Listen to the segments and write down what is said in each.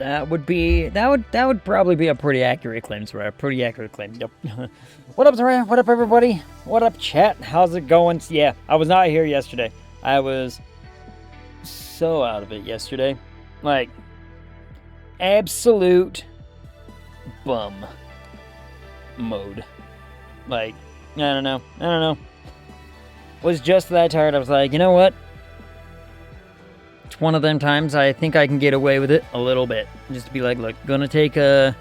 That would probably be a pretty accurate claim, Soraya. A pretty accurate claim. Yep. What up, Soraya? What up, everybody? What up, chat? How's it going? Yeah, I was not here yesterday. I was so out of it yesterday. Like, absolute bum mode. Like, I don't know. Was just that tired. I was like, you know what? It's one of them times I think I can get away with it a little bit. Just to be like, look, gonna take a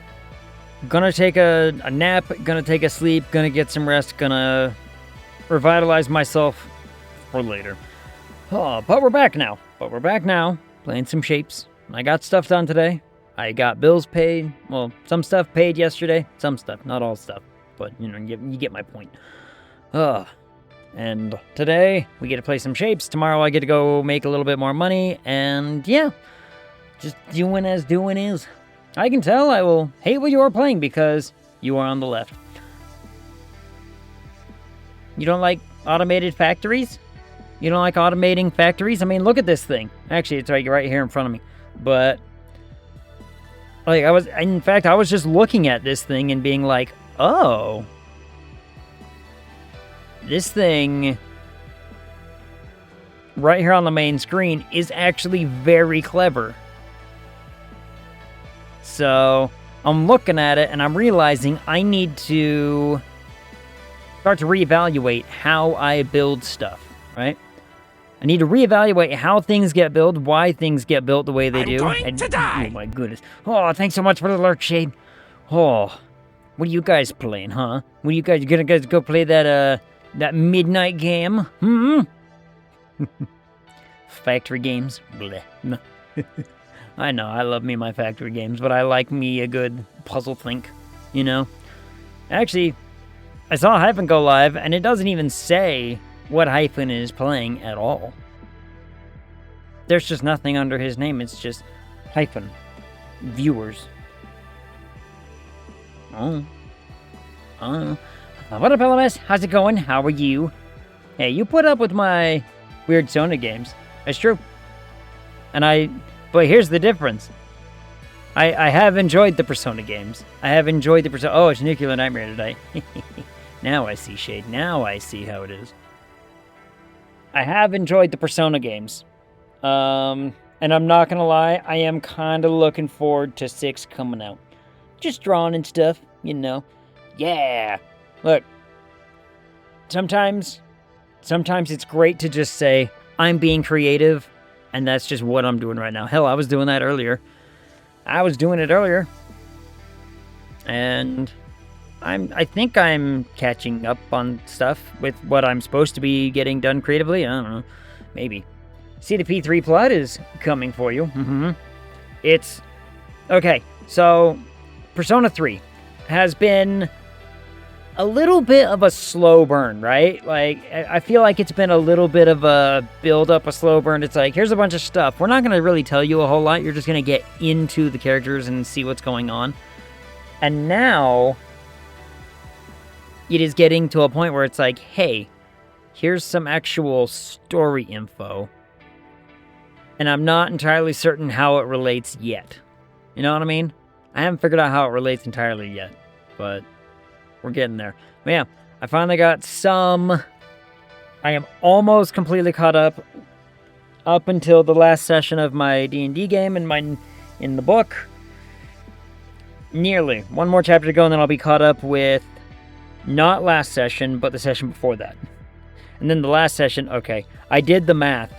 nap, gonna take a sleep, gonna get some rest, gonna revitalize myself for later. Oh, but we're back now. Playing some Shapes. I got stuff done today. I got bills paid. Well, some stuff paid yesterday. Some stuff, not all stuff. But, you know, you get my point. And today, we get to play some Shapes. Tomorrow, I get to go make a little bit more money. And, yeah, just doing as doing is. I can tell I will hate what you are playing because you are on the left. You don't like automated factories? You don't like automating factories? I mean, look at this thing. Actually, it's right here in front of me. But, like, I was just looking at this thing and being like, oh, this thing right here on the main screen is actually very clever. So, I'm looking at it and I'm realizing I need to start to reevaluate how I build stuff, right? I need to reevaluate how things get built, why things get built the way they do. I'm going to die! Oh my goodness. Oh, thanks so much for the alert, Shade. Oh, what are you guys playing, huh? What are you guys gonna go play that midnight game? Factory games? Bleh. No. I know, I love me my factory games, but I like me a good puzzle think, you know? Actually, I saw Hyphen go live, and it doesn't even say what Hyphen is playing at all. There's just nothing under his name, it's just Hyphen. Viewers. Oh. What up, LMS? How's it going? How are you? Hey, you put up with my weird Sona games. That's true. But here's the difference. I have enjoyed the Persona games. Oh, it's Nuclear Nightmare today. Now I see, Shade. Now I see how it is. I have enjoyed the Persona games. And I'm not gonna lie, I am kind of looking forward to 6 coming out. Just drawing and stuff, you know. Yeah! Look, sometimes it's great to just say, I'm being creative, and that's just what I'm doing right now. Hell, I was doing that earlier. And I think I'm catching up on stuff with what I'm supposed to be getting done creatively. I don't know. Maybe. See, the P3 plot is coming for you. It's... Okay, so Persona 3 has been a little bit of a slow burn, right? Like, I feel like it's been a little bit of a build-up, a slow burn. It's like, here's a bunch of stuff. We're not going to really tell you a whole lot. You're just going to get into the characters and see what's going on. And now, it is getting to a point where it's like, hey, here's some actual story info. And I'm not entirely certain how it relates yet. You know what I mean? I haven't figured out how it relates entirely yet. But we're getting there. But yeah, I finally got some... I am almost completely caught up until the last session of my D&D game in the book. Nearly. One more chapter to go, and then I'll be caught up with not last session, but the session before that. And then the last session, okay. I did the math.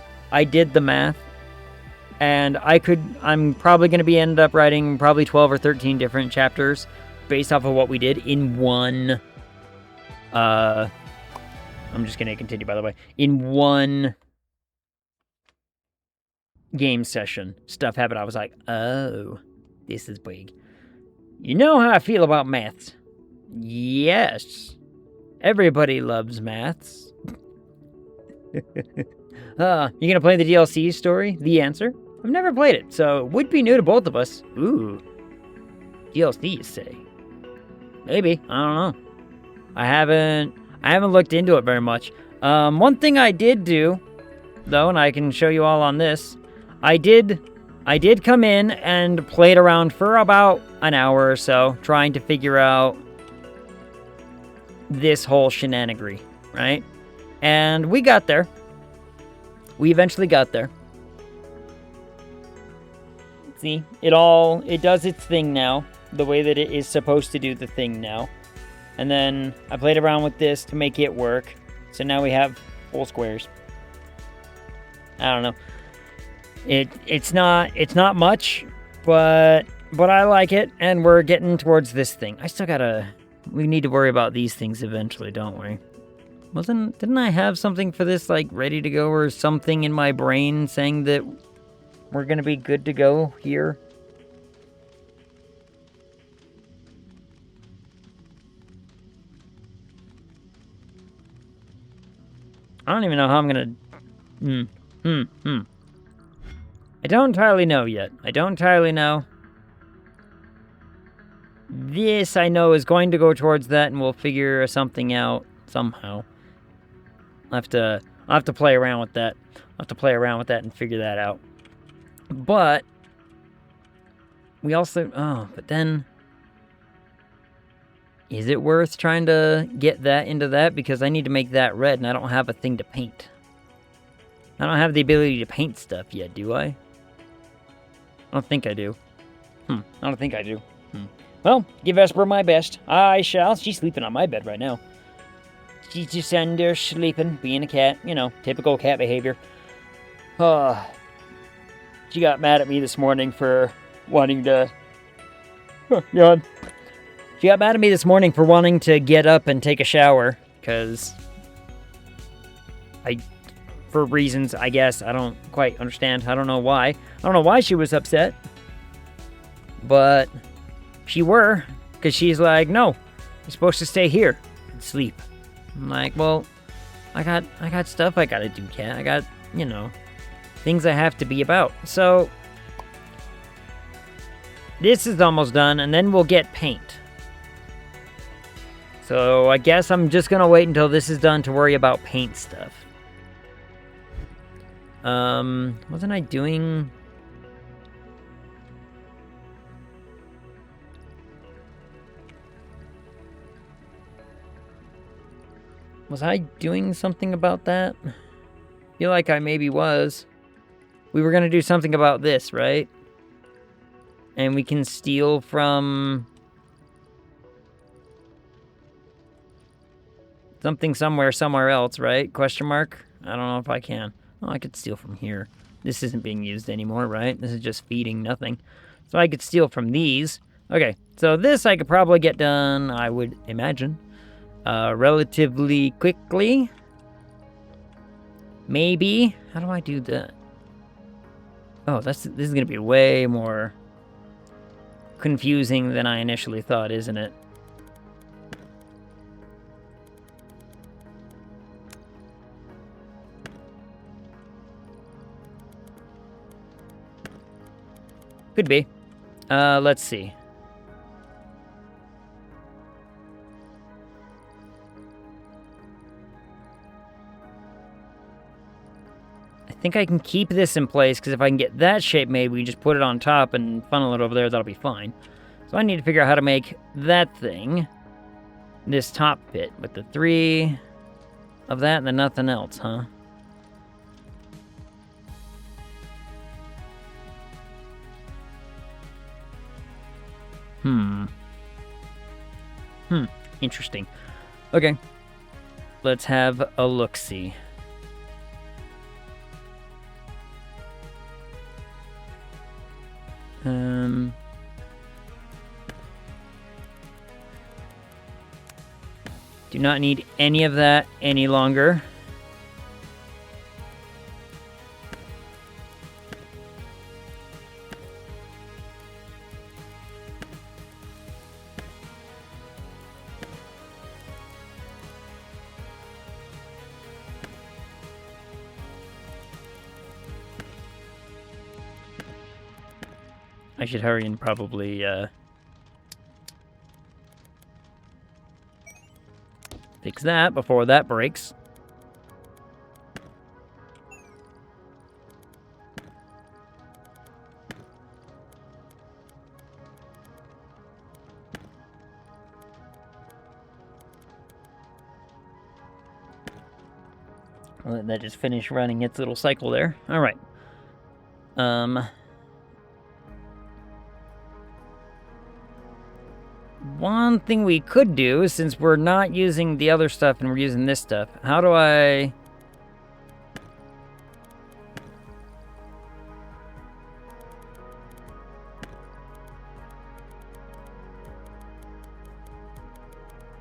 And I'm probably going to end up writing probably 12 or 13 different chapters based off of what we did in one, I'm just going to continue, by the way, in one game session. Stuff happened. I was like, oh, this is big. You know how I feel about maths? Yes. Everybody loves maths. You going to play the DLC story? The answer? I've never played it, so it would be new to both of us. Ooh. DLC, you say? Maybe. I don't know. I haven't looked into it very much. One thing I did do, though, and I can show you all on this, I did I did come in and played around for about an hour or so, trying to figure out this whole shenanigery, right? And we got there. We eventually got there. See, it does its thing now, the way that it is supposed to do the thing now. And then I played around with this to make it work. So now we have full squares. I don't know. It's not much, but I like it, and we're getting towards this thing. We need to worry about these things eventually, don't we? Didn't I have something for this, like, ready to go, or something in my brain saying that we're gonna be good to go here? I don't even know how I'm gonna... I don't entirely know yet. I don't entirely know. This, I know, is going to go towards that, and we'll figure something out somehow. I'll have to play around with that. I'll have to play around with that and figure that out. But we also... Oh, but then... Is it worth trying to get that into that? Because I need to make that red, and I don't have a thing to paint. I don't have the ability to paint stuff yet, do I? I don't think I do. I don't think I do. Well, give Vesper my best. I shall. She's sleeping on my bed right now. She's just under sleeping, being a cat. You know, typical cat behavior. She got mad at me this morning for wanting to... yawn. She got mad at me this morning for wanting to get up and take a shower, because for reasons, I guess, I don't quite understand. I don't know why. I don't know why she was upset, but she were, because she's like, no, you're supposed to stay here and sleep. I'm like, well, I got stuff I gotta do, cat. I got, you know, things I have to be about. So this is almost done, and then we'll get paint. So I guess I'm just gonna wait until this is done to worry about paint stuff. Wasn't I doing... Was I doing something about that? I feel like I maybe was. We were gonna do something about this, right? And we can steal from... something somewhere else, right? Question mark? I don't know if I can. Oh, I could steal from here. This isn't being used anymore, right? This is just feeding nothing. So I could steal from these. Okay, so this I could probably get done, I would imagine, relatively quickly. Maybe. How do I do that? Oh, this is going to be way more confusing than I initially thought, isn't it? Could be. Let's see. I think I can keep this in place, because if I can get that shape made, we can just put it on top and funnel it over there. That'll be fine. So I need to figure out how to make that thing, this top bit, with the 3 of that and then nothing else, huh? Interesting. Okay. Let's have a look-see. Do not need any of that any longer. I should hurry and probably, fix that before that breaks. I'll let that just finish running its little cycle there. All right. One thing we could do, since we're not using the other stuff and we're using this stuff, how do I...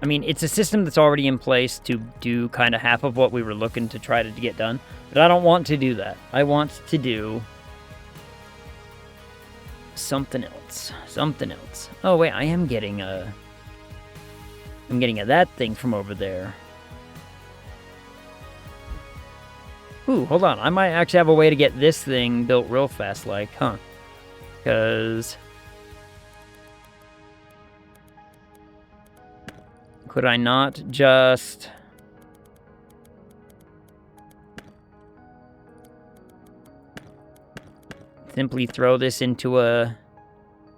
I mean, it's a system that's already in place to do kind of half of what we were looking to try to get done, but I don't want to do that. I want to do something else. Something else. Oh, wait, I am getting a... I'm getting a that thing from over there. Ooh, hold on. I might actually have a way to get this thing built real fast, like, huh? Because... could I not just... simply throw this into a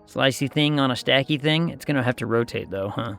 slicey thing on a stacky thing? It's gonna have to rotate though, huh?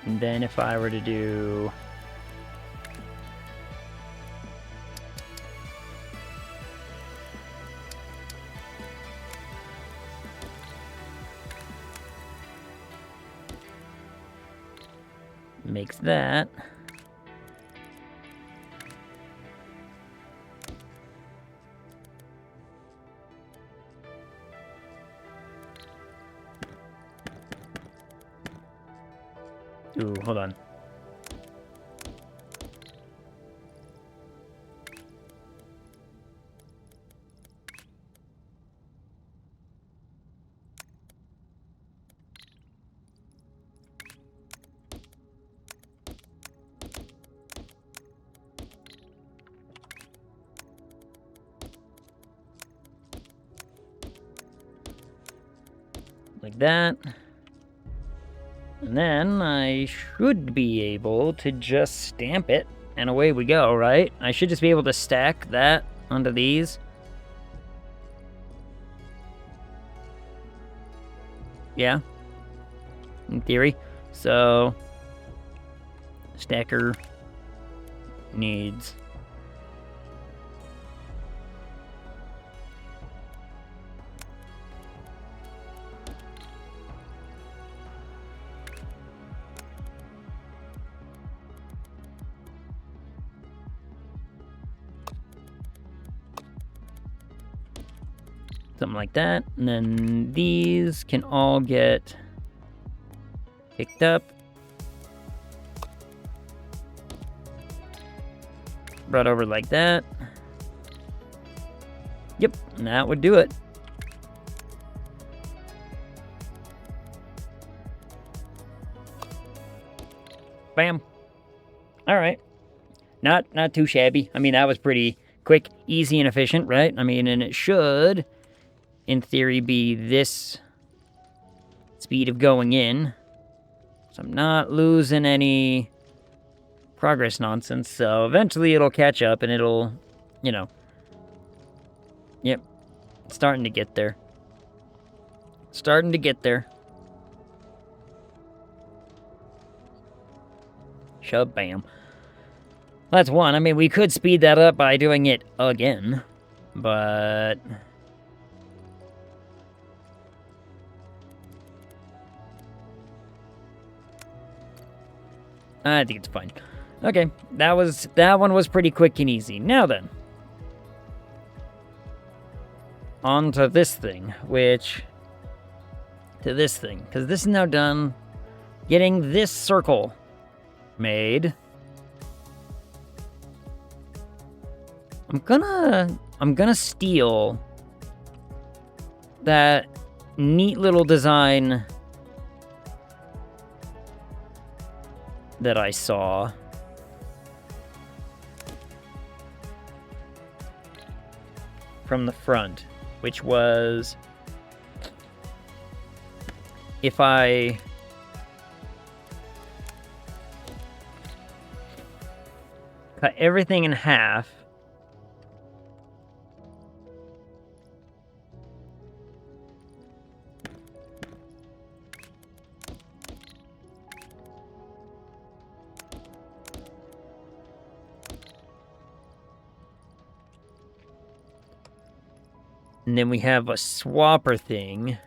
And then if I were to do... makes that... Ooh, hold on. Like that. And then I should be able to just stamp it, and away we go, right? I should just be able to stack that onto these. Yeah, in theory. So, stacker needs... something like that, and then these can all get picked up, brought over like that. Yep, and that would do it. Bam. All right. Not too shabby. I mean, that was pretty quick, easy, and efficient, right? I mean, and it should, in theory, be this speed of going in. So I'm not losing any progress nonsense. So eventually it'll catch up and it'll, you know. Yep. It's starting to get there. Starting to get there. Shabam. That's one. I mean, we could speed that up by doing it again. But... I think it's fine. Okay, that one was pretty quick and easy. Now then. onto this thing, which... to this thing, because this is now done getting this circle made. I'm gonna steal that neat little design that I saw. From the front, which was if I cut everything in half, and then we have a swapper thing.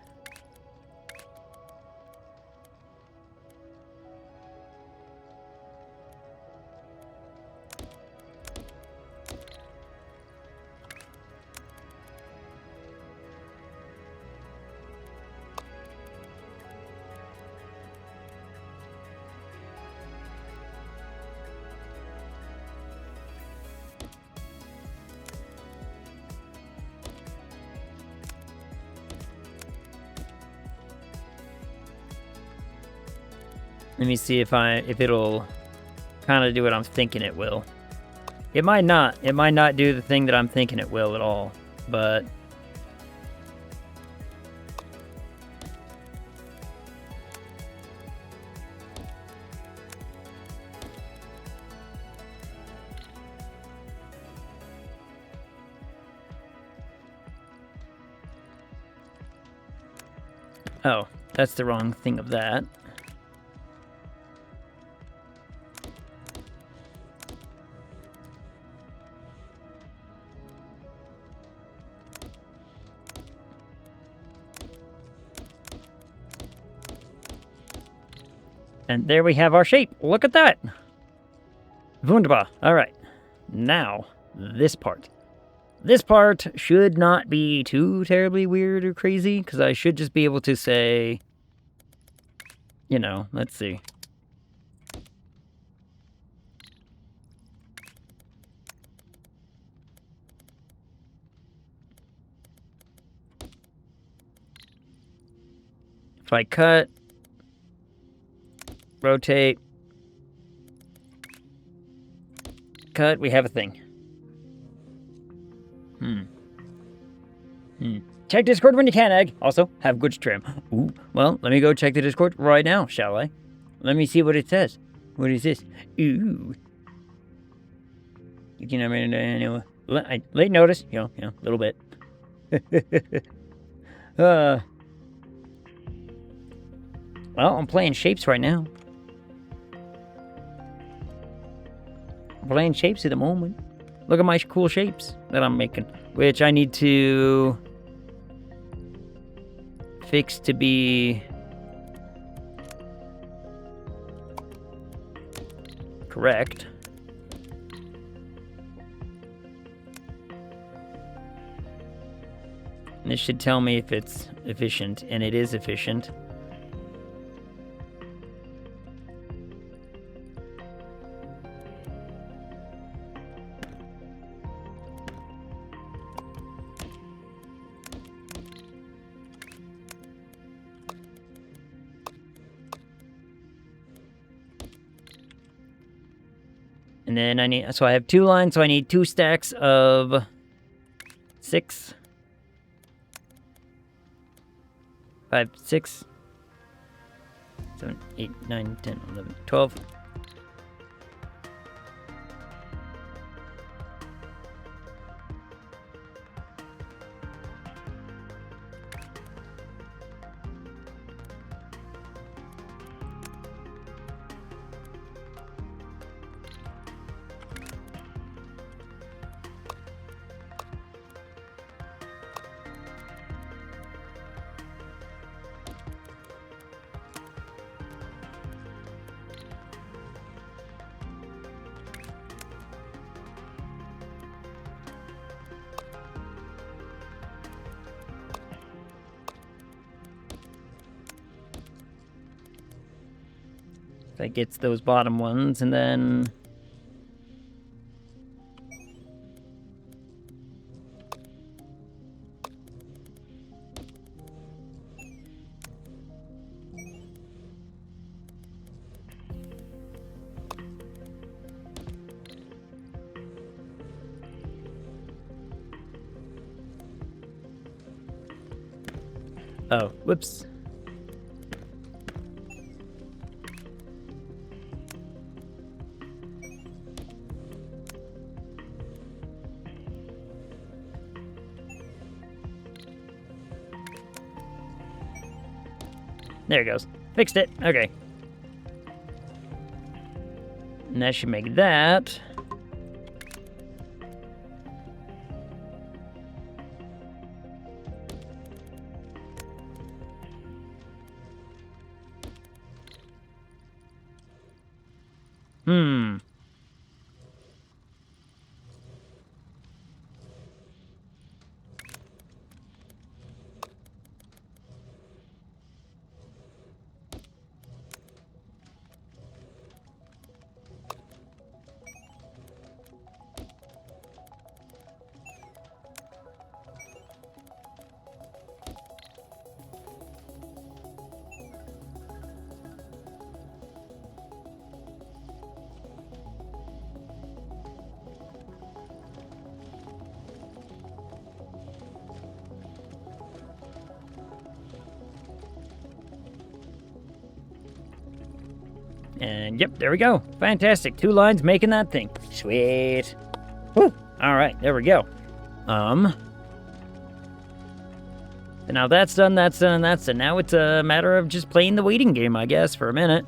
Let me see if it'll kind of do what I'm thinking it will. It might not. It might not do the thing that I'm thinking it will at all, but... oh, that's the wrong thing of that. And there we have our shape. Look at that. Wunderbar. All right. Now, this part. This part should not be too terribly weird or crazy, because I should just be able to say, you know, let's see. If I cut, rotate, cut, we have a thing. Check Discord when you can, Egg. Also, have good stream. Ooh, well, let me go check the Discord right now, shall I? Let me see what it says. What is this? Ooh. You can anyway. Late notice, you know, a little bit. Well, I'm playing shapes right now. I'm playing shapes at the moment. Look at my cool shapes that I'm making, which I need to fix to be correct. And this should tell me if it's efficient, and it is efficient. And then I need, so I have 2 lines, so I need 2 stacks of 6. 5, 6, 7, 8, 9, 10, 11, 12. That gets those bottom ones, and then... Oh, whoops. There it goes. Fixed it. Okay. And that should make that. And yep, there we go. Fantastic. 2 lines making that thing. Sweet. Woo. All right, there we go. Now that's done, that's done, and that's done. Now it's a matter of just playing the waiting game, I guess, for a minute.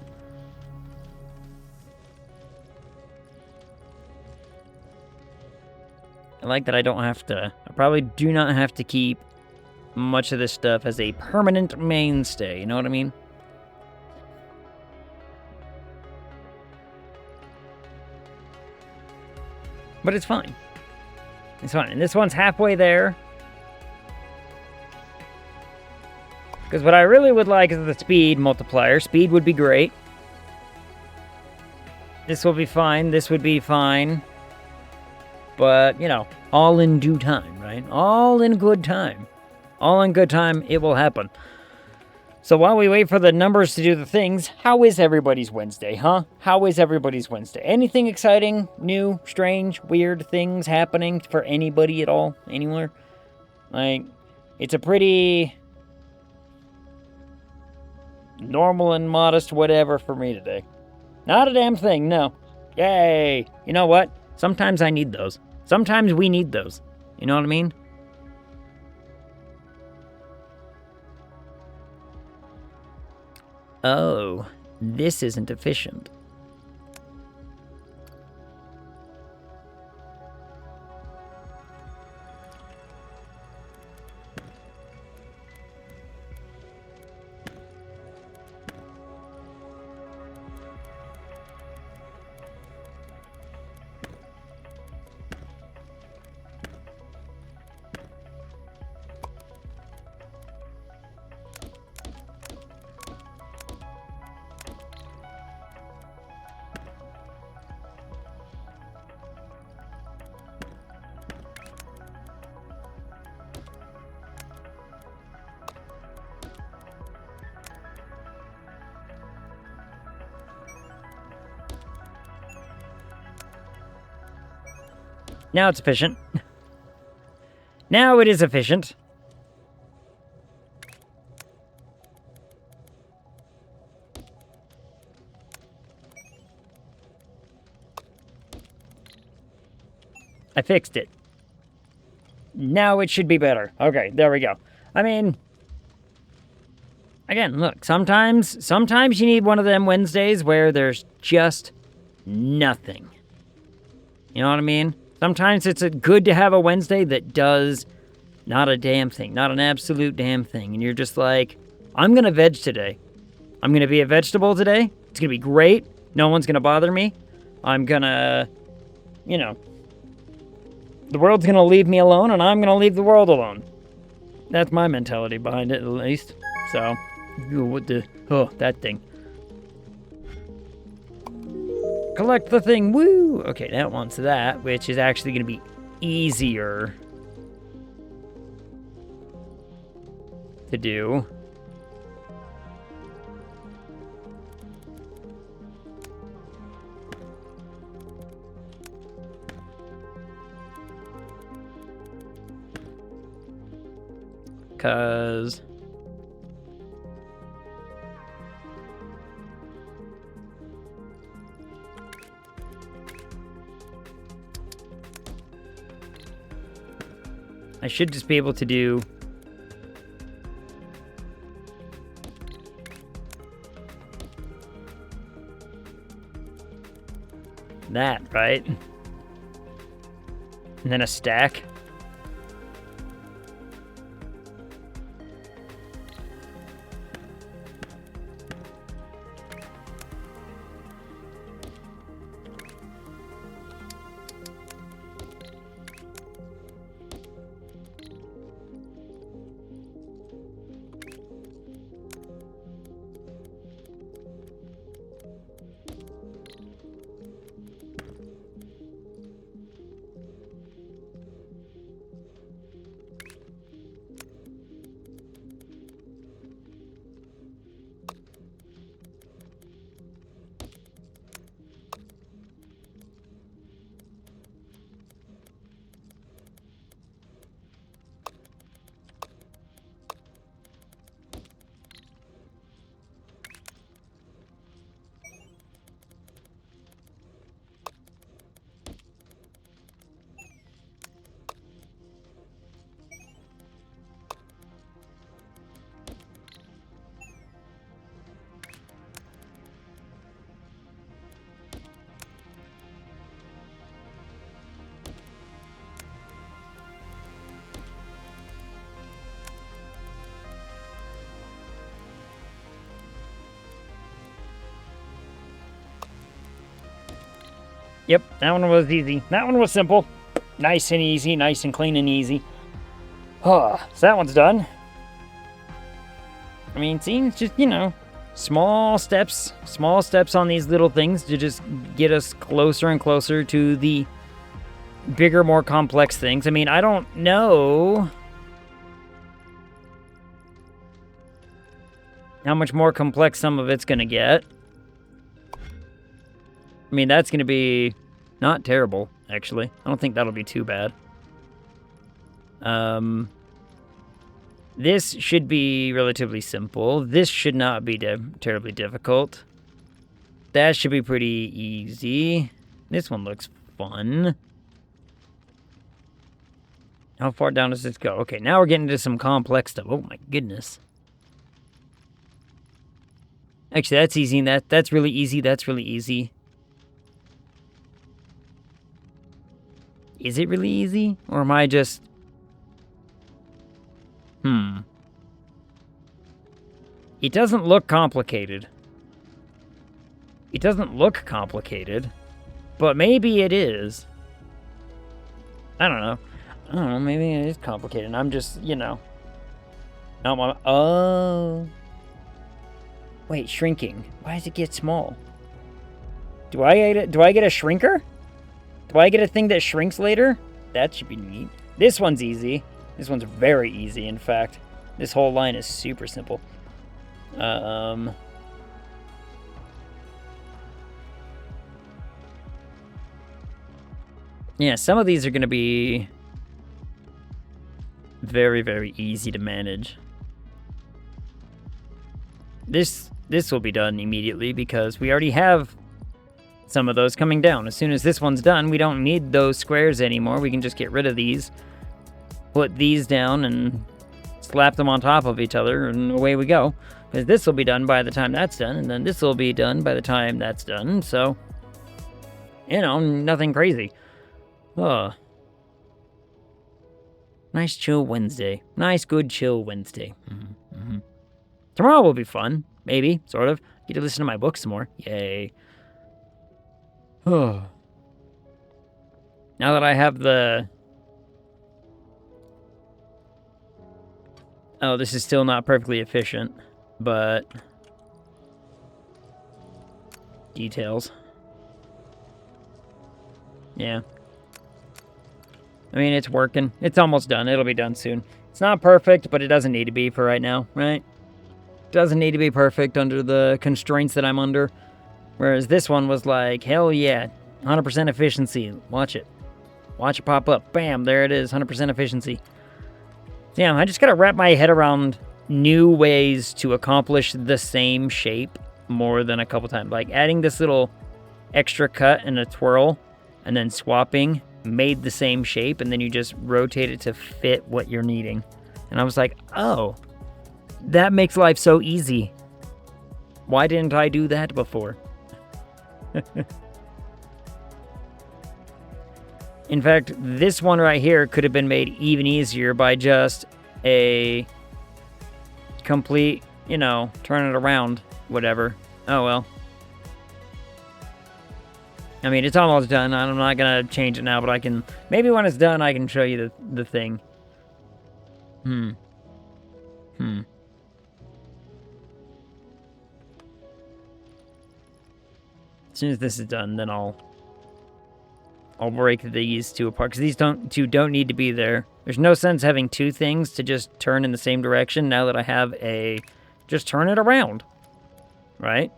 I like that I don't have to... I probably do not have to keep much of this stuff as a permanent mainstay, you know what I mean? But it's fine. It's fine. And this one's halfway there. Because what I really would like is the speed multiplier. Speed would be great. This will be fine. This would be fine. But, you know, all in due time, right? All in good time. All in good time, it will happen. So while we wait for the numbers to do the things, how is everybody's Wednesday, huh? How is everybody's Wednesday? Anything exciting, new, strange, weird things happening for anybody at all, anywhere? Like, it's a pretty normal and modest whatever for me today. Not a damn thing, no. Yay! You know what? Sometimes I need those. Sometimes we need those. You know what I mean? Oh, this isn't efficient. Now it's efficient. Now it is efficient. I fixed it. Now it should be better. Okay, there we go. I mean, again, look, sometimes you need one of them Wednesdays where there's just nothing. You know what I mean? Sometimes it's good to have a Wednesday that does not a damn thing, not an absolute damn thing. And you're just like, I'm going to veg today. I'm going to be a vegetable today. It's going to be great. No one's going to bother me. I'm going to, you know, the world's going to leave me alone and I'm going to leave the world alone. That's my mentality behind it, at least. So, what the, oh, that thing. Collect the thing, woo! Okay, that wants that, which is actually going to be easier to do. Because I should just be able to do that, right? And then a stack. Yep, that one was easy. That one was simple. Nice and easy, nice and clean and easy. So that one's done. I mean, seems just, you know, small steps on these little things to just get us closer and closer to the bigger, more complex things. I mean, I don't know how much more complex some of it's gonna get. I mean, that's gonna be not terrible, actually. I don't think that'll be too bad. This should be relatively simple. This should not be terribly difficult. That should be pretty easy. This one looks fun. How far down does this go? Okay, now we're getting into some complex stuff. Oh my goodness. Actually, that's easy. That's really easy. That's really easy. Is it really easy? Or am I just... It doesn't look complicated. It doesn't look complicated. But maybe it is. I don't know. Maybe it is complicated. I'm just, you know. Oh. Wait, shrinking. Why does it get small? Do I get a shrinker? Do I get a thing that shrinks later? That should be neat. This one's easy. This one's very easy, in fact. This whole line is super simple. Yeah, some of these are going to be very, very easy to manage. This will be done immediately because we already have some of those coming down. As soon as this one's done, we don't need those squares anymore. We can just get rid of these, put these down, and slap them on top of each other, and away we go. Because this will be done by the time that's done, and then this will be done by the time that's done. So, you know, nothing crazy. Nice chill Wednesday. Nice, good chill Wednesday. Tomorrow will be fun. Maybe, sort of. Get to listen to my book some more. Yay. Now that I have the... Oh, this is still not perfectly efficient, but... Details. Yeah. I mean, it's working. It's almost done. It'll be done soon. It's not perfect, but it doesn't need to be for right now, right? Doesn't need to be perfect under the constraints that I'm under. Whereas this one was like, hell yeah, 100% efficiency. Watch it. Watch it pop up. Bam, there it is, 100% efficiency. Damn, I just gotta wrap my head around new ways to accomplish the same shape more than a couple times. Like adding this little extra cut and a twirl and then swapping made the same shape, and then you just rotate it to fit what you're needing. And I was like, oh, that makes life so easy. Why didn't I do that before? In fact, this one right here could have been made even easier by just a complete, you know, turn it around, whatever. Oh well. I mean, it's almost done. I'm not gonna change it now, but I can... Maybe when it's done, I can show you the thing. As soon as this is done, then I'll break these two apart, because these two don't need to be there. There's no sense having two things to just turn in the same direction now that I have a... Just turn it around. Right?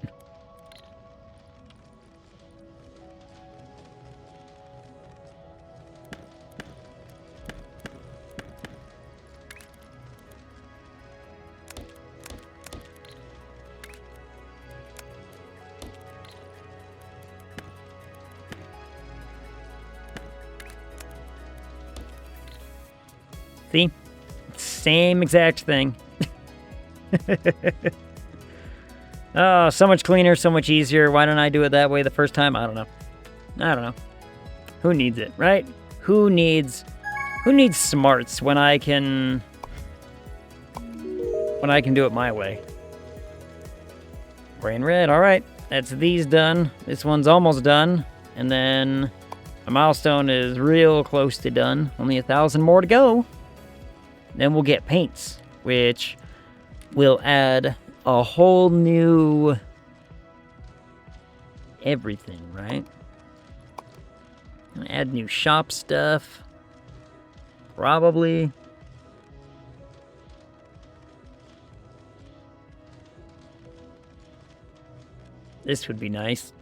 See? Same exact thing. Oh, so much cleaner, so much easier. Why don't I do it that way the first time? I don't know. Who needs it, right? Who needs smarts when I can do it my way? Brain red, all right. That's these done. This one's almost done. And then a milestone is real close to done. Only 1,000 more to go. Then we'll get paints, which will add a whole new everything, right? Add new shop stuff. Probably. This would be nice.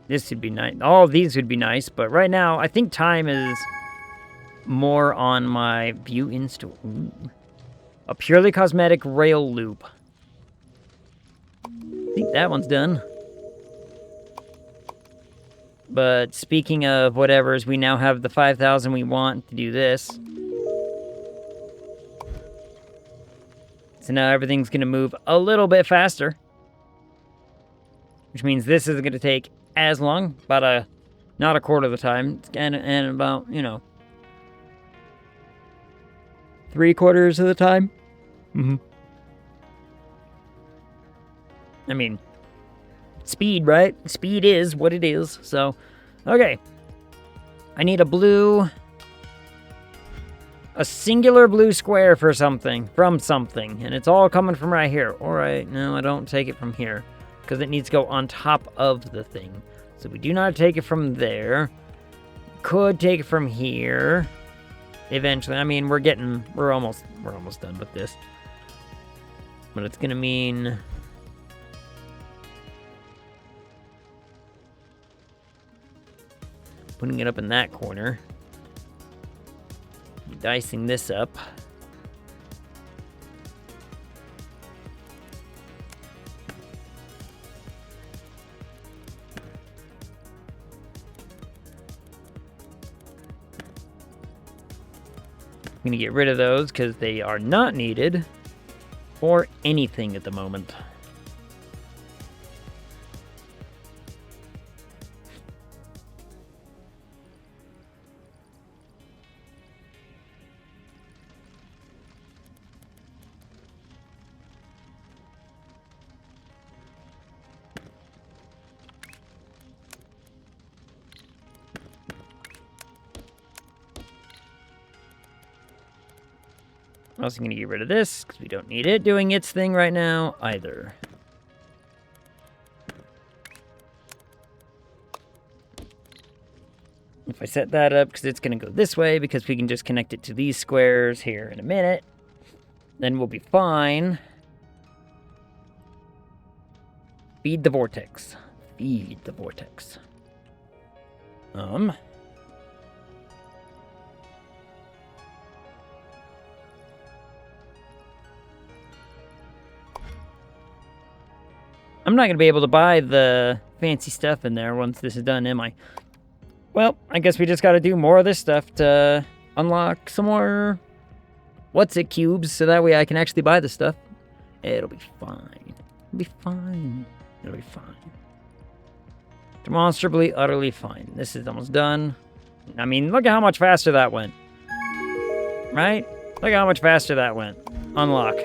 This would be nice. All of these would be nice, but right now, I think time is more on my view install. Ooh. A purely cosmetic rail loop. I think that one's done. But speaking of whatevers, we now have the 5,000 we want to do this. So now everything's going to move a little bit faster. Which means this isn't going to take as long, about not a quarter of the time, and about, you know, 3/4 of the time. I mean, speed, right? Speed is what it is. So, okay. I need a singular blue square for something, from something, and it's all coming from right here. All right, no, I don't take it from here, because it needs to go on top of the thing. So we do not take it from there. Could take it from here. Eventually, I mean, we're almost done with this. But it's gonna mean putting it up in that corner. Dicing this up. I'm going to get rid of those because they are not needed for anything at the moment. I'm also going to get rid of this, because we don't need it doing its thing right now, either. If I set that up, because it's going to go this way, because we can just connect it to these squares here in a minute, then we'll be fine. Feed the vortex. Feed the vortex. I'm not going to be able to buy the fancy stuff in there once this is done, am I? Well, I guess we just got to do more of this stuff to unlock some more what's-it cubes, so that way I can actually buy the stuff. It'll be fine. It'll be fine. It'll be fine. Demonstrably, utterly fine. This is almost done. I mean, look at how much faster that went. Right? Look at how much faster that went. Unlock.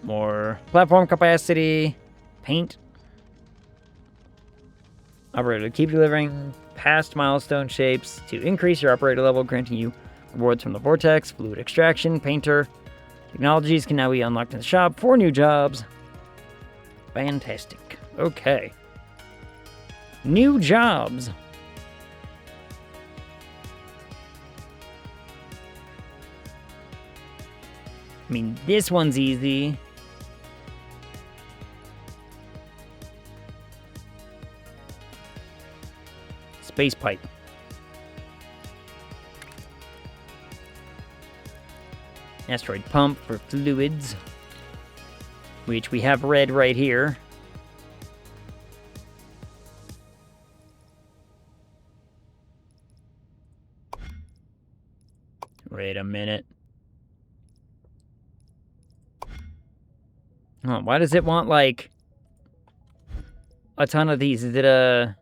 More platform capacity. Paint. Operator, keep delivering past milestone shapes to increase your operator level, granting you rewards from the vortex, fluid extraction, painter. Technologies can now be unlocked in the shop. 4 new jobs. Fantastic. Okay. New jobs. I mean, this one's easy. Space pipe. Asteroid pump for fluids, which we have red right here. Wait a minute. Oh, why does it want, like, a ton of these? Is it a...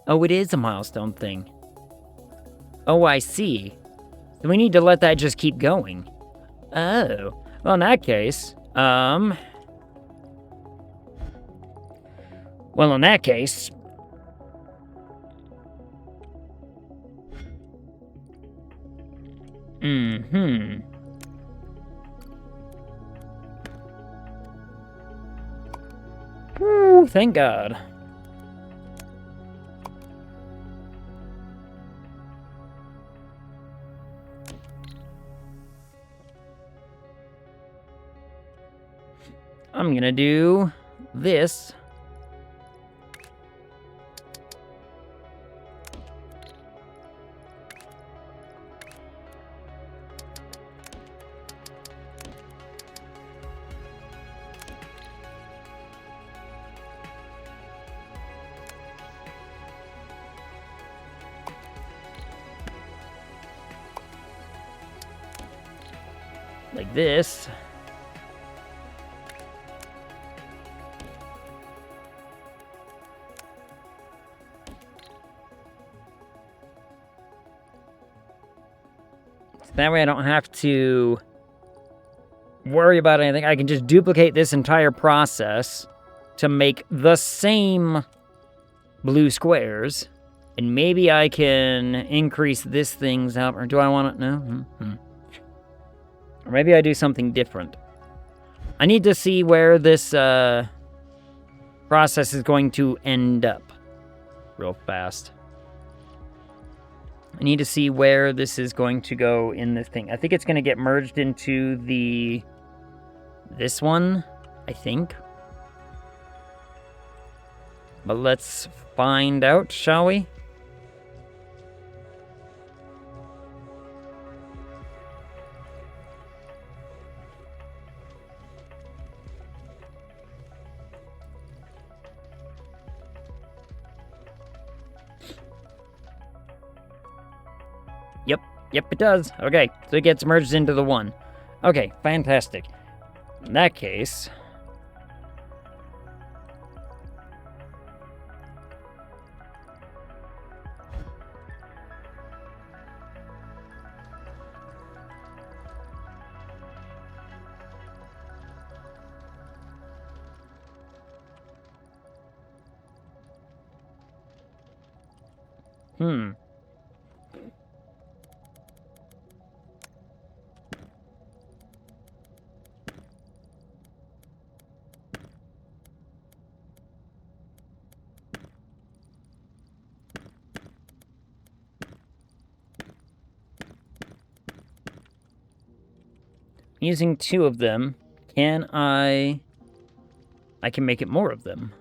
Oh, it is a milestone thing. Oh, I see. So we need to let that just keep going. Oh. Well, in that case, Well, in that case... Whew, thank God. I'm gonna do this. Like this. That way I don't have to worry about anything. I can just duplicate this entire process to make the same blue squares. And maybe I can increase this thing's out. Or do I want it? No? Or maybe I do something different. I need to see where this process is going to end up real fast. I need to see where this is going to go in this thing. I think it's going to get merged into this one, I think. But let's find out, shall we? Yep, it does. Okay, so it gets merged into the one. Okay, fantastic. In that case... using 2 of them, can I can make it more of them.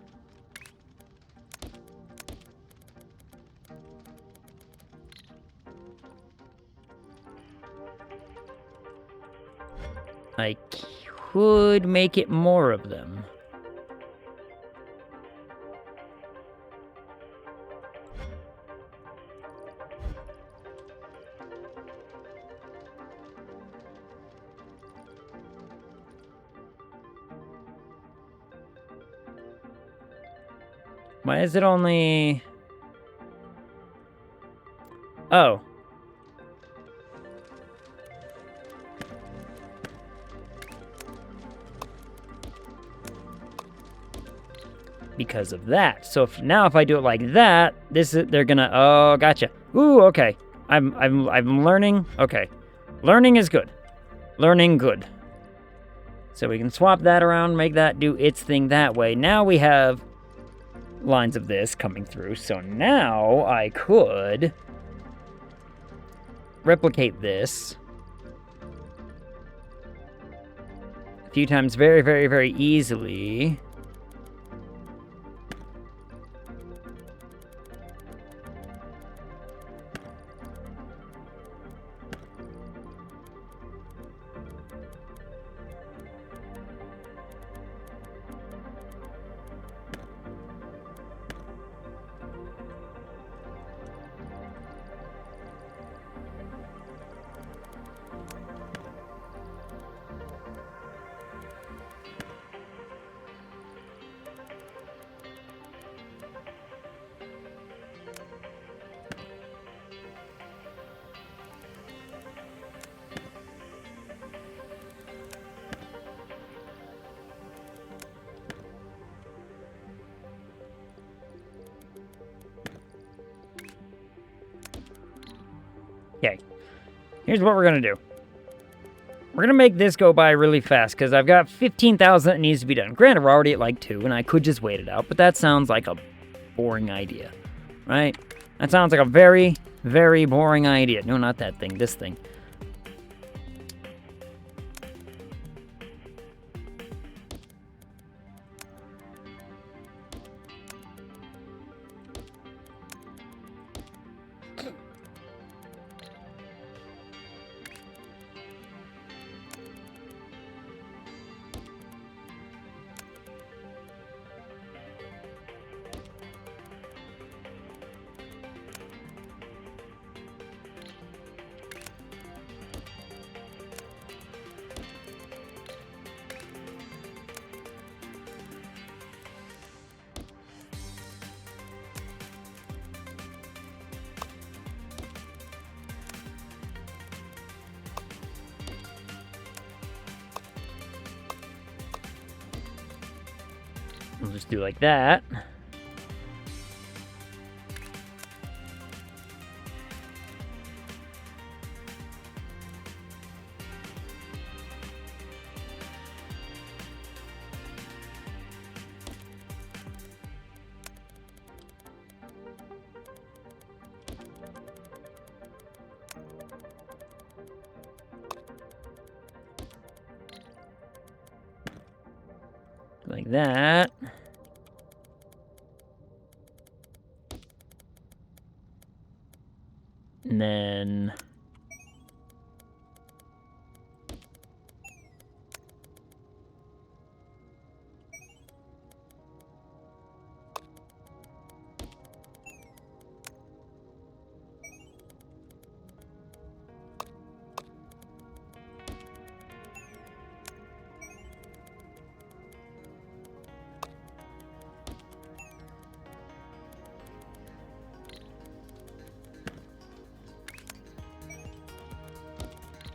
I could make it more of them. Why is it only... Oh. Because of that. So now if I do it like that, they're gonna... Oh, gotcha. Ooh, okay. I'm learning. Okay. Learning is good. Learning good. So we can swap that around, make that do its thing that way. Now we have lines of this coming through. So now I could replicate this a few times very, very, very easily. Okay, here's what we're gonna do. We're gonna make this go by really fast, because I've got 15,000 that needs to be done. Granted, we're already at like 2, and I could just wait it out, but that sounds like a boring idea, right? That sounds like a very, very boring idea. No, not that thing, this thing. We'll just do like that. Like that. And then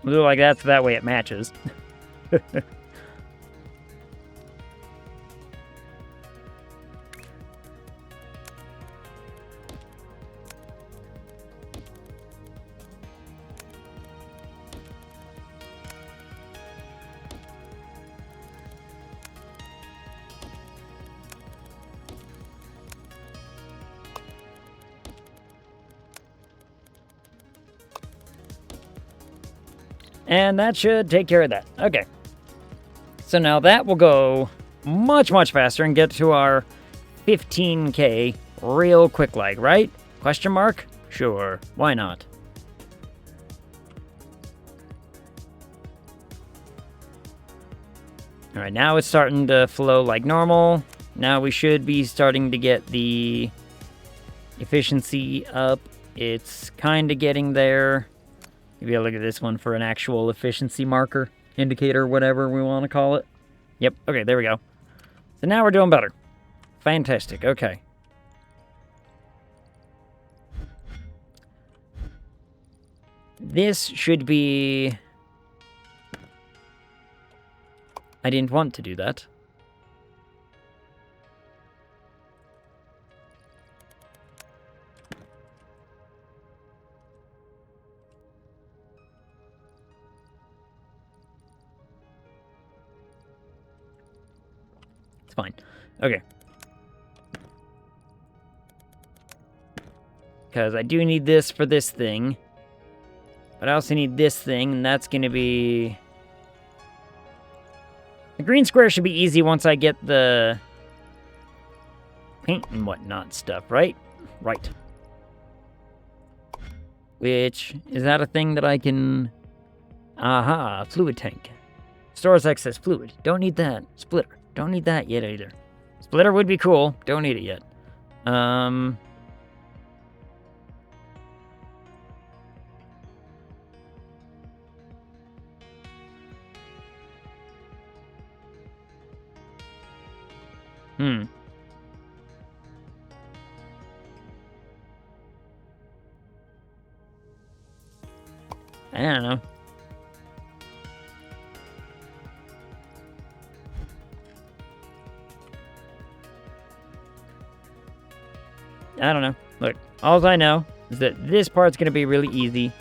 we'll do it like that, so that way it matches. And that should take care of that. Okay. So now that will go much, much faster and get to our 15K real quick like, right? Question mark? Sure. Why not? All right, now it's starting to flow like normal. Now we should be starting to get the efficiency up. It's kind of getting there. Maybe I'll look at this one for an actual efficiency marker, indicator, whatever we want to call it. Yep, okay, there we go. So now we're doing better. Fantastic, okay. This should be... I didn't want to do that. It's fine. Okay. Because I do need this for this thing. But I also need this thing, and that's going to be... The green square should be easy once I get the paint and whatnot stuff, right? Right. Which, is that a thing that I can... Aha, fluid tank. Stores excess fluid. Don't need that. Splitter. Don't need that yet either. Splitter would be cool. Don't need it yet. I don't know. I don't know. Look, all I know is that this part's going to be really easy.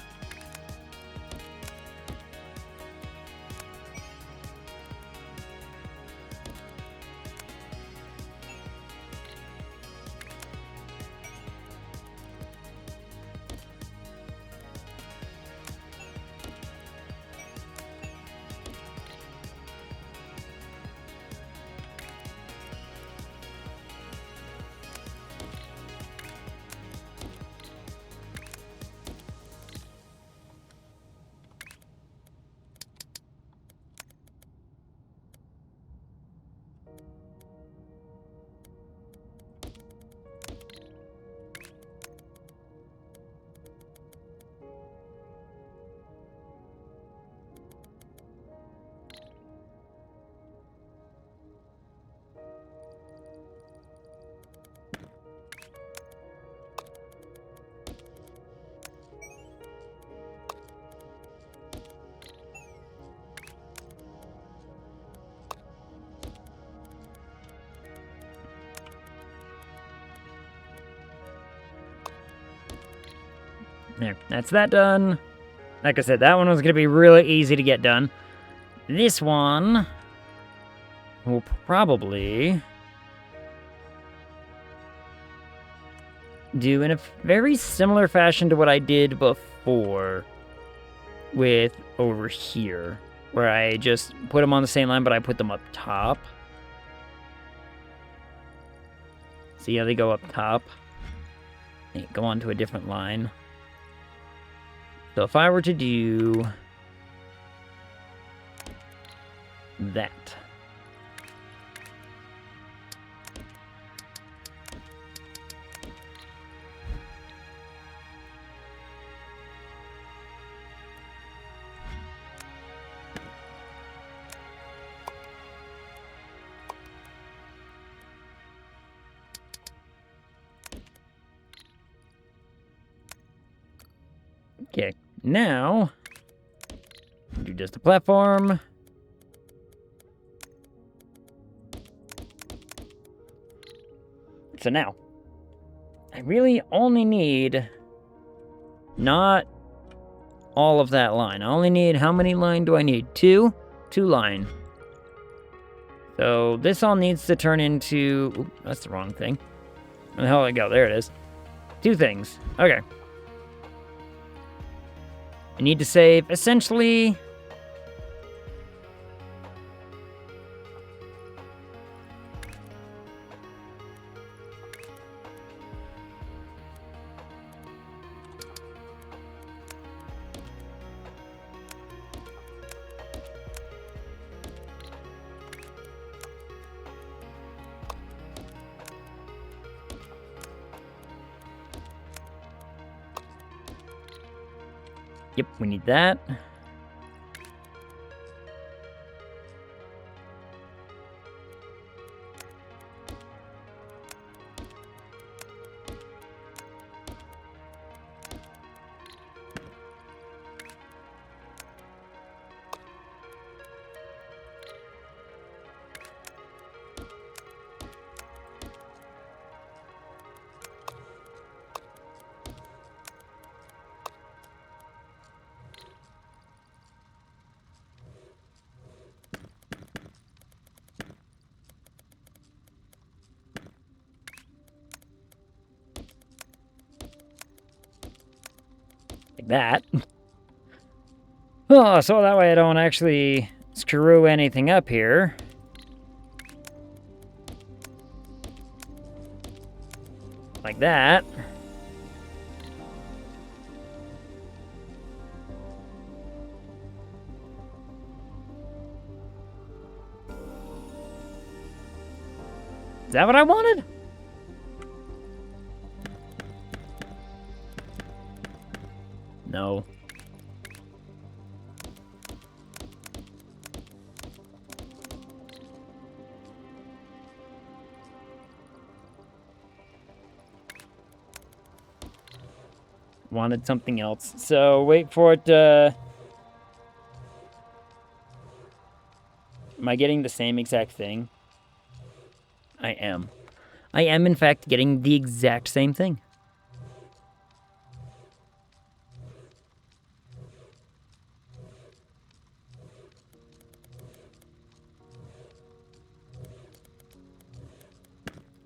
There, that's that done. Like I said, that one was going to be really easy to get done. This one will probably do in a very similar fashion to what I did before with over here, where I just put them on the same line, but I put them up top. See how they go up top? They go onto a different line. So if I were to do that. Okay, now do just a platform. So now, I really only need not all of that line. I only need, how many line do I need? Two? 2 line. So this all needs to turn into, oops, that's the wrong thing. Where the hell did it go? There it is. 2 things. Okay. I need to save essentially Yep, we need that. Like that. Oh, so that way I don't actually screw anything up here. Like that. Is that what I wanted? No. Wanted something else. So wait for it to... Am I getting the same exact thing? I am. I am, in fact, getting the exact same thing.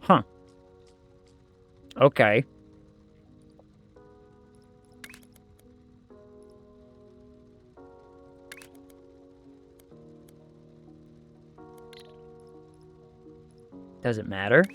Huh. Okay. Does it matter?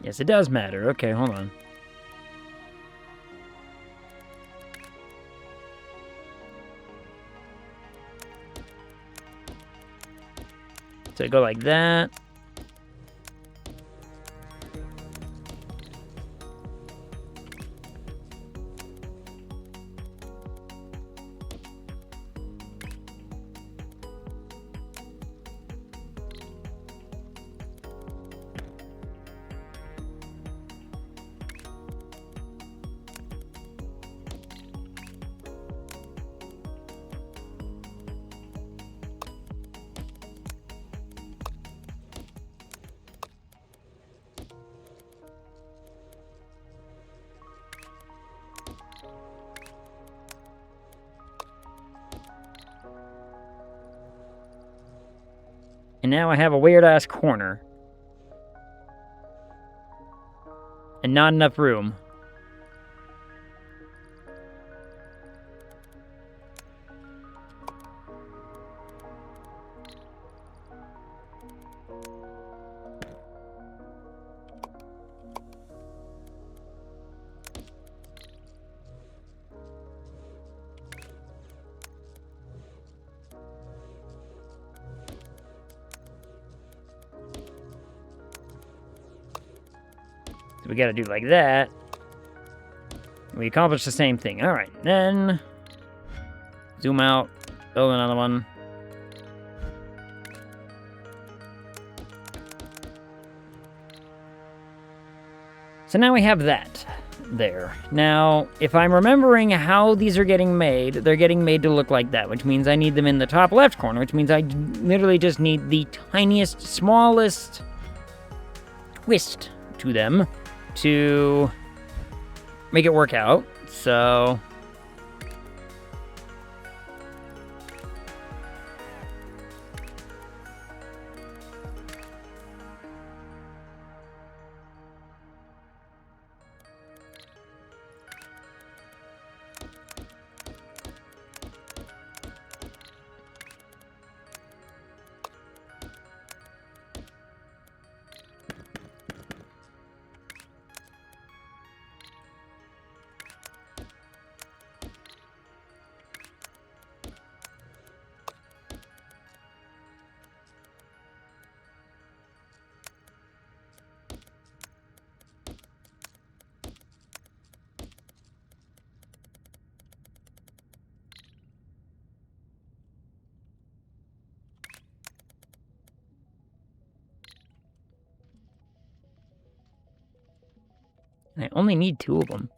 Yes, it does matter. Okay, hold on. So I go like that. And now I have a weird-ass corner. And not enough room. So we gotta do like that. We accomplished the same thing. Alright, then... Zoom out. Build another one. So now we have that. there. Now, if I'm remembering how these are getting made, they're getting made to look like that, which means I need them in the top left corner, which means I literally just need the tiniest, smallest twist to them to make it work out. So I only need 2 of them.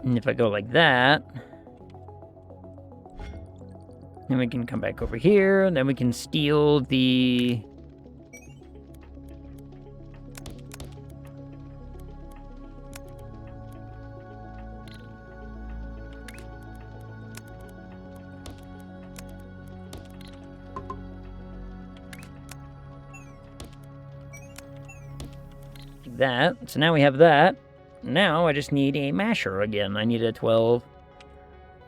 And if I go like that, then we can come back over here, and then we can steal the... that. So now we have that. Now I just need a masher again. I need a 12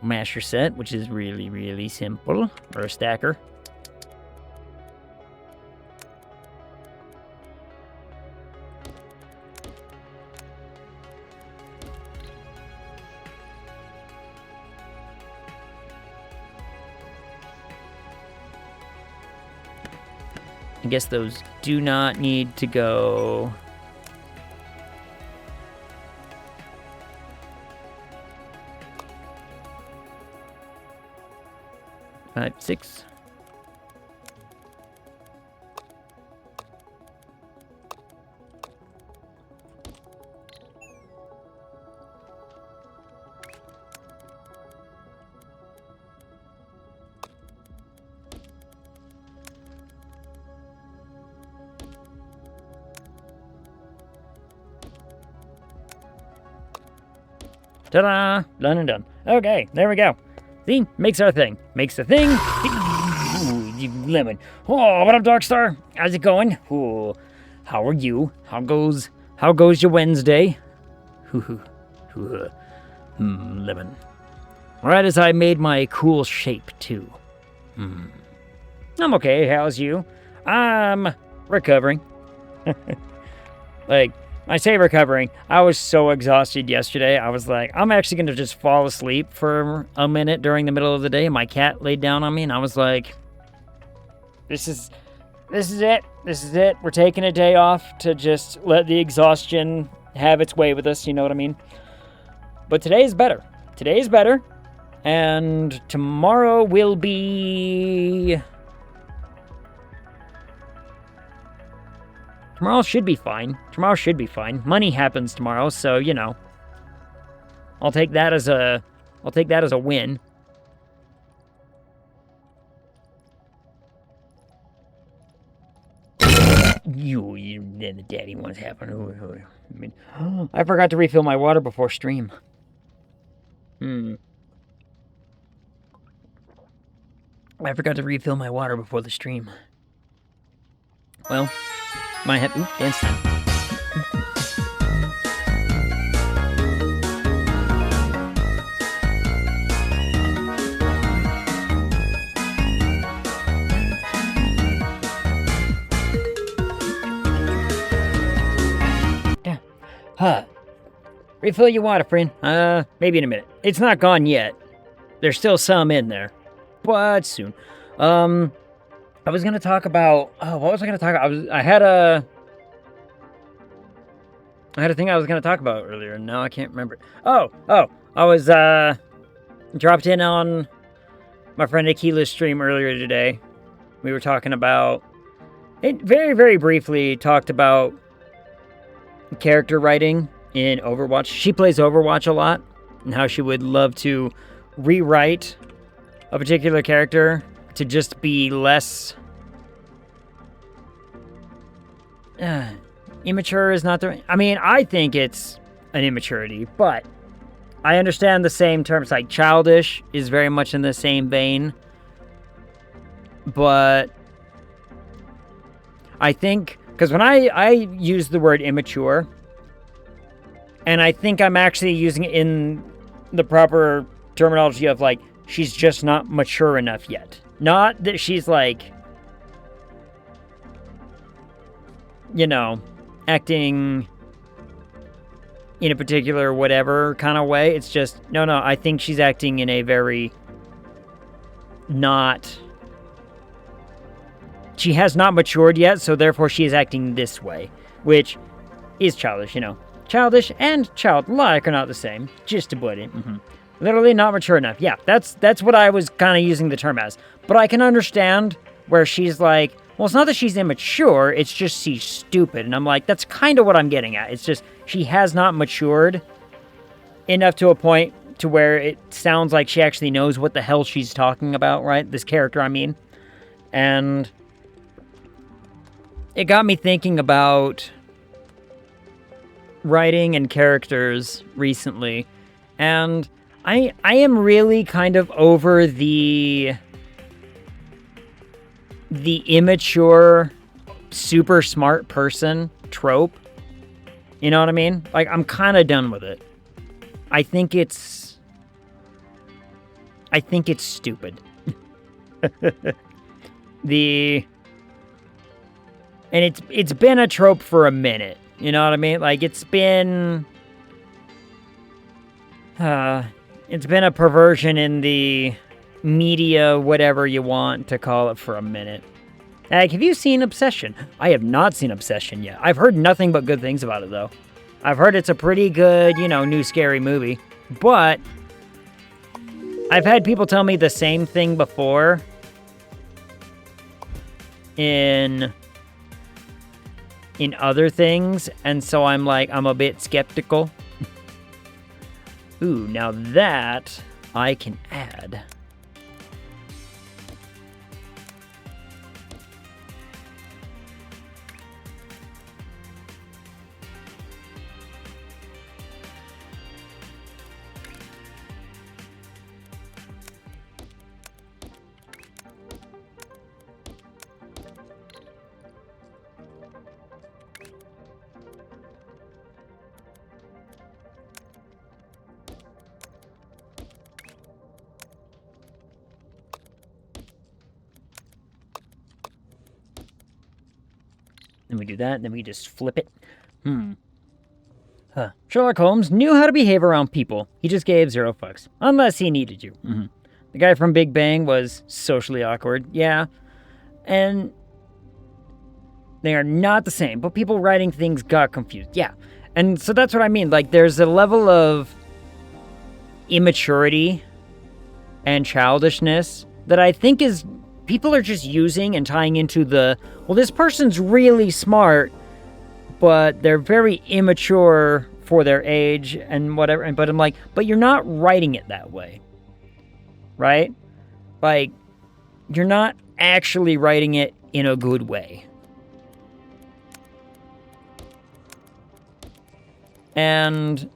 masher set, which is really, really simple. Or a stacker. I guess those do not need to go... 5, 6. Ta-da! Done and done. Okay, there we go. See? Makes our thing. Makes the thing. Ooh, you lemon. Oh, what up, Darkstar? How's it going? Ooh, how are you? How goes your Wednesday? Lemon. Right as I made my cool shape, too. I'm okay. How's you? I'm recovering. Like, I say recovering. I was so exhausted yesterday. I was like, I'm actually going to just fall asleep for a minute during the middle of the day. My cat laid down on me, and I was like, this is it. This is it. We're taking a day off to just let the exhaustion have its way with us. You know what I mean? But today is better. Today is better. And tomorrow will be... Tomorrow should be fine. Tomorrow should be fine. Money happens tomorrow, so, you know. I'll take that as a win. You the daddy ones happen. I mean, I forgot to refill my water before stream. I forgot to refill my water before the stream. Well, might have... Ooh, dance time. Refill your water, friend. Maybe in a minute. It's not gone yet. There's still some in there. But soon. I was gonna talk about... Oh, what was I gonna talk about? I had a... I had a thing I was going to talk about earlier, and now I can't remember. Oh, I was, dropped in on my friend Akila's stream earlier today. We were talking about, it very, very briefly talked about character writing in Overwatch. She plays Overwatch a lot, and how she would love to rewrite a particular character to just be less... immature is not the... I mean, I think it's an immaturity, but I understand the same terms, like childish is very much in the same vein, but I think, because when I use the word immature, and I think I'm actually using it in the proper terminology of, like, she's just not mature enough yet. Not that she's, like, you know, acting in a particular whatever kind of way. It's just, no, I think she's acting in a very not... She has not matured yet, so therefore she is acting this way, which is childish, you know. Childish and childlike are not the same, just to put it. Literally not mature enough. Yeah, that's what I was kind of using the term as. But I can understand where she's like, well, it's not that she's immature, it's just she's stupid. And I'm like, that's kind of what I'm getting at. It's just she has not matured enough to a point to where it sounds like she actually knows what the hell she's talking about, right? This character, I mean. And it got me thinking about writing and characters recently. And I am really kind of over the immature, super smart person trope. You know what I mean? Like, I'm kind of done with it. I think it's stupid. And it's been a trope for a minute. You know what I mean? Like, it's been a perversion in the media, whatever you want to call it, for a minute. Like, have you seen Obsession? I have not seen Obsession yet. I've heard nothing but good things about it, though. I've heard it's a pretty good, you know, new scary movie. But I've had people tell me the same thing before in other things, and so I'm like, I'm a bit skeptical. Ooh, now that I can add. Then we do that, then we just flip it. Sherlock Holmes knew how to behave around people. He just gave 0 fucks. Unless he needed you. The guy from Big Bang was socially awkward. Yeah. And they are not the same. But people writing things got confused. Yeah. And so that's what I mean. Like, there's a level of immaturity and childishness that I think is... people are just using and tying into the, well, this person's really smart, but they're very immature for their age and whatever. But I'm like, but you're not writing it that way, right? Like, you're not actually writing it in a good way. And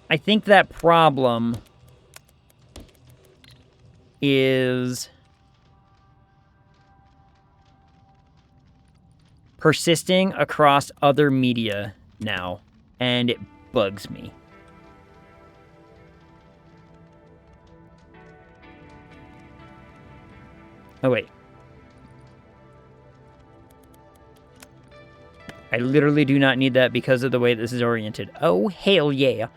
I think that problem is persisting across other media now, and it bugs me. Oh, wait. I literally do not need that because of the way this is oriented. Oh, hell yeah.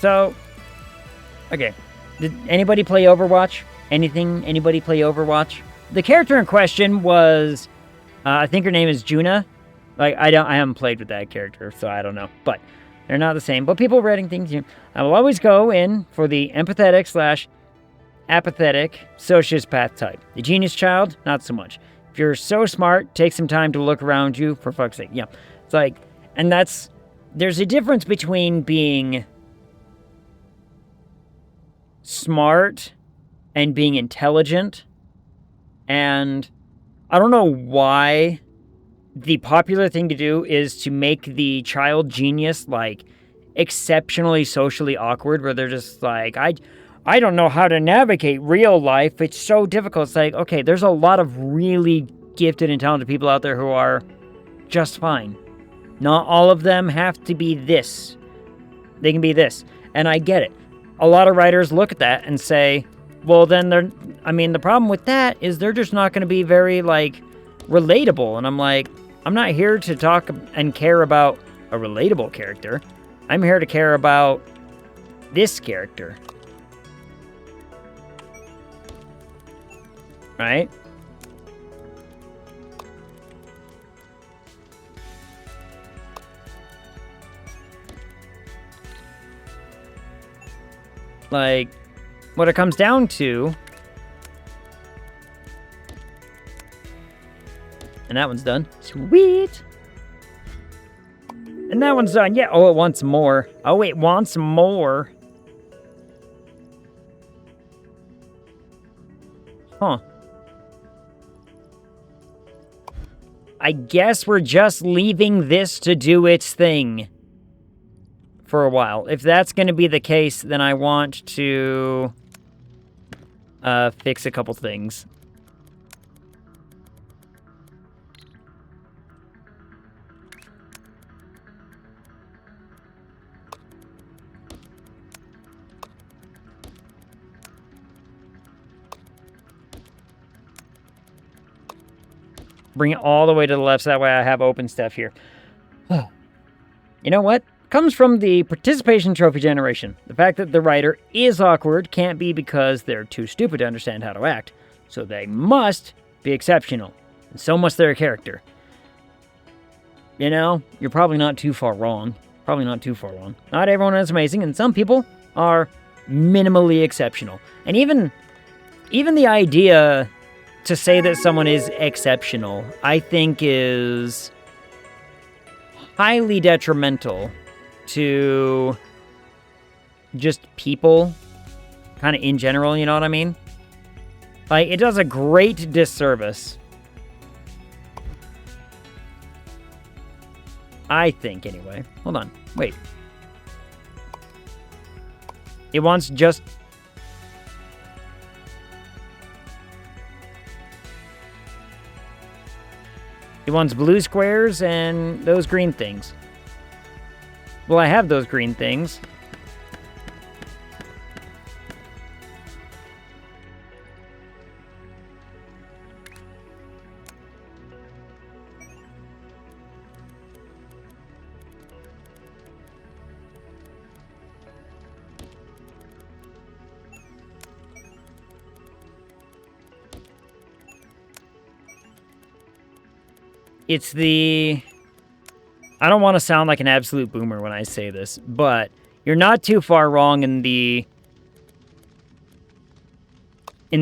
So, okay. Did anybody play Overwatch? Anybody play Overwatch? The character in question was, I think her name is Juna. Like, I haven't played with that character, so I don't know. But they're not the same. But people rating things, I will always go in for the empathetic / apathetic sociopath type. The genius child, not so much. If you're so smart, take some time to look around you, for fuck's sake. Yeah. It's like, and there's a difference between being smart and being intelligent. And I don't know why the popular thing to do is to make the child genius, like, exceptionally socially awkward, where they're just like, I don't know how to navigate real life. It's so difficult. It's like, okay, there's a lot of really gifted and talented people out there who are just fine. Not all of them have to be this. They can be this. And I get it. A lot of writers look at that and say, well, then the problem with that is they're just not going to be very, like, relatable. And I'm like, I'm not here to talk and care about a relatable character. I'm here to care about this character. Right? Like, what it comes down to... And that one's done. Sweet! And that one's done. Yeah, oh, it wants more. Oh, it wants more. Huh. I guess we're just leaving this to do its thing for a while. If that's going to be the case, then I want to fix a couple things. Bring it all the way to the left, so that way I have open stuff here. You know what? Comes from the participation trophy generation. The fact that the writer is awkward can't be because they're too stupid to understand how to act. So they must be exceptional. And so must their character. You know, you're probably not too far wrong. Probably not too far wrong. Not everyone is amazing, and some people are minimally exceptional. And even the idea to say that someone is exceptional, I think, is highly detrimental to just people, kind of in general, you know what I mean? Like, it does a great disservice, I think, anyway. Hold on, wait. It wants just... It wants blue squares and those green things. Well, I have those green things. It's the... I don't want to sound like an absolute boomer when I say this, but you're not too far wrong in the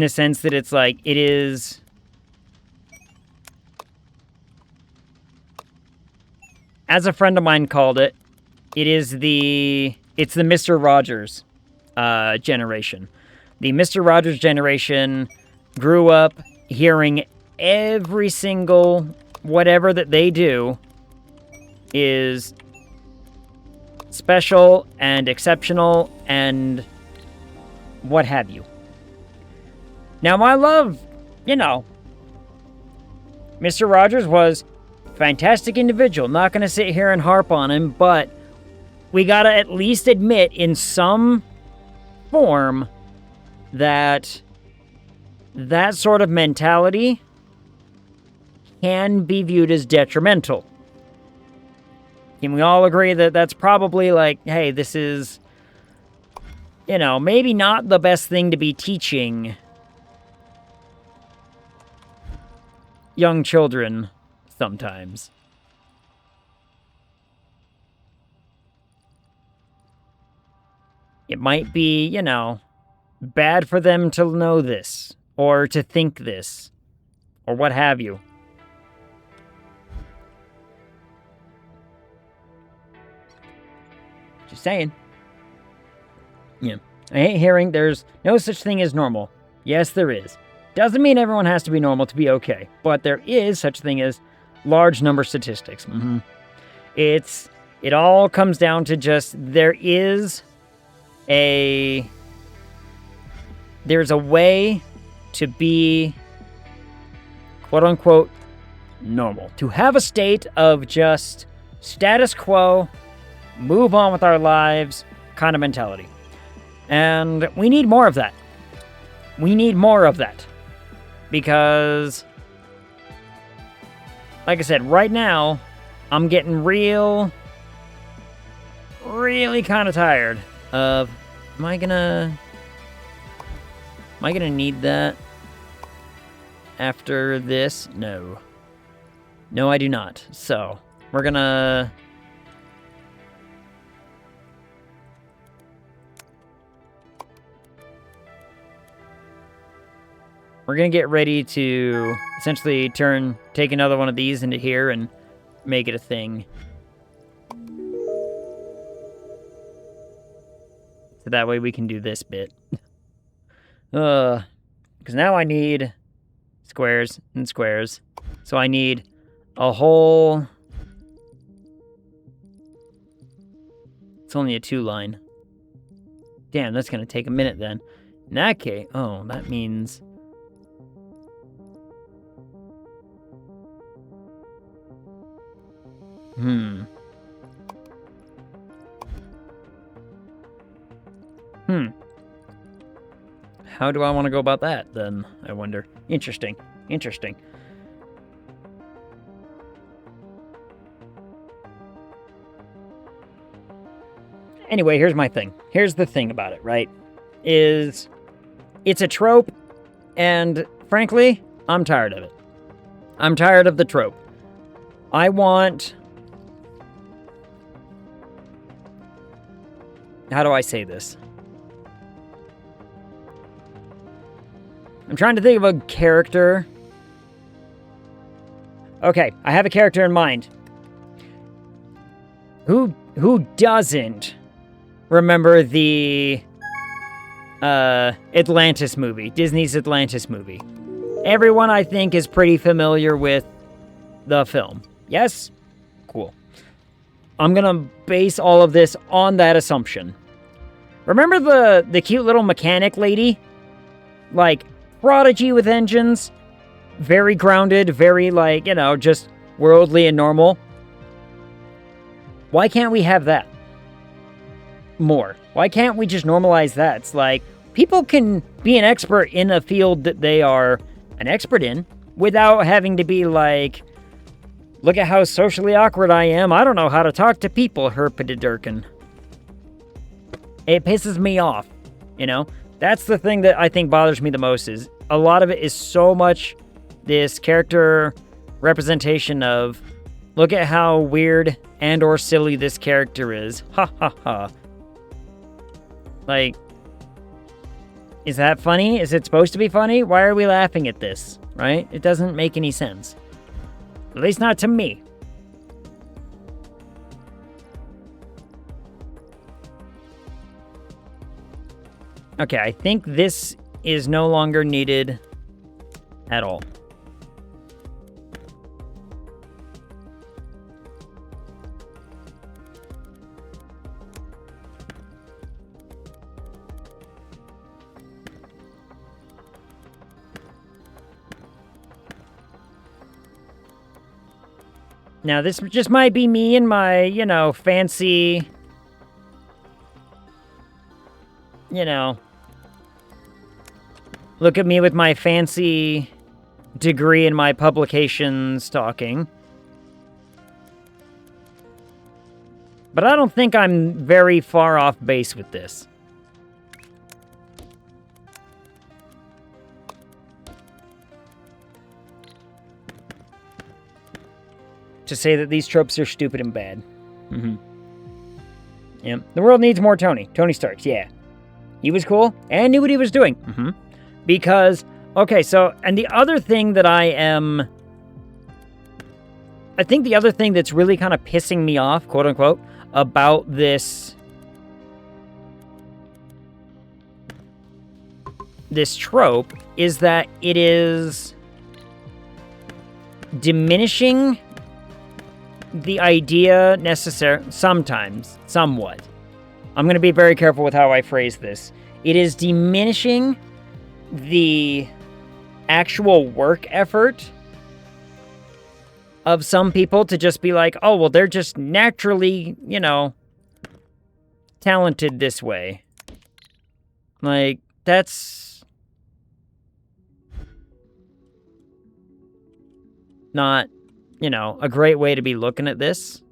sense that it's like, it is... As a friend of mine called it, it's the Mr. Rogers generation. The Mr. Rogers generation grew up hearing every single whatever that they do is special and exceptional and what have you. Now, I love, you know, Mr. Rogers was a fantastic individual. Not going to sit here and harp on him, but we got to at least admit in some form that that sort of mentality can be viewed as detrimental. Can we all agree that that's probably like, hey, this is you know, maybe not the best thing to be teaching young children sometimes. It might be, you know, bad for them to know this, or to think this, or what have you. Just saying. Yeah. I hate hearing there's no such thing as normal. Yes, there is. Doesn't mean everyone has to be normal to be okay, but there is such thing as large number statistics. It all comes down to just there's a way to be quote unquote normal. To have a state of just status quo, move on with our lives kind of mentality. And we need more of that. We need more of that. Because, like I said, right now, I'm getting really kind of tired of, am I gonna need that after this? No. No, I do not. So, we're gonna get ready to essentially take another one of these into here and make it a thing. So that way we can do this bit. Because now I need squares and squares. So I need a whole... It's only a 2-line. Damn, that's going to take a minute then. In that case... Oh, that means... How do I want to go about that, then, I wonder. Interesting. Anyway, here's my thing. Here's the thing about it, right? It's a trope, and frankly, I'm tired of it. I'm tired of the trope. I want... How do I say this? I'm trying to think of a character. Okay, I have a character in mind. Who doesn't remember the Atlantis movie, Disney's Atlantis movie? Everyone, I think, is pretty familiar with the film. Yes? Cool. I'm gonna base all of this on that assumption. Remember the cute little mechanic lady? Like, prodigy with engines? Very grounded, very, like, you know, just worldly and normal. Why can't we have that more? Why can't we just normalize that? It's like, people can be an expert in a field that they are an expert in without having to be like, look at how socially awkward I am. I don't know how to talk to people, herpididurkin. It pisses me off, you know? That's the thing that I think bothers me the most, is a lot of it is so much this character representation of, look at how weird and or silly this character is. Ha ha ha. Like, is that funny? Is it supposed to be funny? Why are we laughing at this, right? It doesn't make any sense. At least not to me. Okay, I think this is no longer needed at all. Now, this just might be me and my, you know, fancy, you know, look at me with my fancy degree in my publications talking. But I don't think I'm very far off base with this. to say that these tropes are stupid and bad. Mm-hmm. Yeah. The world needs more Tony. Tony Starks, yeah. He was cool and knew what he was doing. Mm-hmm. Because, okay, so, and the other thing that I think the other thing that's really kind of pissing me off, quote unquote, about this trope is that it is diminishing the idea somewhat. I'm going to be very careful with how I phrase this. It is diminishing the actual work effort of some people to just be like, oh, well, they're just naturally, talented this way. Like, that's not, a great way to be looking at this.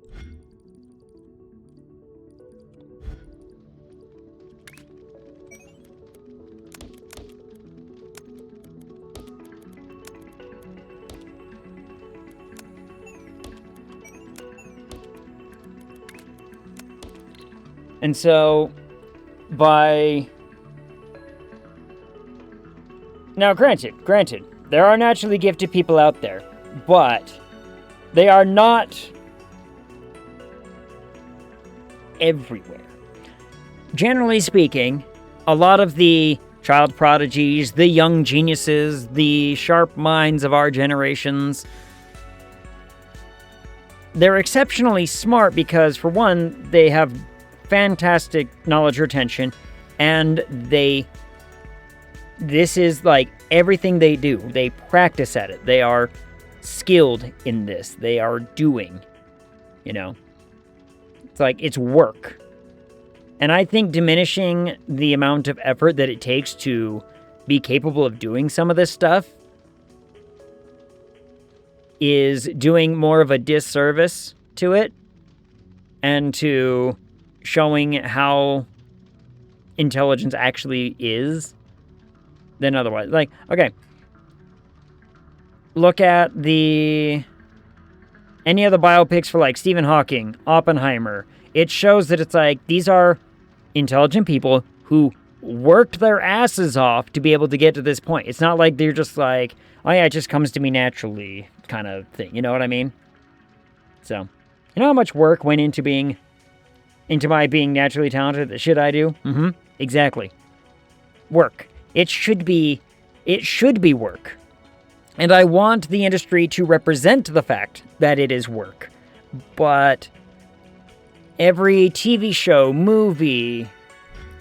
And so, now, granted, there are naturally gifted people out there, but they are not everywhere. Generally speaking, a lot of the child prodigies, the young geniuses, the sharp minds of our generations, they're exceptionally smart because, for one, they have fantastic knowledge retention, and this is like everything they do. They practice at it. They are skilled in this. They are doing, It's like, it's work. And I think diminishing the amount of effort that it takes to be capable of doing some of this stuff is doing more of a disservice to it and to showing how intelligence actually is than otherwise. Like, okay, look at any of the biopics for, like, Stephen Hawking, Oppenheimer. It shows that it's like, these are intelligent people who worked their asses off to be able to get to this point. It's not like they're just like, oh yeah, it just comes to me naturally kind of thing. You know what I mean? So, you know how much work went into my being naturally talented? The shit I do? Mm-hmm. Exactly. Work. It should be work. And I want the industry to represent the fact that it is work. But every TV show, movie,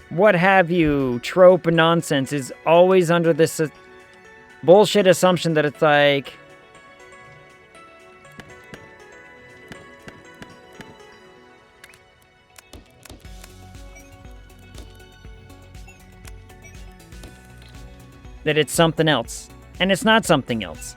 what have you, trope and nonsense is always under this bullshit assumption that it's like, that it's something else. And it's not something else.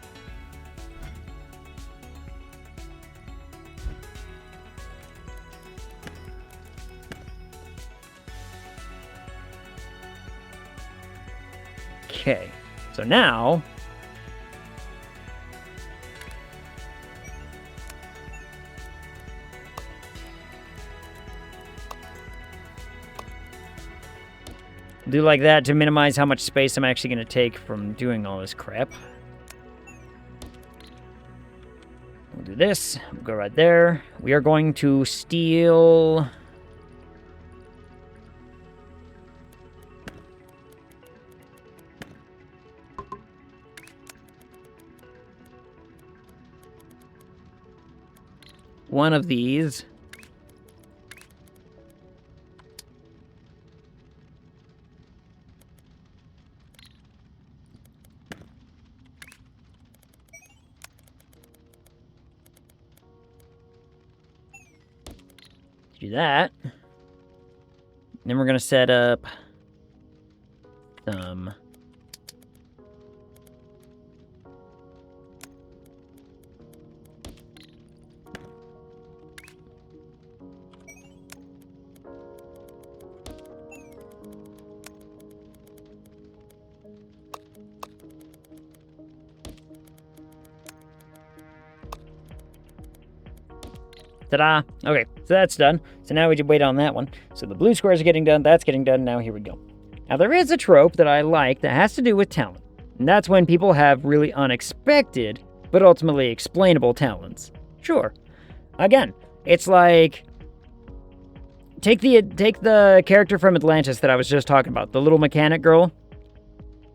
Okay, so now do like that to minimize how much space I'm actually going to take from doing all this crap. We'll do this. We'll go right there. We are going to steal one of these. Do that. Then we're going to set up some Ta-da! Okay, so that's done. So now we just wait on that one. So the blue squares are getting done, that's getting done, now here we go. Now there is a trope that I like that has to do with talent. And that's when people have really unexpected, but ultimately explainable talents. Sure. Again, it's like... Take the character from Atlantis that I was just talking about, the little mechanic girl.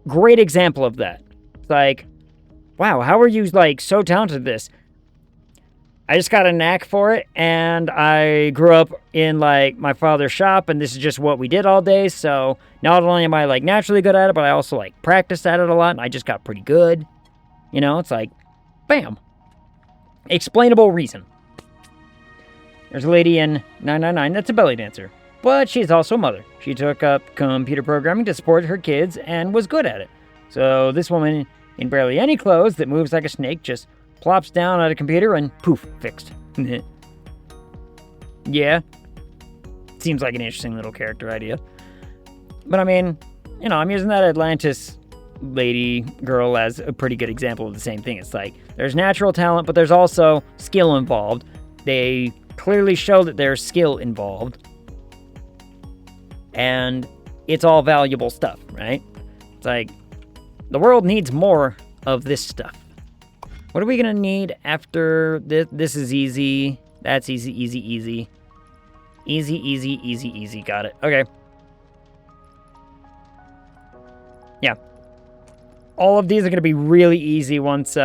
Great example of that. It's like, wow, how are you, like, so talented at this? I just got a knack for it, and I grew up in, like, my father's shop, and this is just what we did all day, so not only am I, like, naturally good at it, but I also, like, practiced at it a lot, and I just got pretty good. You know, it's like, bam. Explainable reason. There's a lady in 999 that's a belly dancer, but she's also a mother. She took up computer programming to support her kids and was good at it. So this woman in barely any clothes that moves like a snake just plops down at a computer and poof, fixed. Yeah. Seems like an interesting little character idea. But I mean, you know, I'm using that Atlantis lady girl as a pretty good example of the same thing. It's like, there's natural talent, but there's also skill involved. They clearly show that there's skill involved. And it's all valuable stuff, right? It's like, the world needs more of this stuff. What are we gonna need after this? This is easy. That's easy, easy, easy. Easy, easy, easy, easy. Got it. Okay. Yeah. All of these are gonna be really easy once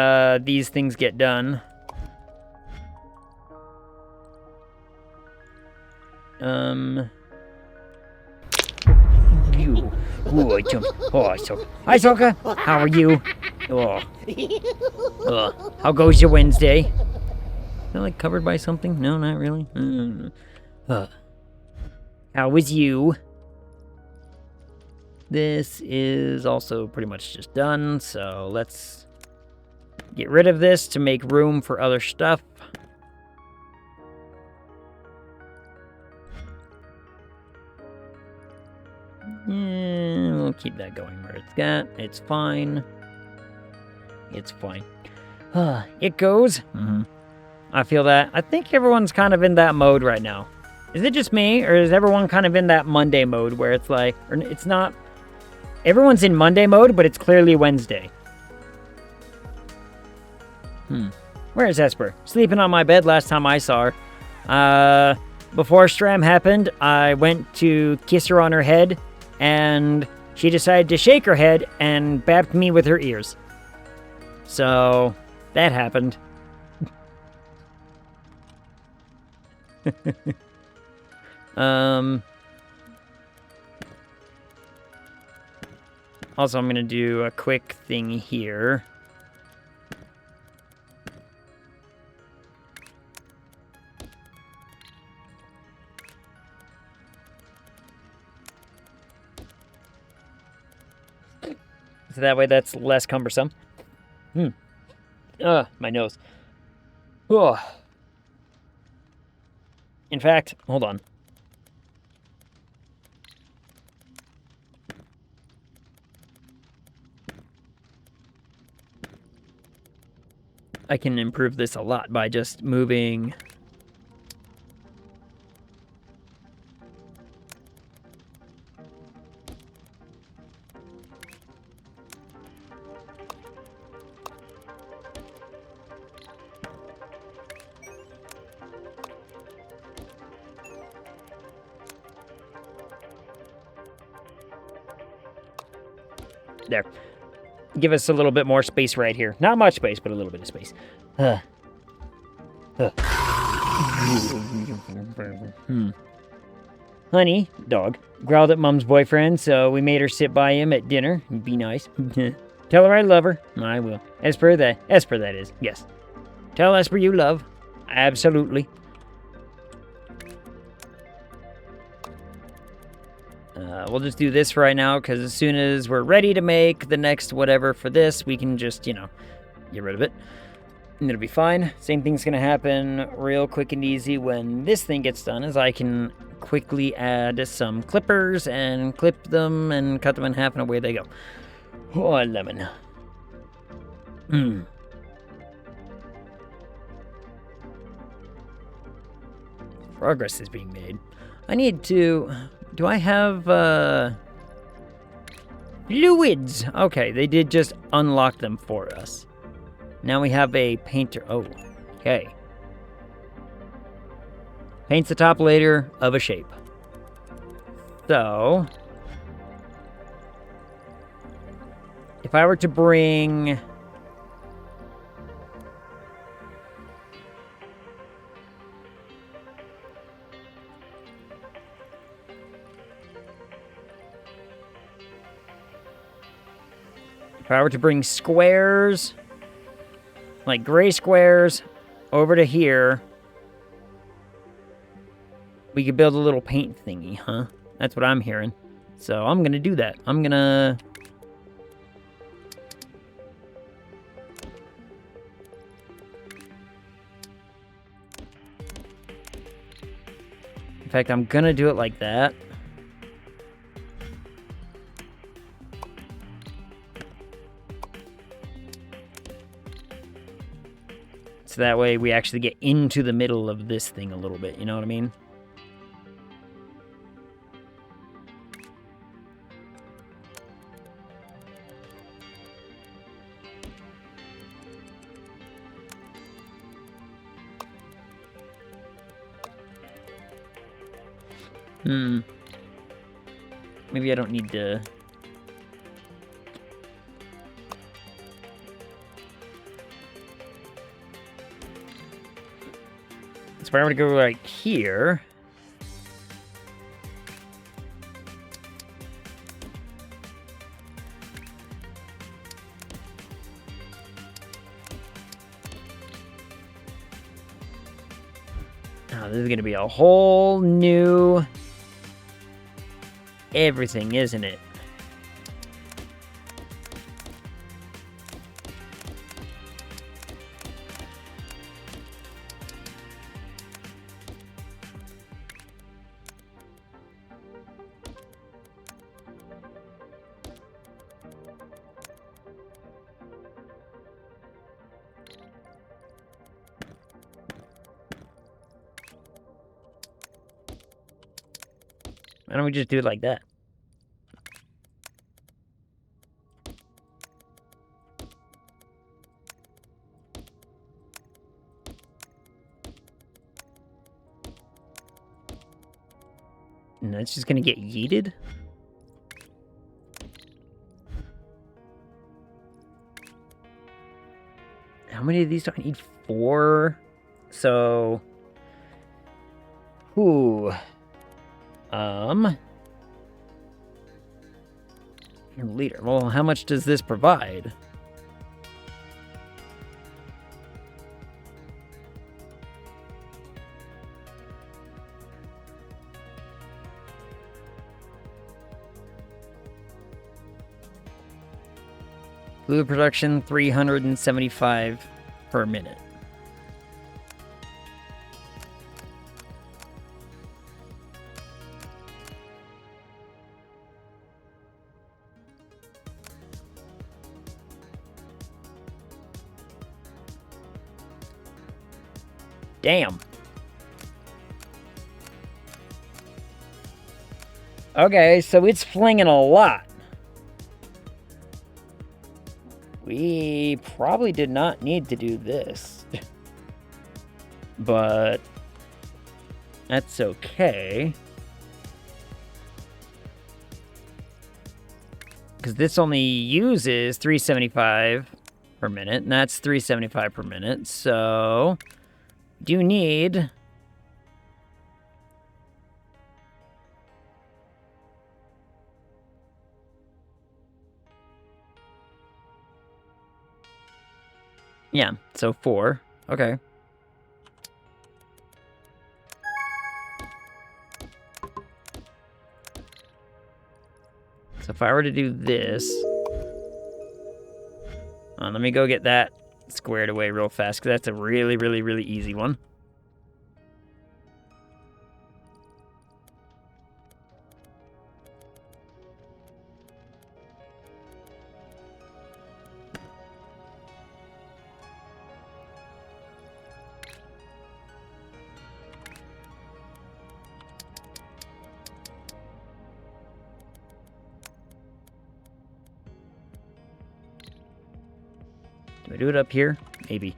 these things get done. You. Ooh, I jumped. Oh, Hi, Soka. How are you? Oh. How goes your Wednesday? Is that, like, covered by something? No, not really. How was you? This is also pretty much just done, so let's get rid of this to make room for other stuff. Yeah, we'll keep that going where it's at. It's fine. It's fine. It goes. I feel that. I think everyone's kind of in that mode right now. Is it just me, or is everyone kind of in that Monday mode where it's like, or it's not... Everyone's in Monday mode, but it's clearly Wednesday. Where is Esper? Sleeping on my bed last time I saw her. Before Stram happened, I went to kiss her on her head, and she decided to shake her head and bapped me with her ears. So, that happened. Also, I'm gonna do a quick thing here. So that way that's less cumbersome. My nose. Oh. In fact, hold on. I can improve this a lot by just moving... There. Give us a little bit more space right here. Not much space, but a little bit of space. Honey, dog, growled at Mom's boyfriend, so we made her sit by him at dinner. Be nice. Tell her I love her. I will. Esper, that is. Yes. Tell Esper you love. Absolutely. We'll just do this right now, because as soon as we're ready to make the next whatever for this, we can just, you know, get rid of it. And it'll be fine. Same thing's going to happen real quick and easy when this thing gets done, is I can quickly add some clippers and clip them and cut them in half, and away they go. Oh, lemon. Progress is being made. I need to... Do I have, fluids? Okay, they did just unlock them for us. Now we have a painter. Oh, okay. Paints the top layer of a shape. So... If I were to bring... If I were to bring squares, like gray squares, over to here, we could build a little paint thingy, huh? That's what I'm hearing. So I'm gonna do that. I'm gonna... In fact, I'm gonna do it like that. So that way we actually get into the middle of this thing a little bit, you know what I mean? Maybe I don't need to... So if I were to go right here... Oh, this is going to be a whole new... everything, isn't it? Why don't we just do it like that? And that's just gonna get yeeted? How many of these do I need? 4? So... Ooh... Leader. Well, how much does this provide? Fluid production, 375 per minute. Damn. Okay, so it's flinging a lot. We probably did not need to do this. But that's okay. Because this only uses 375 per minute, and that's 375 per minute, so... do need... Yeah, so 4. Okay. So if I were to do this... let me go get that squared away real fast, because that's a really, really, really easy one. Do I do it up here? Maybe.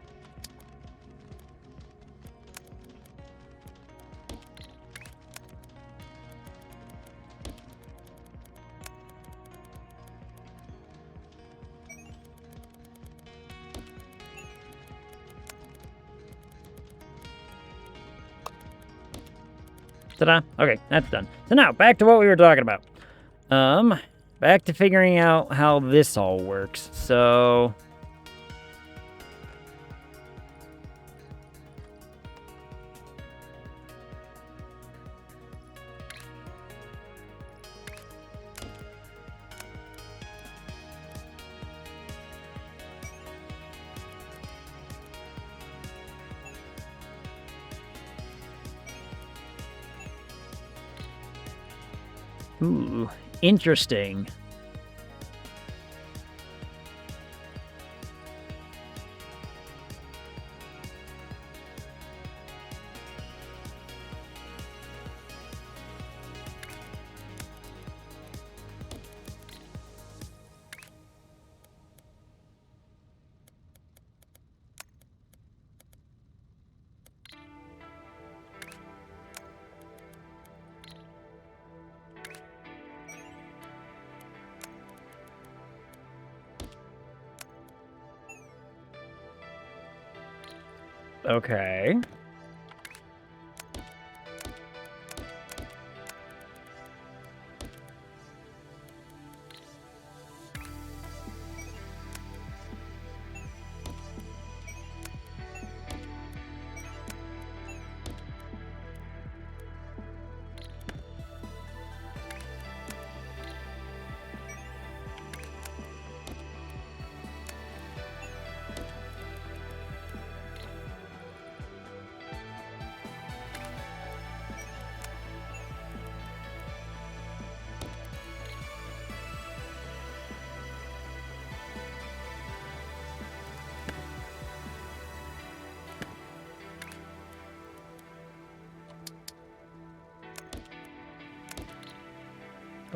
Ta-da. Okay, that's done. So now, back to what we were talking about. Back to figuring out how this all works. So... Ooh, interesting. Okay.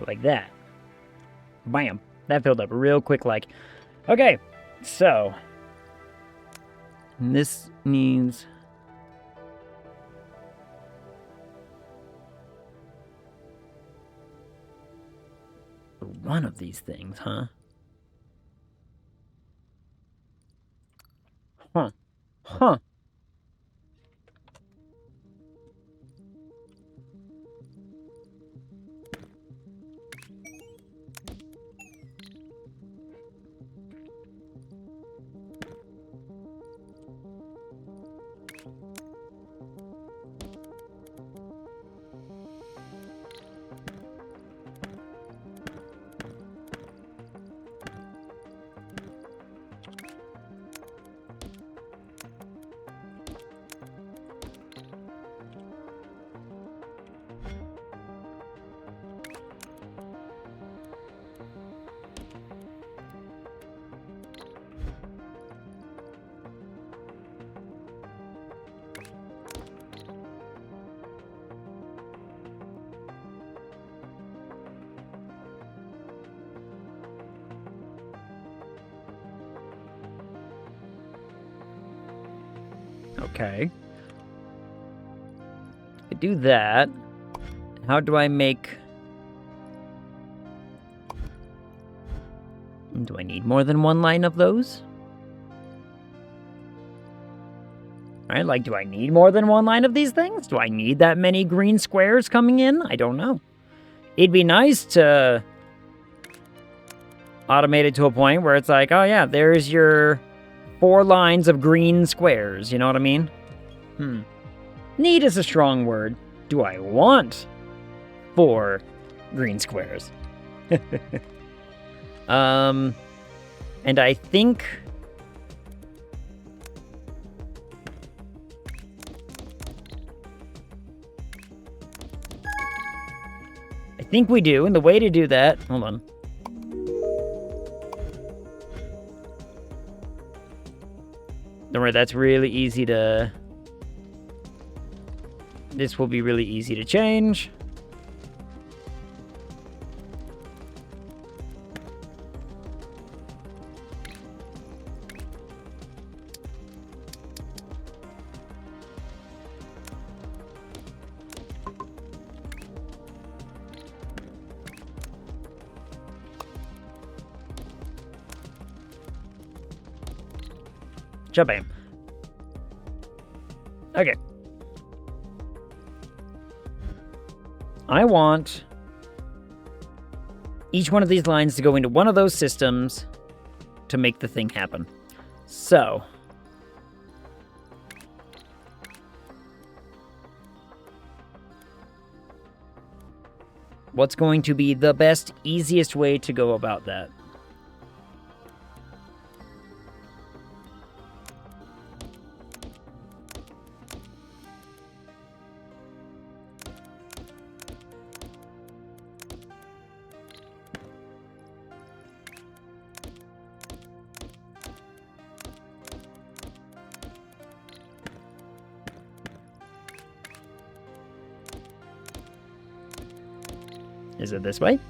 Like that. Bam. That filled up real quick like. Okay, so. This needs... one of these things, huh? Huh. Huh. Okay. I do that. How do I make... do I need more than one line of those? Right, like, do I need more than one line of these things? Do I need that many green squares coming in? I don't know. It'd be nice to automate it to a point where it's like, oh yeah, there's your 4 lines of green squares, you know what I mean? Need is a strong word. Do I want 4 green squares? And I think... I think we do, and the way to do that... hold on. Don't worry, that's really easy to... this will be really easy to change. Shabam. Okay. I want each one of these lines to go into one of those systems to make the thing happen. So, what's going to be the best, easiest way to go about that? Is it this way?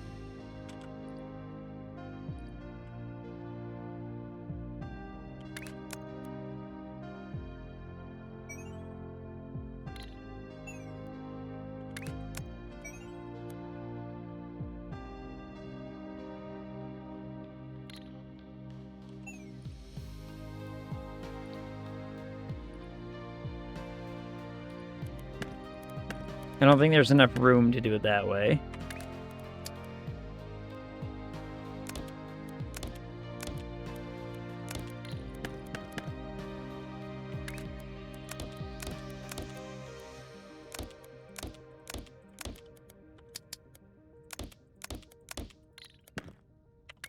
I don't think there's enough room to do it that way.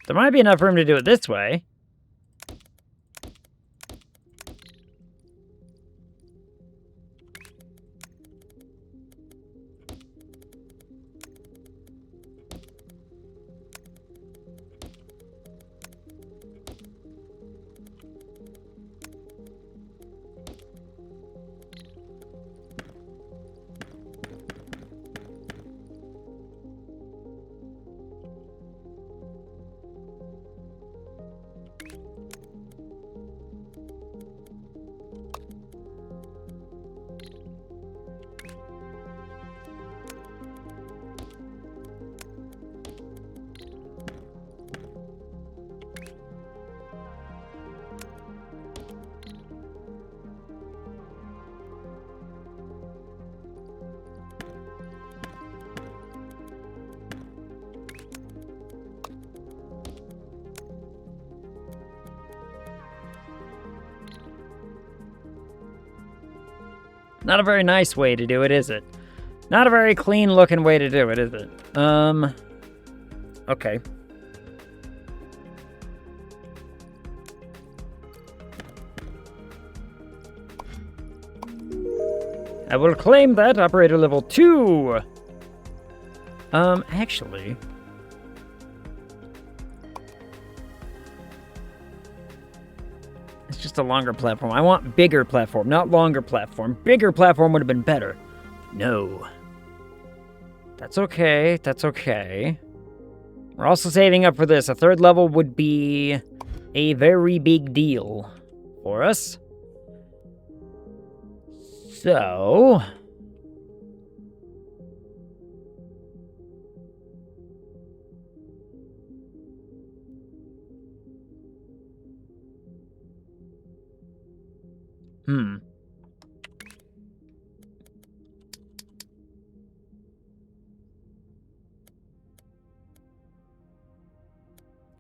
There might be enough room to do it this way. Not a very nice way to do it, is it? Not a very clean-looking way to do it, is it? Okay. I will claim that, operator level 2! Actually... It's just a longer platform. I want bigger platform, not longer platform. Bigger platform would have been better. No. That's okay. That's okay. We're also saving up for this. A third level would be a very big deal for us. So...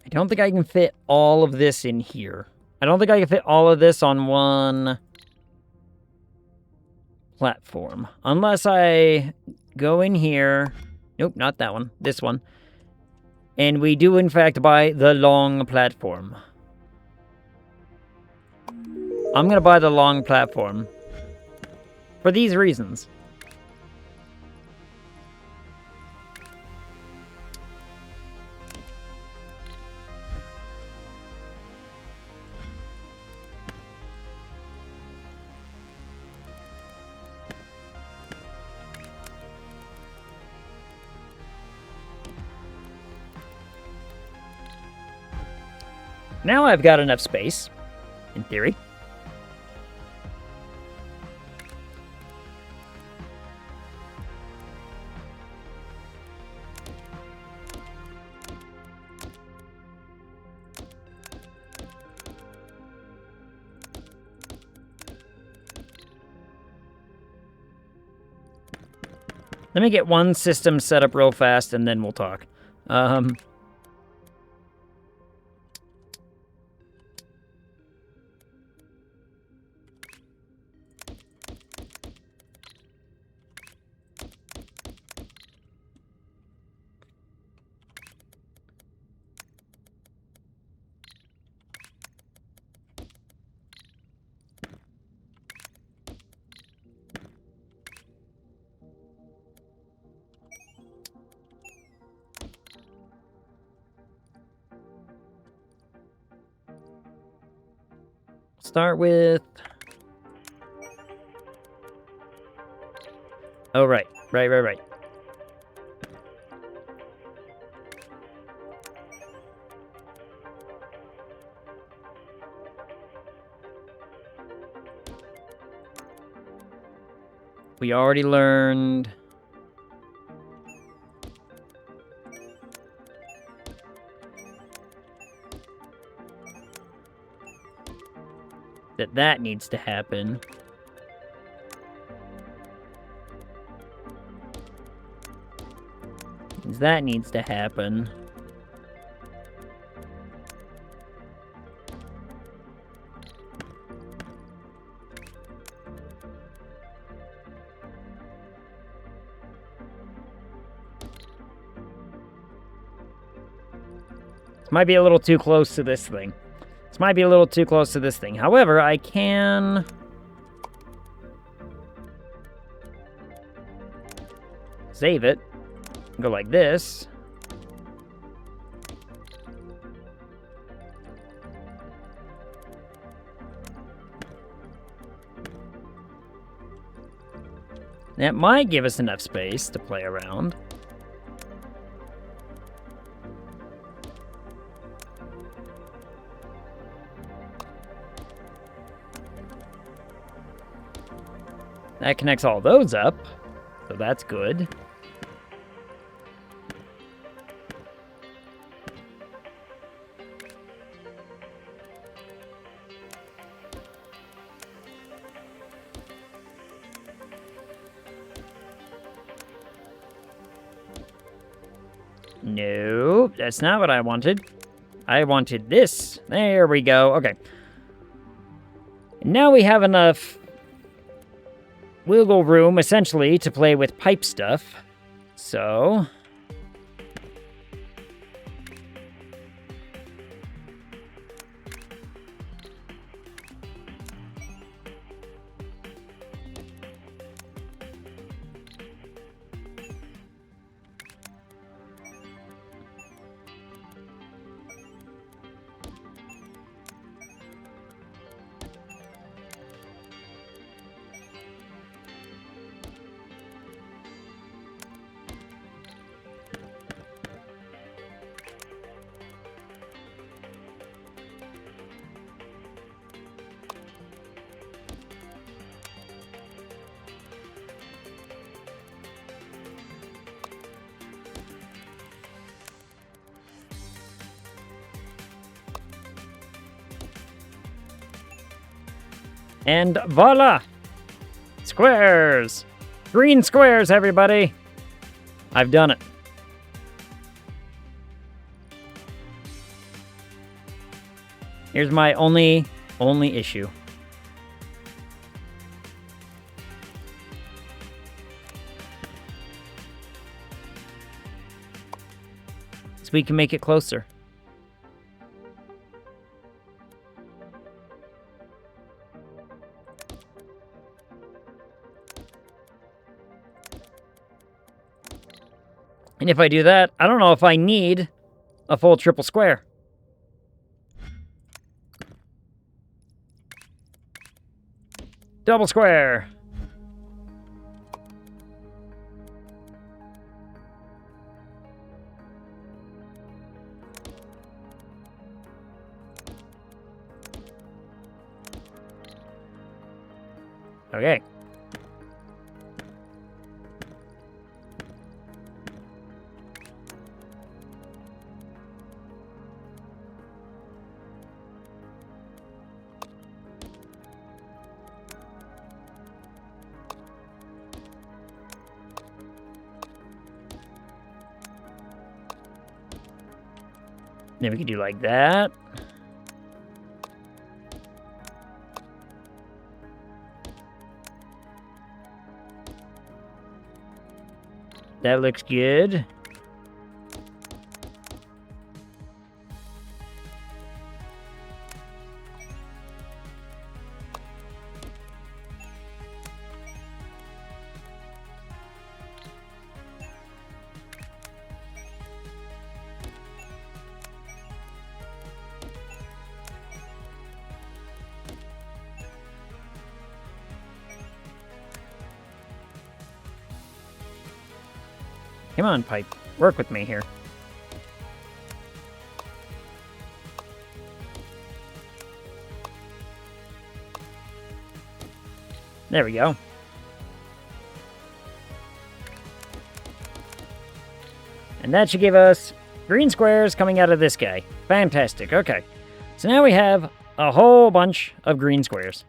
I don't think I can fit all of this in here. I don't think I can fit all of this on one platform. Unless I go in here. Nope, not that one. This one. And we do, in fact, buy the long platform. I'm going to buy the long platform. For these reasons. Now I've got enough space, in theory. Let me get one system set up real fast, and then we'll talk. Start with... Oh, right. Right. We already learned... that needs to happen. That needs to happen. This might be a little too close to this thing. This might be a little too close to this thing. However, I can... save it. Go like this. That might give us enough space to play around. That connects all those up, so that's good. No, that's not what I wanted. I wanted this. There we go. Okay. Now we have enough wiggle room, essentially, to play with pipe stuff. So... and voila! Squares! Green squares, everybody! I've done it. Here's my only issue. So we can make it closer. And if I do that, I don't know if I need a full triple square. Double square. Okay. Then we can do like that. That looks good. Come on, pipe. Work with me here. There we go. And that should give us green squares coming out of this guy. Fantastic. Okay. So now we have a whole bunch of green squares.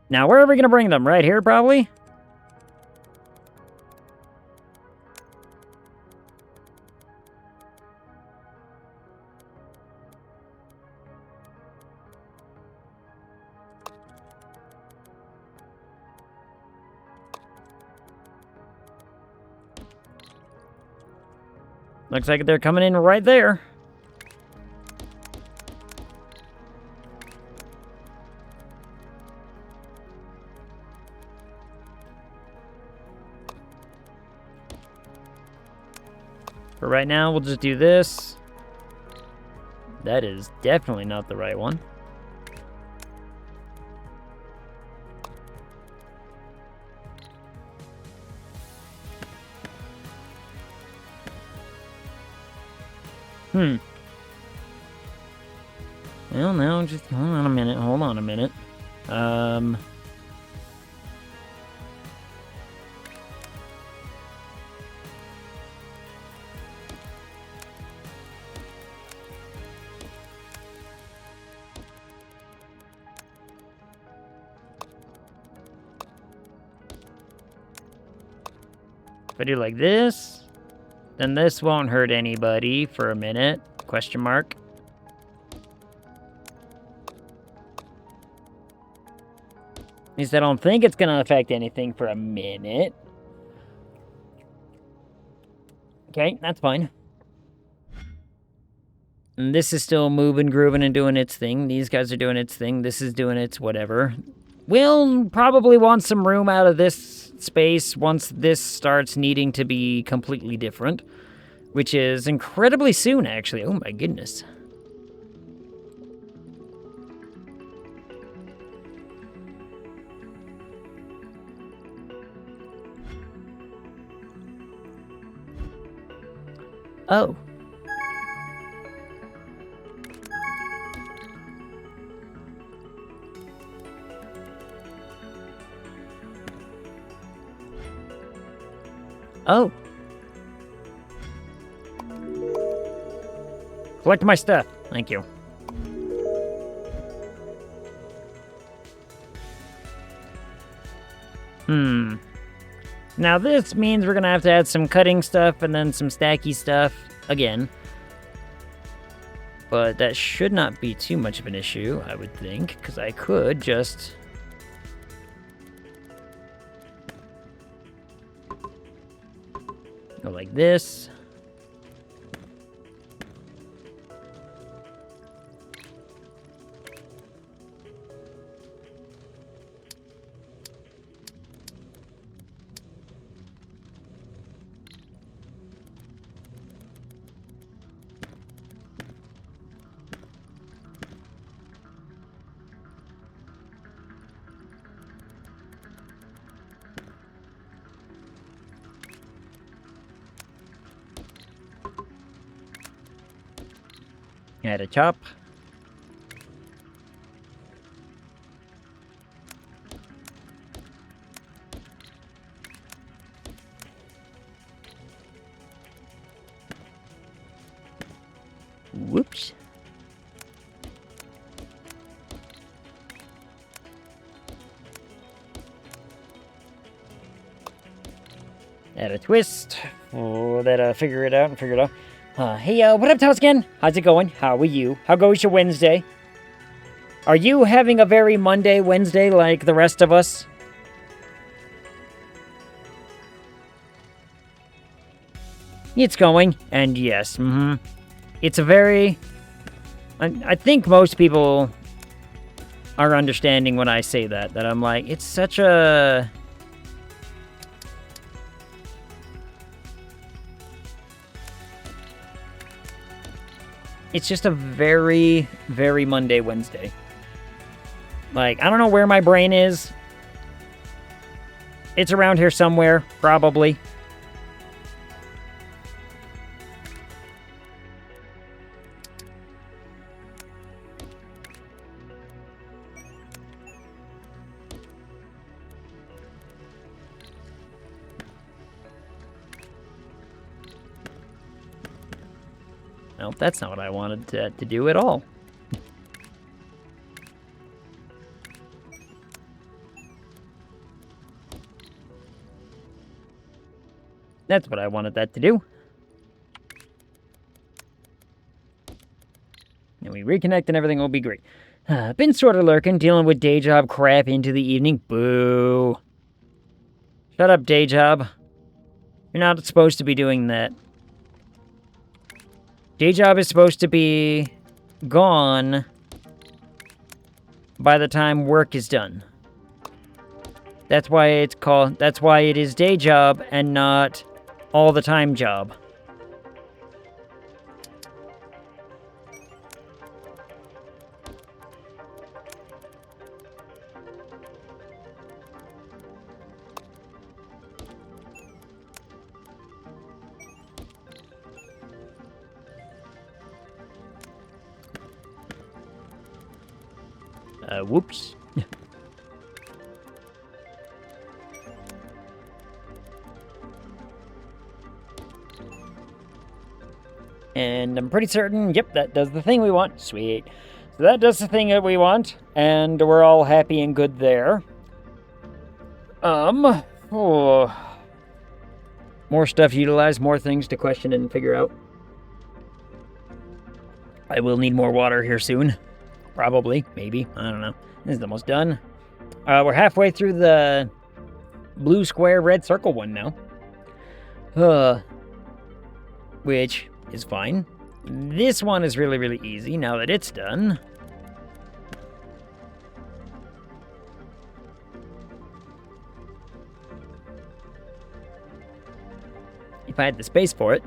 Now, where are we going to bring them? Right here, probably? Looks like they're coming in right there. For right now, we'll just do this. That is definitely not the right one. Well, now, just hold on a minute. If I do like this, then this won't hurt anybody for a minute. Question mark. At least I don't think it's going to affect anything for a minute. Okay, that's fine. And this is still moving, grooving, and doing its thing. These guys are doing its thing. This is doing its whatever. We'll probably want some room out of this space once this starts needing to be completely different. Which is incredibly soon, actually. Oh my goodness. Oh. Oh. Collect my stuff. Thank you. Now this means we're gonna have to add some cutting stuff and then some stacky stuff again. But that should not be too much of an issue, I would think, because I could just... go like this. Add a chop. Whoops. Add a twist. Oh, that figure it out and figure it out. Hey, what up, Toscan? How's it going? How are you? How goes your Wednesday? Are you having a very Monday, Wednesday like the rest of us? It's going, and yes, It's a very... I think most people are understanding when I say that I'm like, it's such a... It's just a very, very Monday, Wednesday. Like, I don't know where my brain is. It's around here somewhere, probably. Nope, that's not what I wanted to do at all. That's what I wanted that to do. And we reconnect and everything will be great. Been sort of lurking, dealing with day job crap into the evening. Boo. Shut up, day job. You're not supposed to be doing that. Day job is supposed to be gone by the time work is done. That's why it's called... That's why it is day job and not all the time job. Whoops. And I'm pretty certain, yep, that does the thing we want. Sweet. So that does the thing that we want, and we're all happy and good there. More stuff utilized, more things to question and figure out. I will need more water here soon. Probably, maybe, I don't know. This is almost done. We're halfway through the blue square, red circle one now. Which is fine. This one is really, really easy now that it's done. If I had the space for it.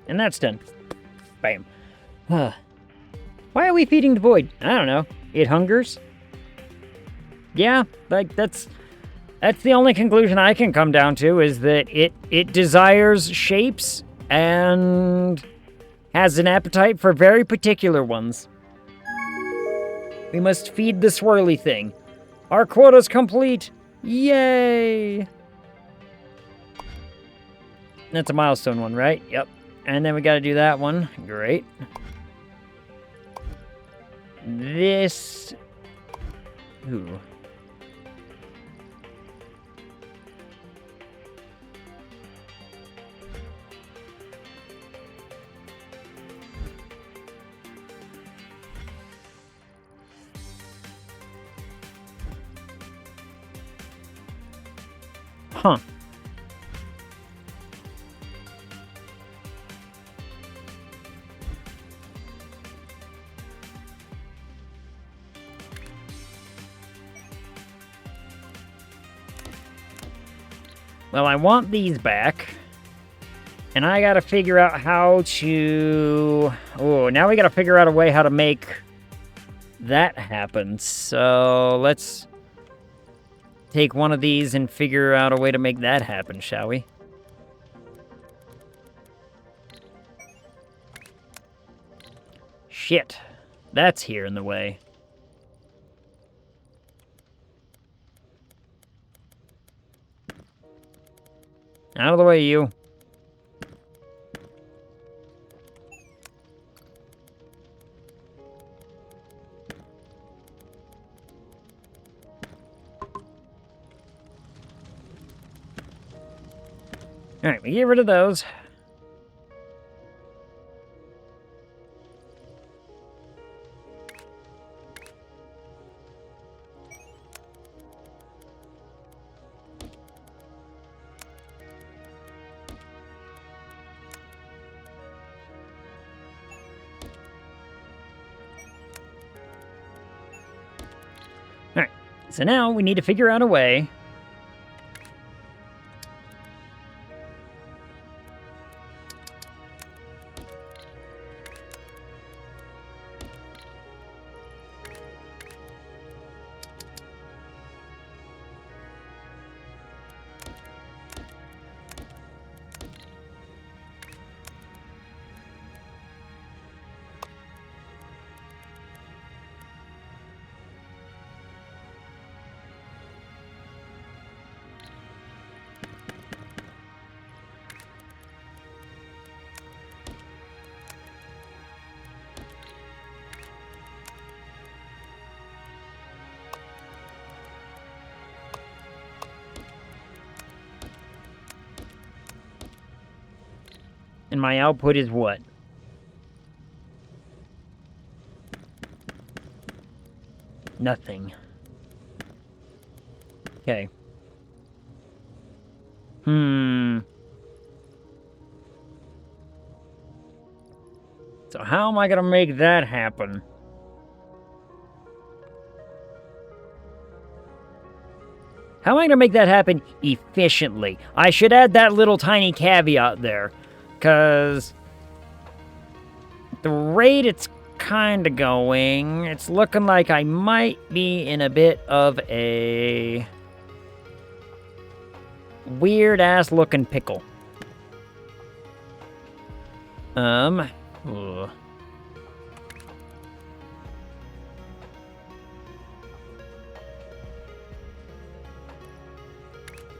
And that's done. Bam. Why are we feeding the void? I don't know. It hungers? Yeah, like, that's the only conclusion I can come down to, is that it desires shapes and has an appetite for very particular ones. We must feed the swirly thing. Our quota's complete! Yay! That's a milestone one, right? Yep. And then we gotta do that one. Great. This... Ooh. Huh. Well, I want these back. And I gotta figure out how to... Oh, now we gotta figure out a way how to make that happen. So let's take one of these and figure out a way to make that happen, shall we? Shit. That's here in the way. Out of the way, you. Alright, we get rid of those. Alright, so now we need to figure out a way and my output is what? Nothing. Okay. So how am I gonna make that happen? How am I gonna make that happen efficiently? I should add that little tiny caveat there. Because the rate it's kind of going, it's looking like I might be in a bit of a weird-ass looking pickle. Ugh.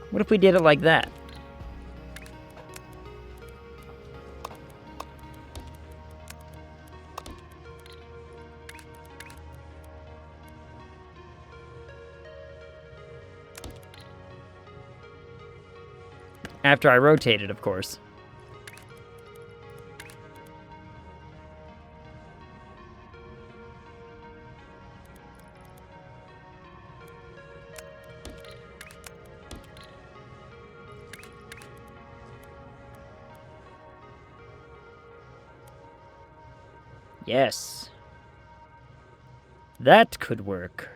What if we did it like that? After I rotate it, of course. Yes. That could work.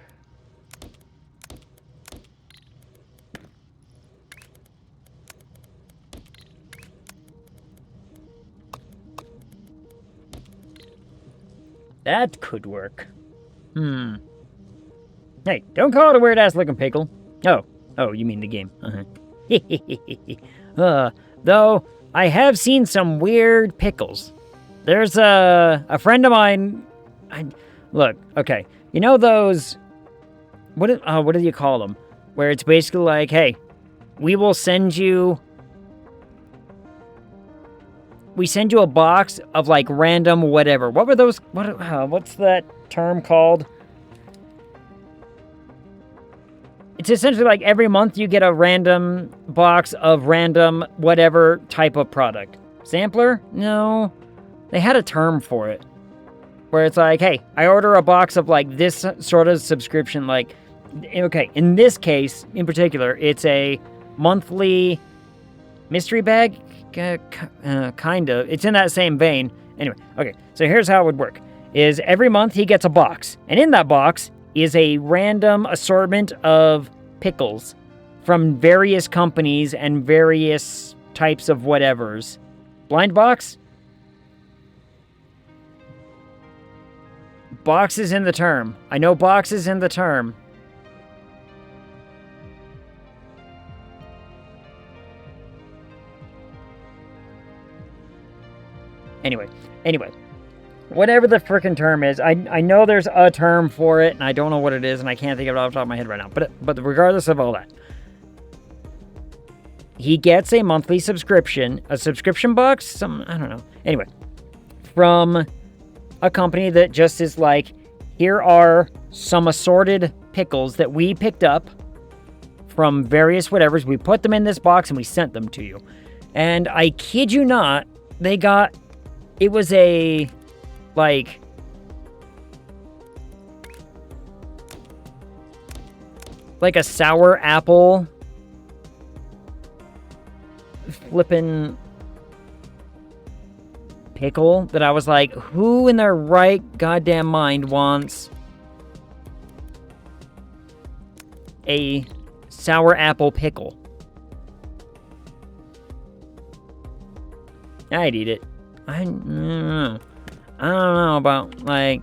That could work. Hey, don't call it a weird-ass looking pickle. Oh, you mean the game. Though, I have seen some weird pickles. There's a friend of mine... Look, okay. You know those... What do you call them? Where it's basically like, hey, we will send you... We send you a box of, like, random whatever. What were those... what's that term called? It's essentially like every month you get a random box of random whatever type of product. Sampler? No. They had a term for it. Where it's like, hey, I order a box of, like, this sort of subscription, like... Okay, in this case, in particular, it's a monthly mystery bag? Kind of. It's in that same vein. Anyway, okay, so here's how it would work. Is every month he gets a box. And in that box is a random assortment of pickles from various companies and various types of whatevers. Blind box? Box is in the term. I know box is in the term. Anyway. Whatever the frickin' term is, I know there's a term for it, and I don't know what it is, and I can't think of it off the top of my head right now. But regardless of all that, he gets a monthly subscription, a subscription box, I don't know. Anyway, from a company that just is like, here are some assorted pickles that we picked up from various whatevers. We put them in this box and we sent them to you. And I kid you not, it was a, like a sour apple flippin' pickle that I was like, who in their right goddamn mind wants a sour apple pickle? I'd eat it. I don't know about, like...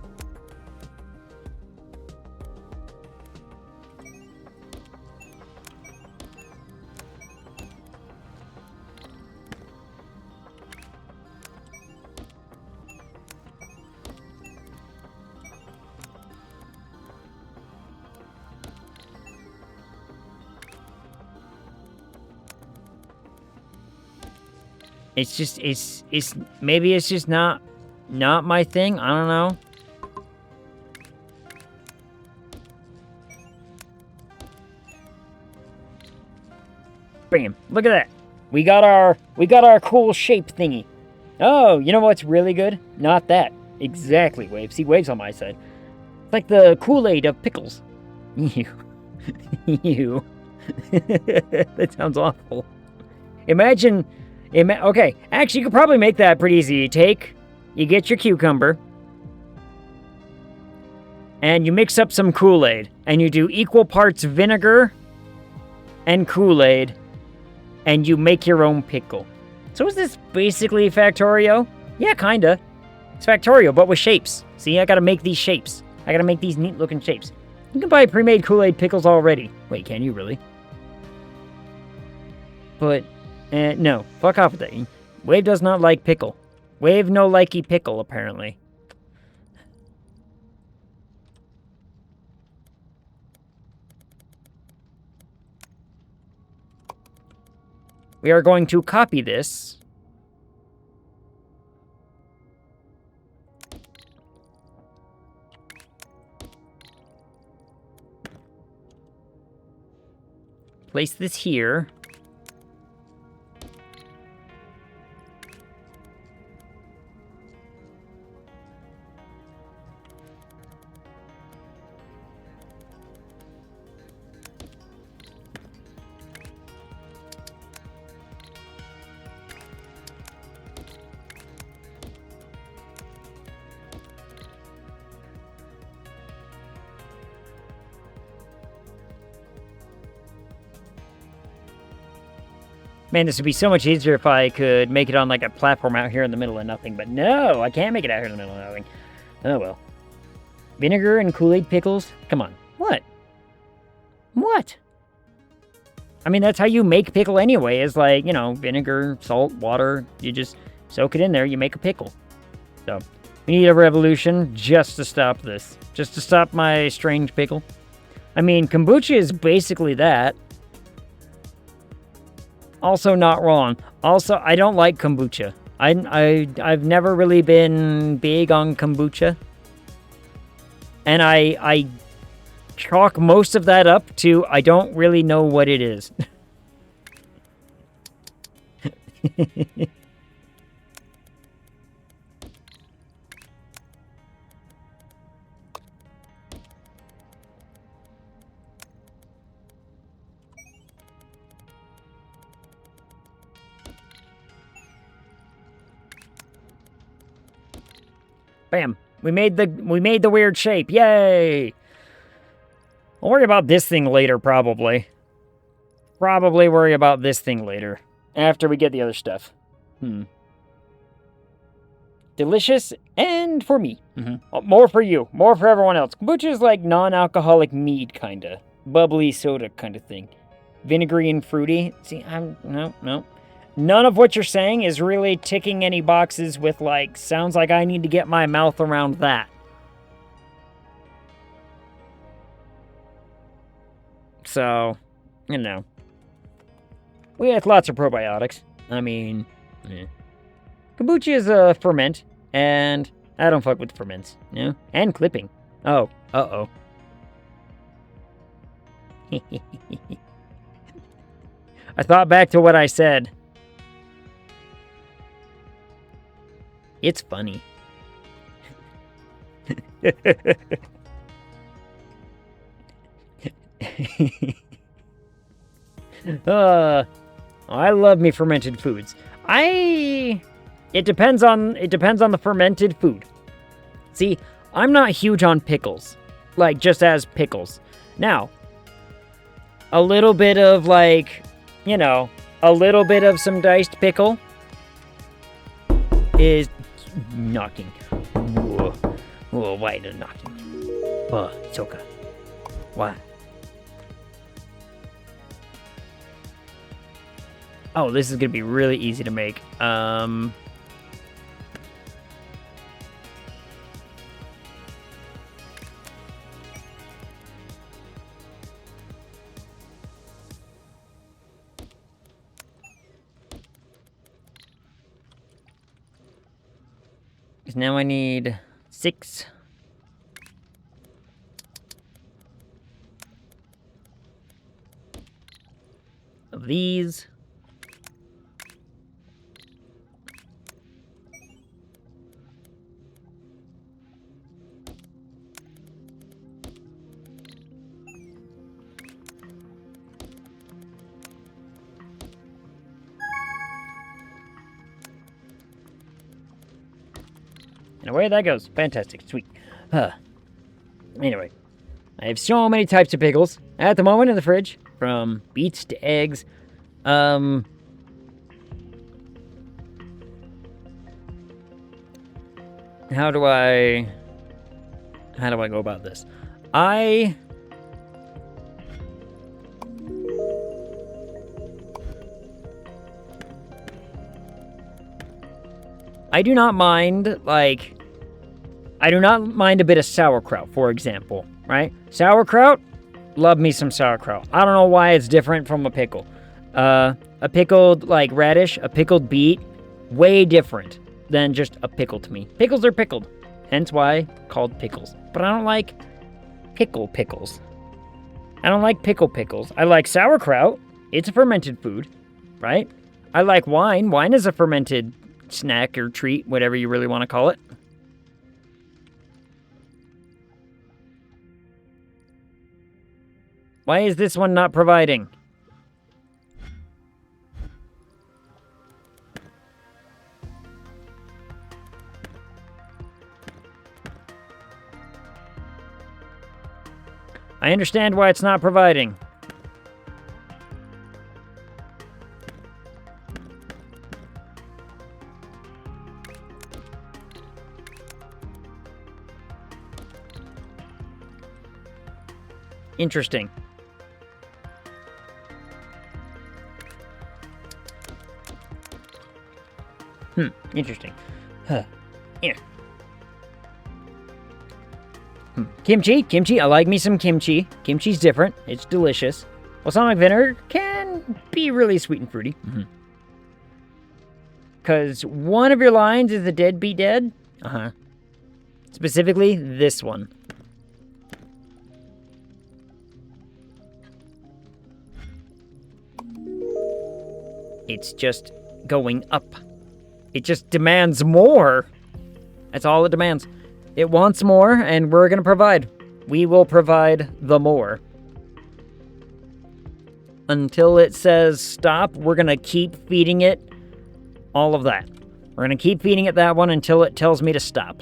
It's just, maybe it's just not my thing. I don't know. Bam! Look at that. We got our cool shape thingy. Oh, you know what's really good? Not that. Exactly, Wave. See, Wave's on my side. It's like the Kool-Aid of pickles. Ew. Ew. That sounds awful. Imagine... Okay, actually, you could probably make that pretty easy. You get your cucumber, and you mix up some Kool-Aid, and you do equal parts vinegar and Kool-Aid, and you make your own pickle. So is this basically Factorio? Yeah, kinda. It's Factorio, but with shapes. See, I gotta make these shapes. I gotta make these neat-looking shapes. You can buy pre-made Kool-Aid pickles already. Wait, can you really? But... no, fuck off with that. Wave does not like pickle. Wave no likey pickle, apparently. We are going to copy this. Place this here. Man, this would be so much easier if I could make it on like a platform out here in the middle of nothing. But no, I can't make it out here in the middle of nothing. Oh well. Vinegar and Kool-Aid pickles? Come on. What? What? I mean, that's how you make pickle anyway, is like, you know, vinegar, salt, water. You just soak it in there, you make a pickle. So, we need a revolution just to stop this. Just to stop my strange pickle. I mean, kombucha is basically that. Also not wrong. Also, I don't like kombucha. I've never really been big on kombucha. And I chalk most of that up to I don't really know what it is. Bam. We made the weird shape. Yay! I'll worry about this thing later, probably. Probably worry about this thing later. After we get the other stuff. delicious, and for me. More for you, more for everyone else. Kombucha is like non-alcoholic mead, kinda. Bubbly soda kind of thing. Vinegary and fruity. See, no. None of what you're saying is really ticking any boxes with, like, sounds like I need to get my mouth around that. So, you know. We have lots of probiotics. I mean, kombucha is a ferment, and I don't fuck with ferments, you know? And clipping. Oh, uh-oh. I thought back to what I said. It's funny. I love me fermented foods. It depends on the fermented food. See, I'm not huge on pickles. Like, just as pickles. Now, a little bit of, like, you know, a little bit of some diced pickle is knocking. Whoa, why is it knocking? Oh, it's okay. Why? Oh, this is gonna be really easy to make. Now I need 6. Of these. And away that goes. Fantastic. Sweet. Anyway. I have so many types of pickles at the moment in the fridge. From beets to eggs. How do I go about this? I do not mind, like, I do not mind a bit of sauerkraut, for example, right? Sauerkraut, love me some sauerkraut. I don't know why it's different from a pickle. A pickled, like, radish, a pickled beet, way different than just a pickle to me. Pickles are pickled, hence why called pickles. But I don't like pickles. I don't like pickles. I like sauerkraut. It's a fermented food, right? I like wine. Wine is a fermented snack or treat, whatever you really want to call it. Why is this one not providing? I understand why it's not providing. Interesting. Interesting. Yeah. Kimchi, I like me some kimchi. Kimchi's different. It's delicious. Balsamic vinegar can be really sweet and fruity. Because one of your lines is the dead be dead. Specifically, this one. It's just going up. It just demands more. That's all it demands. It wants more, and we're going to provide. We will provide the more. Until it says stop, we're going to keep feeding it all of that. We're going to keep feeding it that one until it tells me to stop.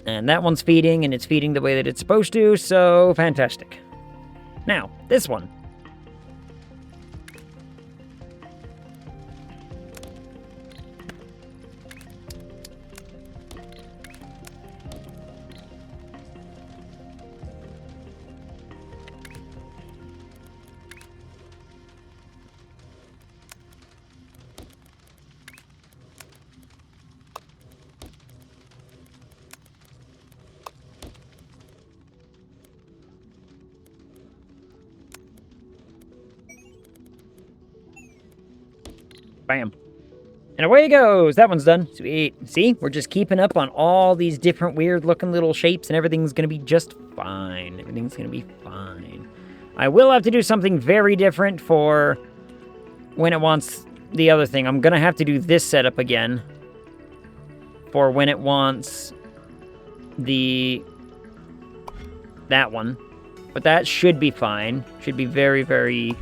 And that one's feeding, and it's feeding the way that it's supposed to, so fantastic. Now, this one. Bam. And away it goes. That one's done. Sweet. See? We're just keeping up on all these different weird-looking little shapes, and everything's going to be just fine. Everything's going to be fine. I will have to do something very different for when it wants the other thing. I'm going to have to do this setup again for when it wants that one. But that should be fine. Should be very, very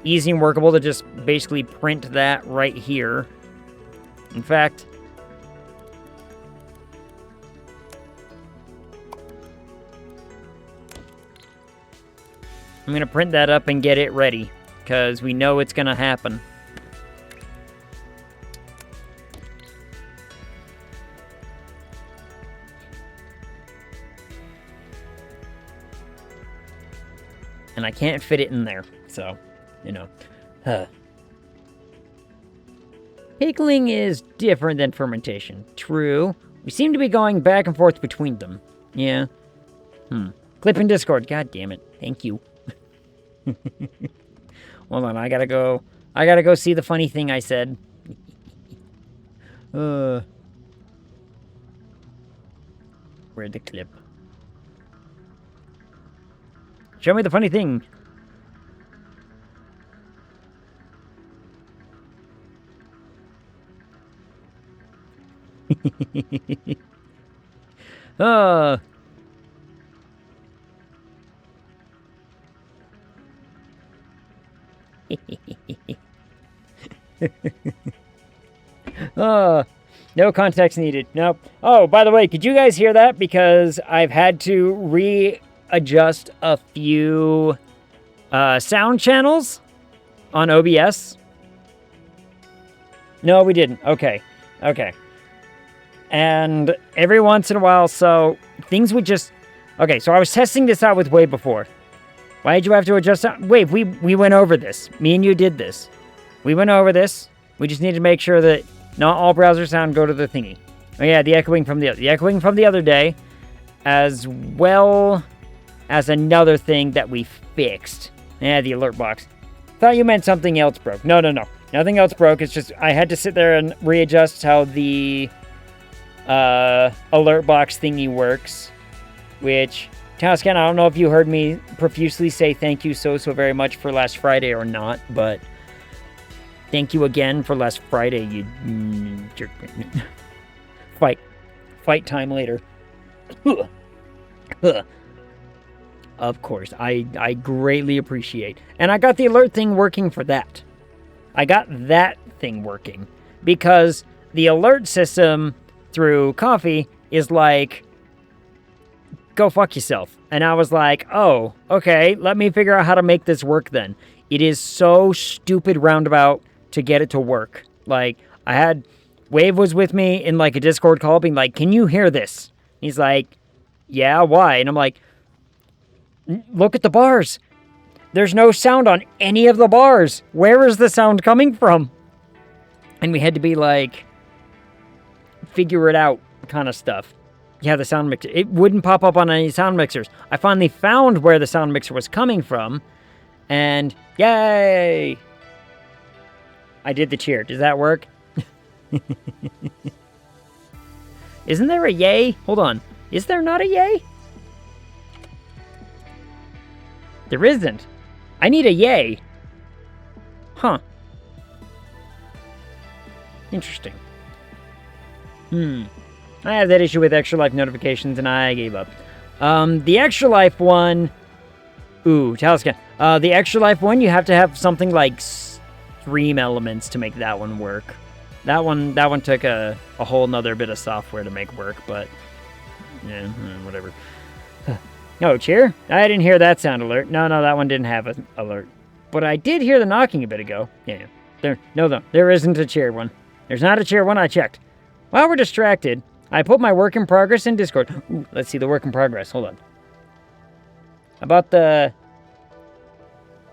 easy and workable to just basically print that right here. In fact, I'm going to print that up and get it ready, because we know it's going to happen. And I can't fit it in there, so, you know. Pickling is different than fermentation. True. We seem to be going back and forth between them. Yeah. Clip in Discord. God damn it. Thank you. Hold on, I gotta go see the funny thing I said. Where'd the clip? Show me the funny thing. Oh. Oh, no context needed. Nope. Oh, by the way, could you guys hear that? Because I've had to readjust a few sound channels on OBS. No, we didn't. Okay. Okay. And every once in a while, so things would just... Okay, so I was testing this out with Wave before. Why did you have to adjust that? Wave, we went over this. Me and you did this. We went over this. We just need to make sure that not all browser sound go to the thingy. Oh yeah, the echoing from the other day, as well as another thing that we fixed. Yeah, the alert box. Thought you meant something else broke. No. Nothing else broke. It's just I had to sit there and readjust how the alert box thingy works, which, Tascan, I don't know if you heard me profusely say thank you so very much for last Friday or not, but thank you again for last Friday, you jerk. Fight time later. Of course, I greatly appreciate. And I got the alert thing working for that. I got that thing working because the alert system through Coffee is like, go fuck yourself. And I was like, oh, okay, let me figure out how to make this work then. It is so stupid roundabout to get it to work. Like, I had... Wave was with me in, like, a Discord call being like, can you hear this? He's like, yeah, why? And I'm like, look at the bars. There's no sound on any of the bars. Where is the sound coming from? And we had to be like, figure it out kind of stuff. Yeah, the sound mixer. It wouldn't pop up on any sound mixers. I finally found where the sound mixer was coming from. And yay! I did the cheer. Does that work? Isn't there a yay? Hold on. Is there not a yay? There isn't. I need a yay. Huh. Interesting. I have that issue with Extra Life notifications, and I gave up. The Extra Life one... Ooh, Taliscan. The Extra Life one, you have to have something like stream elements to make that one work. That one took a whole nother bit of software to make work, but... Yeah, whatever. No, cheer? I didn't hear that sound alert. No, that one didn't have an alert. But I did hear the knocking a bit ago. Yeah. There isn't a cheer one. There's not a cheer one, I checked. While we're distracted, I put my work in progress in Discord. Ooh, let's see the work in progress. Hold on. About the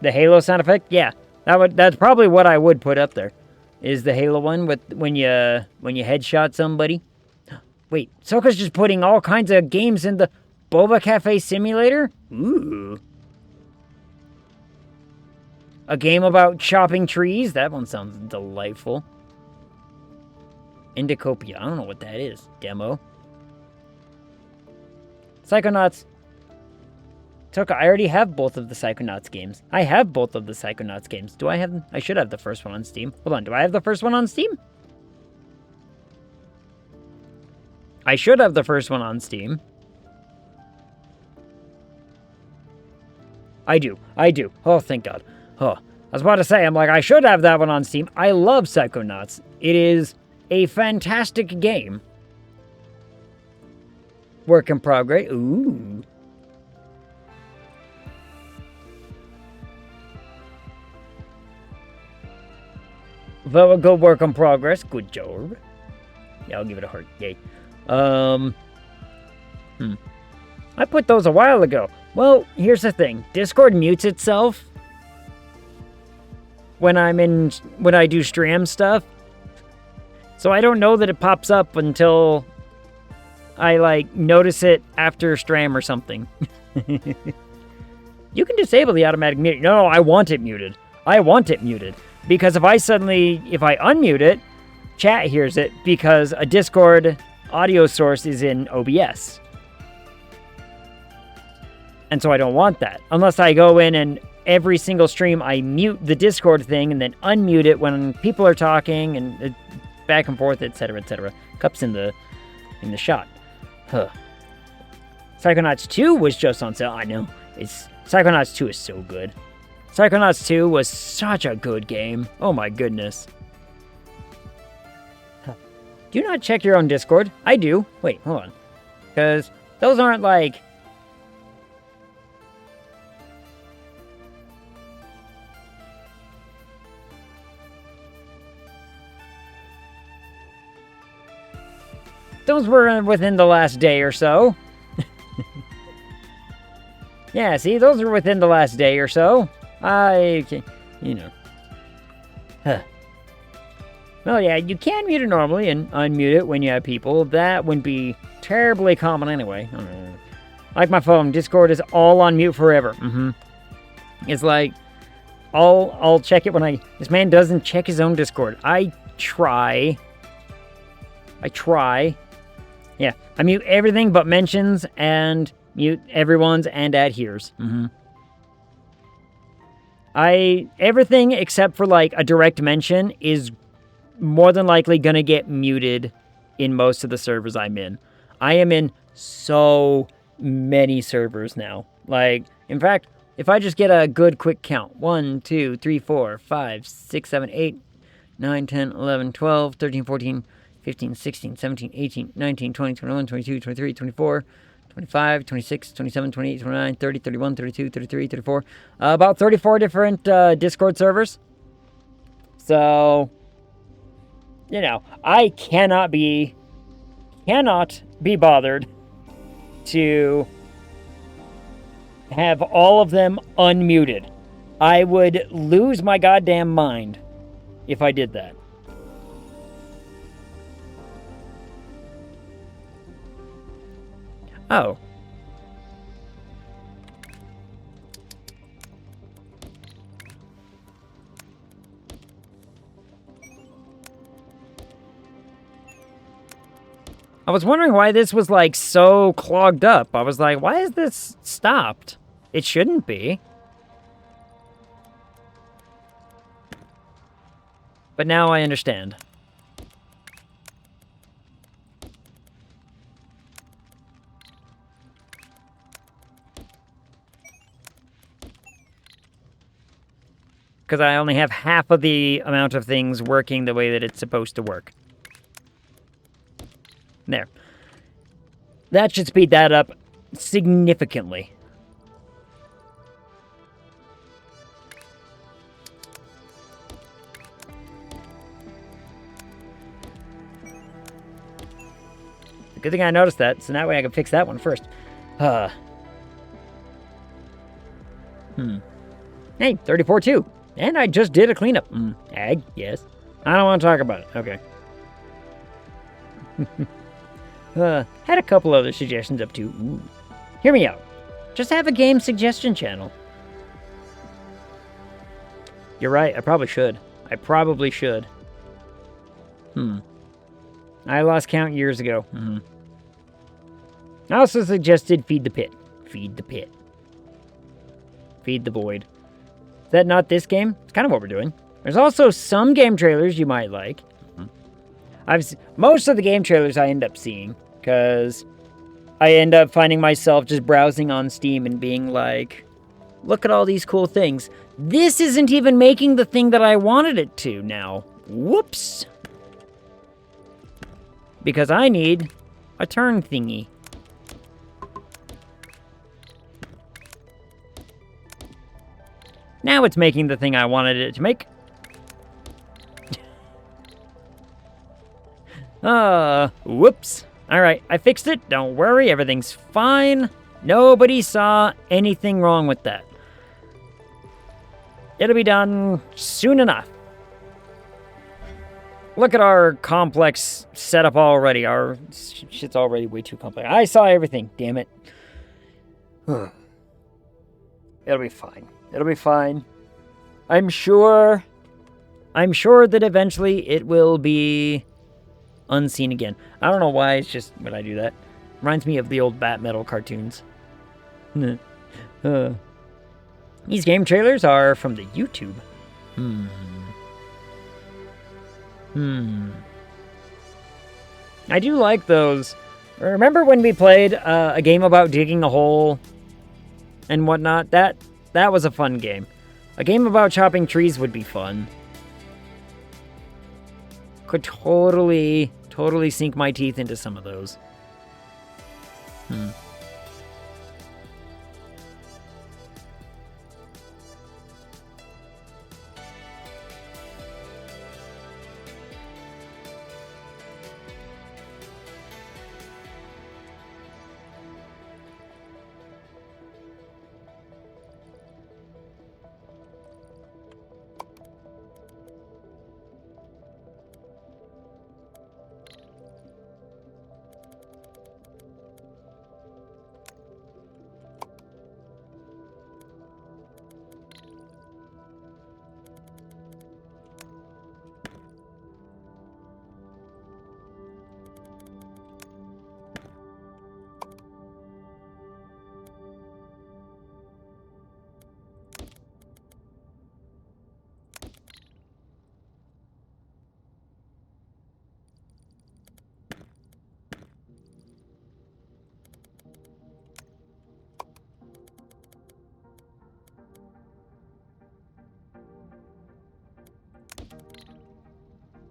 Halo sound effect? Yeah. That's probably what I would put up there. Is the Halo one with when you headshot somebody. Wait, Soka's just putting all kinds of games in the Boba Cafe Simulator? Ooh. A game about chopping trees? That one sounds delightful. Indicopia. I don't know what that is. Demo. Psychonauts. Toka, I already have both of the Psychonauts games. I have both of the Psychonauts games. Do I have them? I should have the first one on Steam. Hold on. Do I have the first one on Steam? I should have the first one on Steam. I do. I do. Oh, thank God. Oh, I was about to say, I'm like, I should have that one on Steam. I love Psychonauts. It is a fantastic game. Work in progress. Ooh. Well, good work in progress. Good job. Yeah, I'll give it a heart. Yay. I put those a while ago. Well, here's the thing. Discord mutes itself when I do stream stuff. So I don't know that it pops up until I, like, notice it after stream or something. You can disable the automatic mute. No, I want it muted. I want it muted. Because if I unmute it, chat hears it because a Discord audio source is in OBS. And so I don't want that. Unless I go in and every single stream I mute the Discord thing and then unmute it when people are talking and back and forth, etc., etc. Cups in the shot. Huh. Psychonauts 2 was just on sale. I know. Psychonauts 2 is so good. Psychonauts 2 was such a good game. Oh my goodness. Do you not check your own Discord? I do. Wait, hold on. Because those aren't like... Those were within the last day or so. Yeah, see, those are within the last day or so. You know. Huh. Well, yeah, you can mute it normally and unmute it when you have people. That wouldn't be terribly common anyway. Like my phone, Discord is all on mute forever. It's like, I'll check it when this man doesn't check his own Discord. I try. Yeah, I mute everything but mentions and mute everyone's and adheres. Everything except for like a direct mention is more than likely gonna get muted in most of the servers I'm in. I am in so many servers now. Like, in fact, if I just get a good quick count, 1, 2, 3, 4, 5, 6, 7, 8, 9, 10, 11, 12, 13, 14, 15, 16, 17, 18, 19, 20, 21, 22, 23, 24, 25, 26, 27, 28, 29, 30, 31, 32, 33, 34. About 34 different Discord servers. So, you know, I cannot be bothered to have all of them unmuted. I would lose my goddamn mind if I did that. Oh. I was wondering why this was, like, so clogged up. I was like, why is this stopped? It shouldn't be. But now I understand. Because I only have half of the amount of things working the way that it's supposed to work. There. That should speed that up significantly. Good thing I noticed that, so that way I can fix that one first. Hey, 34 too. And I just did a cleanup. Ag, yes. I don't want to talk about it. Okay. Had a couple other suggestions up too. Ooh. Hear me out. Just have a game suggestion channel. You're right. I probably should. I probably should. I lost count years ago. I also suggested feed the pit. Feed the pit. Feed the void. Is that not this game? It's kind of what we're doing. There's also some game trailers you might like. Most of the game trailers I end up seeing, because I end up finding myself just browsing on Steam and being like, look at all these cool things. This isn't even making the thing that I wanted it to now. Whoops. Because I need a turn thingy. Now it's making the thing I wanted it to make. Whoops. Alright, I fixed it. Don't worry, everything's fine. Nobody saw anything wrong with that. It'll be done soon enough. Look at our complex setup already. Our shit's already way too complex. I saw everything, damn it. It'll be fine. It'll be fine. I'm sure that eventually it will be unseen again. I don't know why, it's just when I do that. Reminds me of the old Bat Metal cartoons. These game trailers are from the YouTube. I do like those. Remember when we played a game about digging a hole and whatnot? That was a fun game. A game about chopping trees would be fun. Could totally sink my teeth into some of those.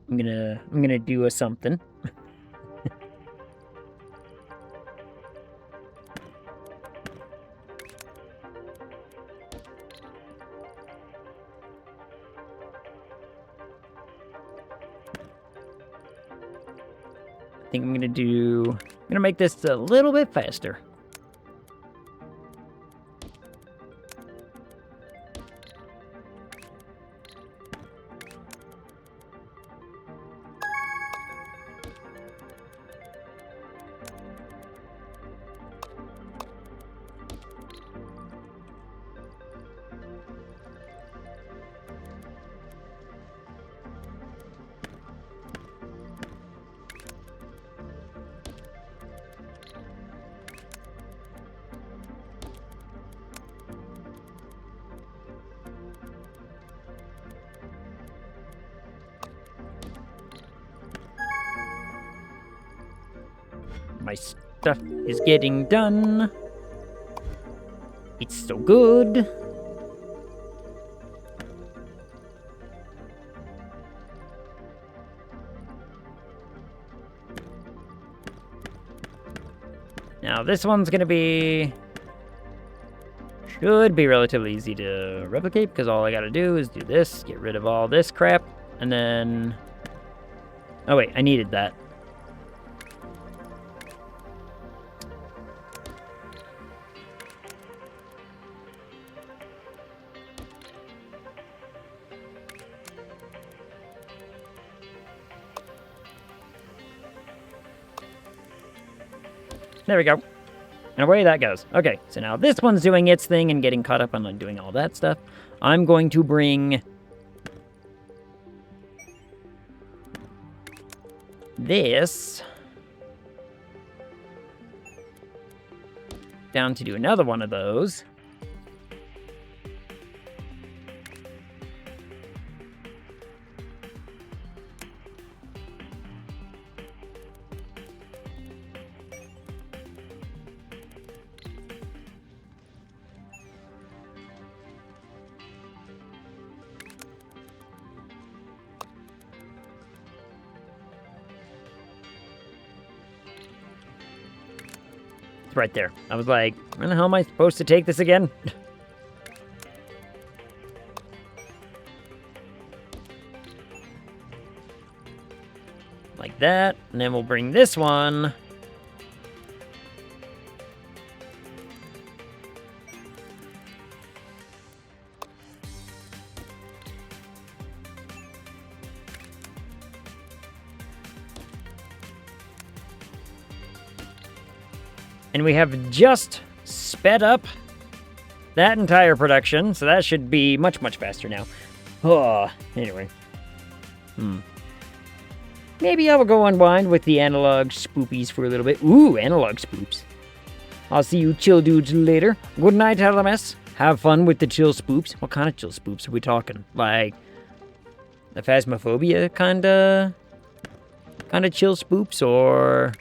I'm gonna do a something. I think I'm gonna make this a little bit faster. My stuff is getting done. It's so good. Now this one's gonna be... should be relatively easy to replicate because all I gotta do is do this, get rid of all this crap, and then... oh wait, I needed that. There we go. And away that goes. Okay, so now this one's doing its thing and getting caught up on like, doing all that stuff. I'm going to bring this down to do another one of those. Right there. I was like, where the hell am I supposed to take this again? Like that. And then we'll bring this one. And we have just sped up that entire production, so that should be much, much faster now. Oh, anyway. Maybe I will go unwind with the analog spoopies for a little bit. Ooh, analog spoops. I'll see you chill dudes later. Good night, LMS. Have fun with the chill spoops. What kind of chill spoops are we talking? Like, the Phasmophobia kinda chill spoops, or...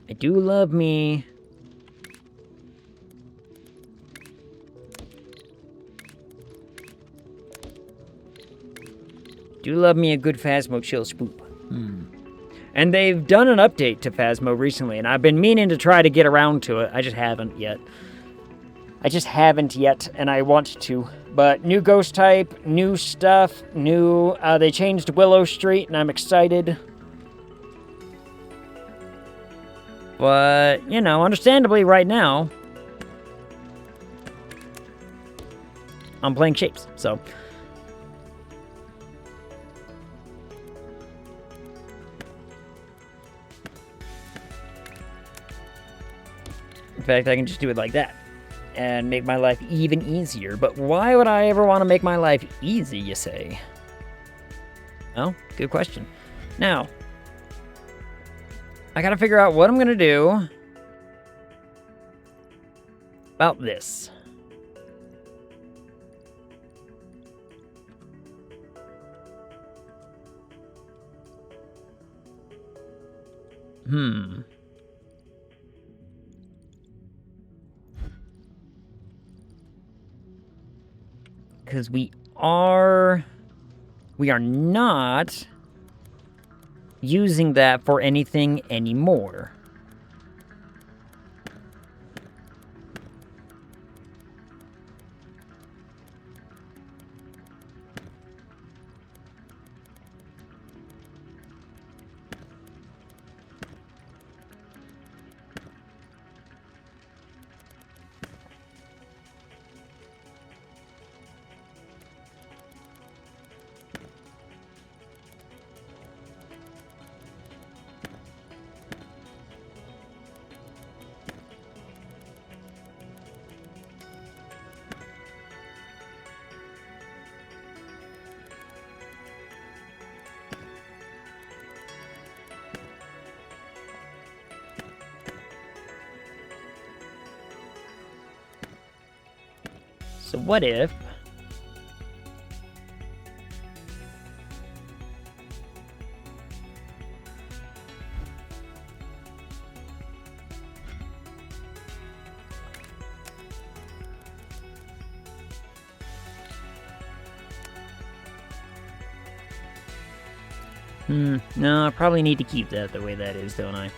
I do love me. Do love me a good Phasmo chill spoop. And they've done an update to Phasmo recently, and I've been meaning to try to get around to it. I just haven't yet. And I want to. But new ghost type, new stuff, new... they changed Willow Street, and I'm excited. But, you know, understandably right now, I'm playing Shapez, so. In fact, I can just do it like that and make my life even easier. But why would I ever want to make my life easy, you say? Well, good question. Now, I gotta figure out what I'm gonna do about this. Because we are not using that for anything anymore. So what if... no, I probably need to keep that the way that is, don't I?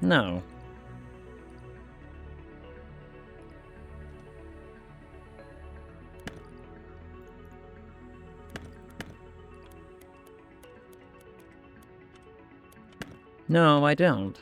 No. No, I don't.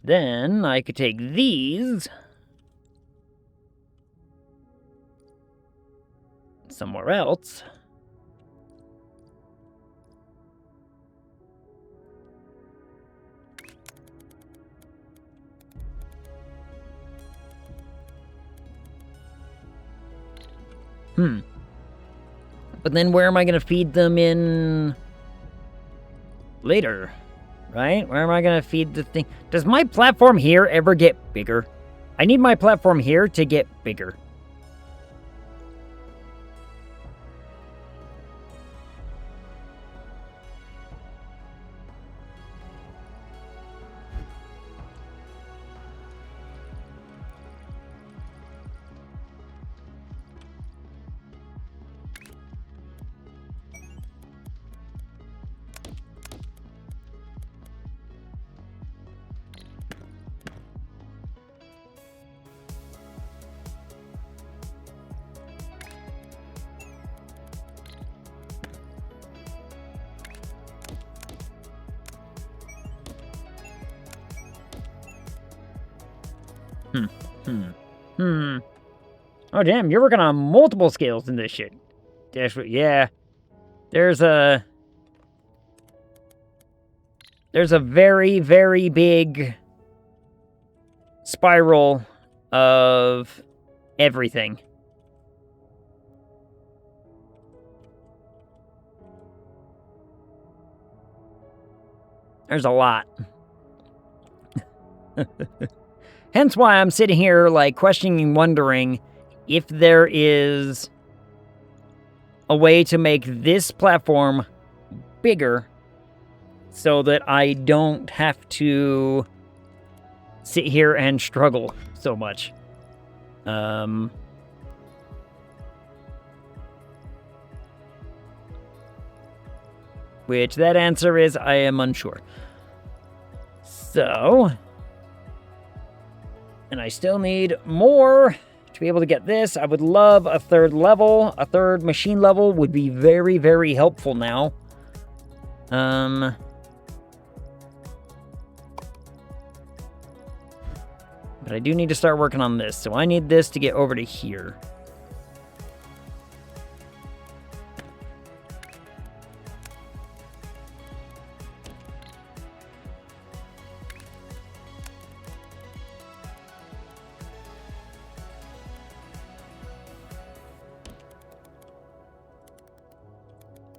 Then I could take these somewhere else. But then where am I going to feed them in later? Right? Where am I going to feed the thing? Does my platform here ever get bigger? I need my platform here to get bigger. Oh, damn, you're working on multiple scales in this shit. Yeah. There's a very, very big spiral of everything. There's a lot. Hence why I'm sitting here, like, questioning, wondering if there is a way to make this platform bigger so that I don't have to sit here and struggle so much. Which that answer is I am unsure. So, and I still need more to be able to get this. I would love a third level. A third machine level would be very, very helpful now. But I do need to start working on this. So I need this to get over to here.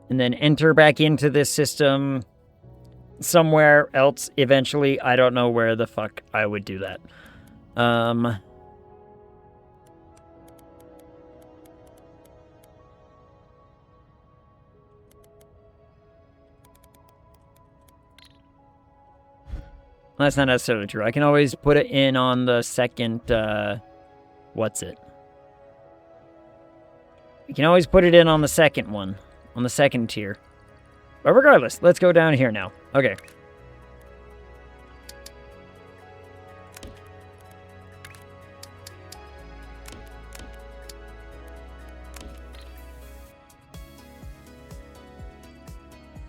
And then enter back into this system somewhere else eventually. I don't know where the fuck I would do that. That's not necessarily true. I can always put it in on the second, what's it? You can always put it in on the second one. On the second tier. But regardless, let's go down here now. Okay.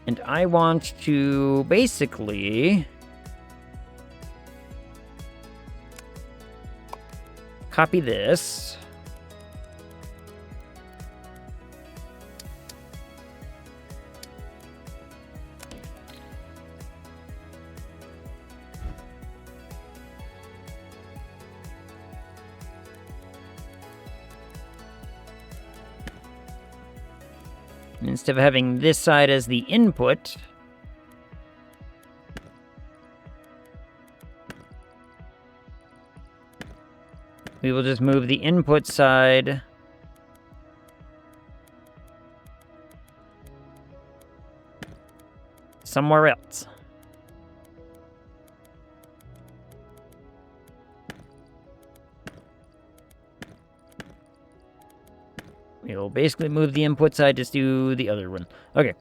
And I want to basically copy this. Instead of having this side as the input, we will just move the input side somewhere else. We'll basically move the input side, just do the other one. Okay.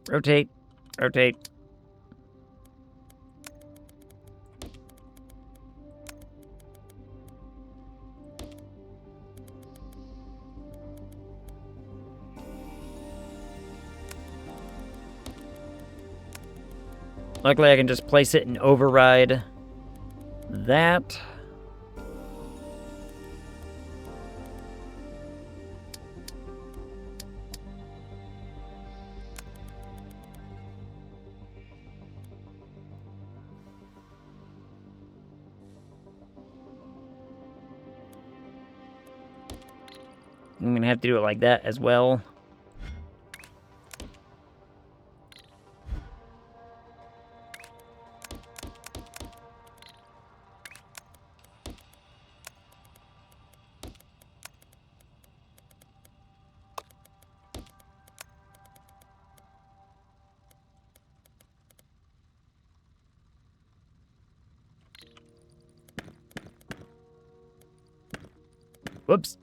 Rotate. Rotate. Luckily, I can just place it and override that. I'm gonna have to do it like that as well. Whoops.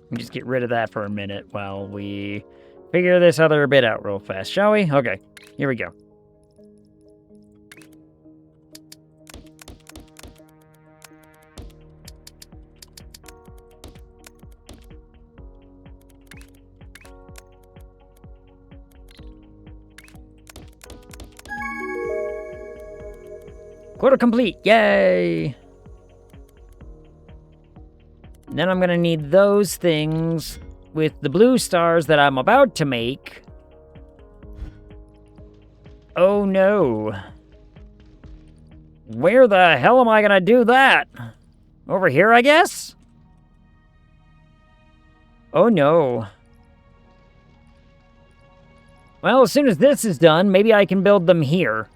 Let me just get rid of that for a minute while we figure this other bit out real fast, shall we? Okay, here we go. Quota complete, yay! Then I'm gonna need those things with the blue stars that I'm about to make. Oh no. Where the hell am I gonna do that? Over here, I guess? Oh no. Well, as soon as this is done, maybe I can build them here.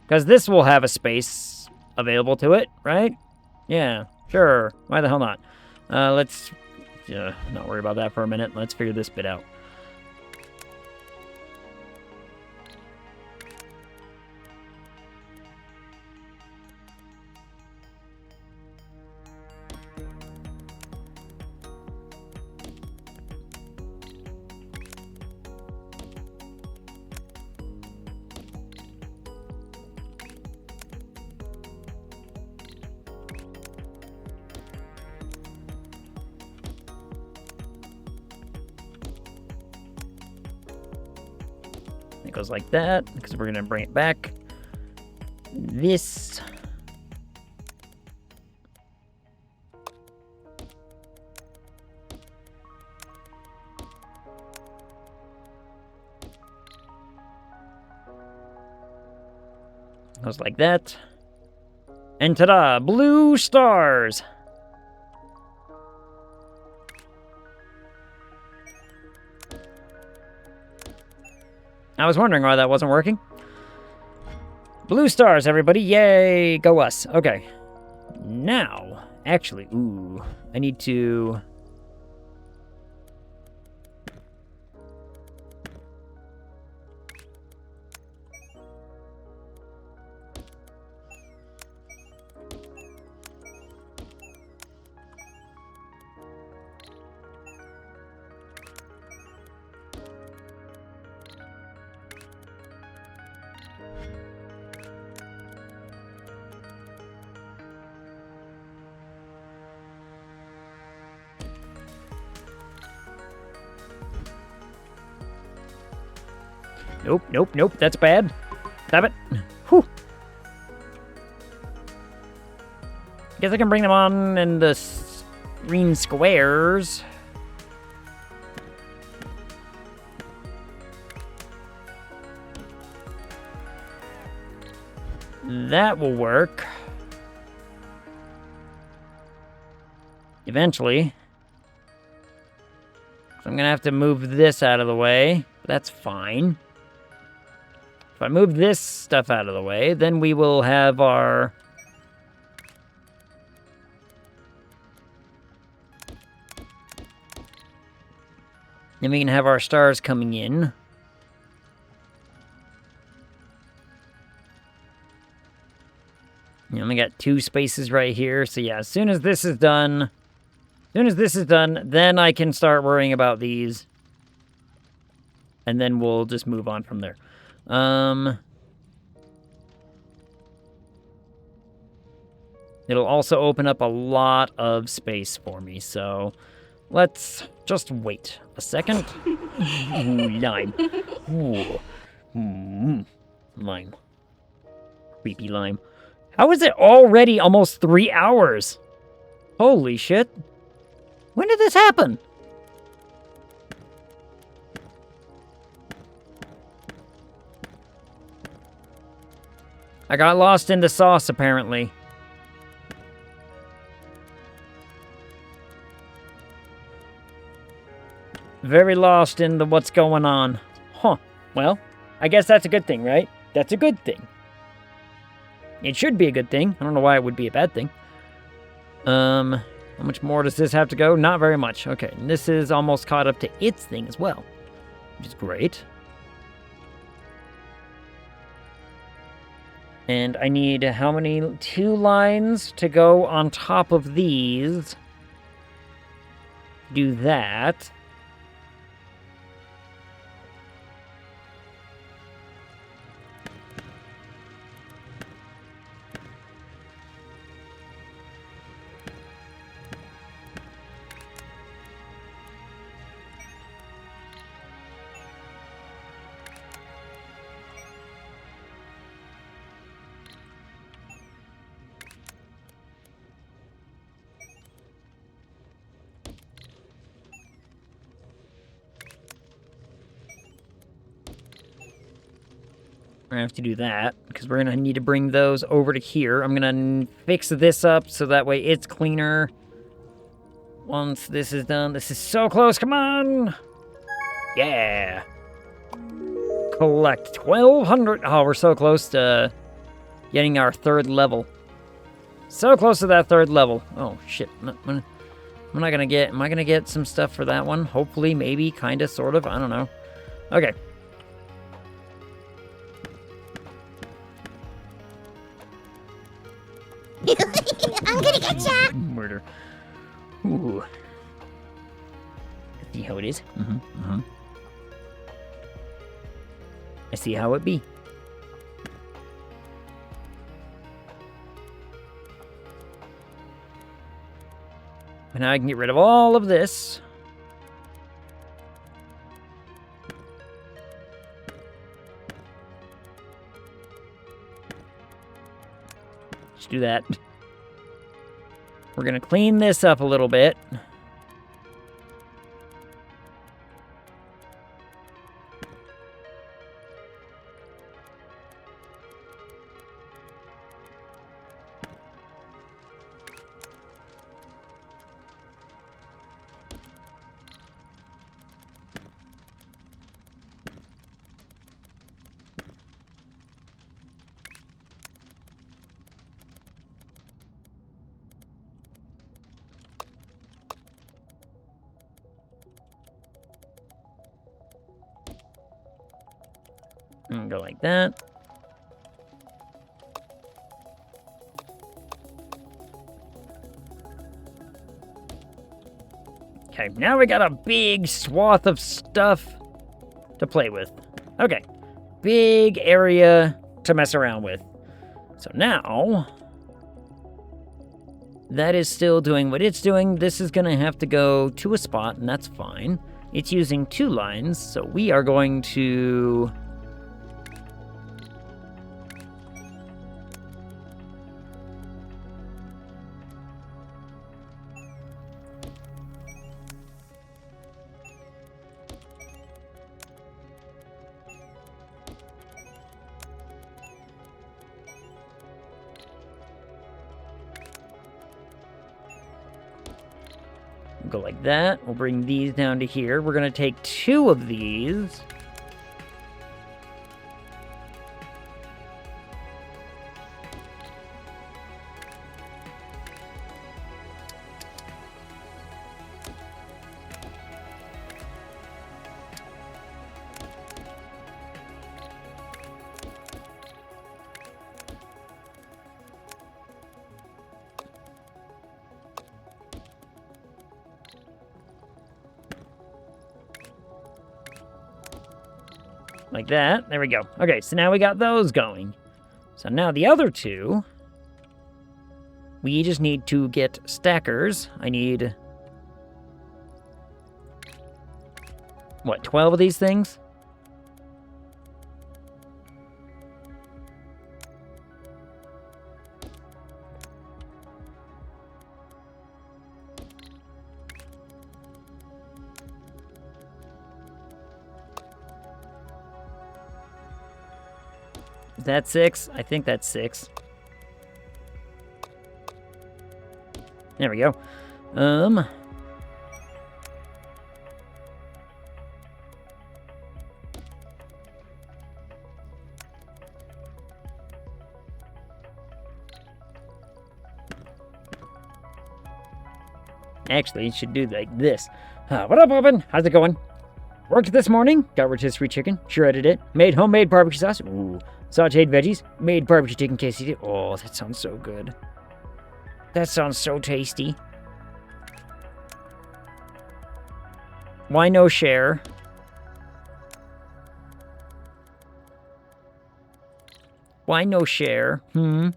Because this will have a space available to it, right? Yeah, sure. Why the hell not? Let's not worry about that for a minute. Let's figure this bit out. It goes like that, because we're going to bring it back. This. Goes like that. And ta-da! Blue stars! I was wondering why that wasn't working. Blue stars, everybody. Yay! Go us. Okay. Now, actually, ooh, I need to... Nope, nope, nope, that's bad. Stop it. Whew. Guess I can bring them on in the green squares. That will work. Eventually. So I'm gonna have to move this out of the way. That's fine. If I move this stuff out of the way, then we will have our... Then we can have our stars coming in. gonna get 2 spaces right here. So yeah, as soon as this is done, then I can start worrying about these. And then we'll just move on from there. It'll also open up a lot of space for me, so let's just wait a second. Ooh, lime. Ooh. Lime. Creepy lime. How is it already almost 3 hours? Holy shit. When did this happen? I got lost in the sauce, apparently. Very lost in the what's going on. Huh. Well, I guess that's a good thing, right? That's a good thing. It should be a good thing. I don't know why it would be a bad thing. How much more does this have to go? Not very much. Okay, and this is almost caught up to its thing as well, which is great. And I need how many? 2 lines to go on top of these. Do that. We're gonna have to do that, because we're gonna need to bring those over to here. I'm gonna fix this up so that way it's cleaner. Once this is done, this is so close, come on! Yeah! Collect 1,200. Oh, we're so close to getting our 3rd level. So close to that 3rd level. Oh, shit. I'm not gonna get... Am I gonna get some stuff for that one? Hopefully, maybe, kinda, sort of. I don't know. Okay. I'm gonna get ya! Murder. Ooh. See how it is? I see how it be. And now I can get rid of all of this. Let's do that. We're gonna clean this up a little bit. And go like that. Okay, now we got a big swath of stuff to play with. Okay, big area to mess around with. So now, that is still doing what it's doing. This is gonna have to go to a spot, and that's fine. It's using 2 lines, so we are going to... go like that. We'll bring these down to here. We're going to take 2 of these. Like that. There we go. Okay, so now we got those going. So now the other two, we just need to get stackers. I need, what, 12 of these things? Is that 6? I think that's 6. There we go. Actually, it should do like this. What up, Open? How's it going? Worked this morning. Got rotisserie chicken. Shredded it. Made homemade barbecue sauce. Ooh. Sauteed veggies. Made barbecue chicken quesadilla. Oh, that sounds so good. That sounds so tasty. Why no share? Why no share? Need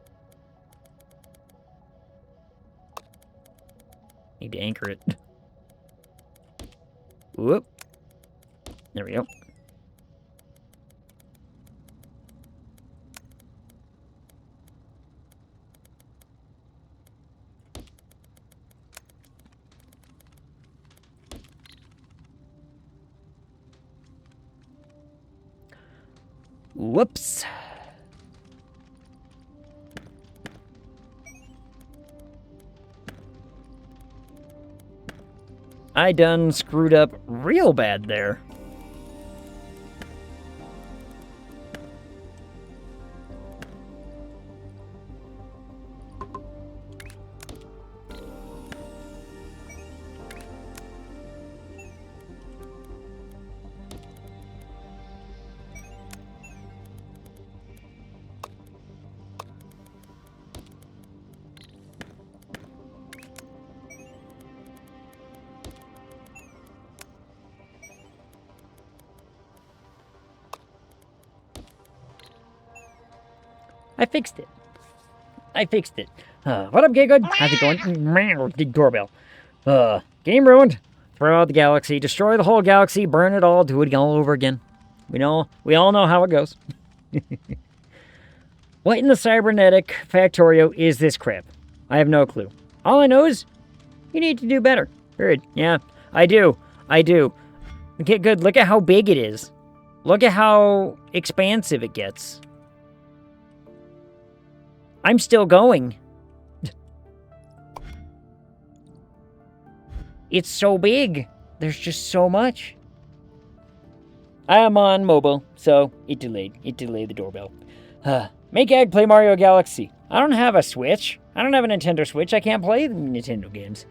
to anchor it. Whoop. There we go. Whoops. I done screwed up real bad there. I fixed it. I fixed it. What up, Gay Good? How's it going? Big doorbell. Game ruined. Throw out the galaxy. Destroy the whole galaxy. Burn it all. Do it all over again. We all know how it goes. What in the cybernetic Factorio is this crap? I have no clue. All I know is you need to do better. Period. Yeah, I do. Okay, good. Look at how big it is. Look at how expansive it gets. I'm still going. It's so big. There's just so much. I am on mobile, so it delayed. It delayed the doorbell. Make Ag play Mario Galaxy. I don't have a Switch. I don't have a Nintendo Switch. I can't play the Nintendo games.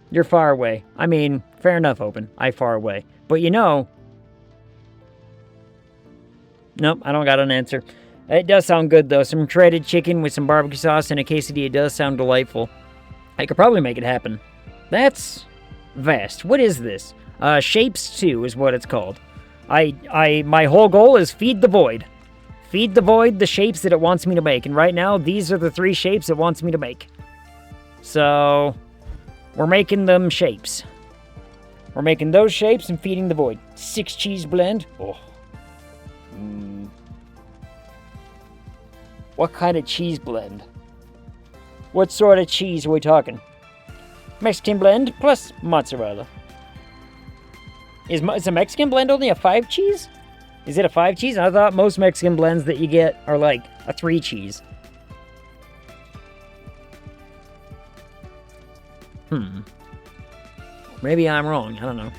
You're far away. I mean, fair enough, Open. I far away. But you know... Nope, I don't got an answer. It does sound good, though. Some shredded chicken with some barbecue sauce and a quesadilla does sound delightful. I could probably make it happen. That's vast. What is this? Shapes 2 is what it's called. My whole goal is feed the void. Feed the void the shapes that it wants me to make. And right now, these are the 3 shapes it wants me to make. So, we're making them shapes. We're making those shapes and feeding the void. 6 cheese blend. Oh. What kind of cheese blend? What sort of cheese are we talking? Mexican blend plus mozzarella. Is a Mexican blend only a 5 cheese? Is it a 5 cheese? I thought most Mexican blends that you get are like a 3 cheese. Maybe I'm wrong. I don't know.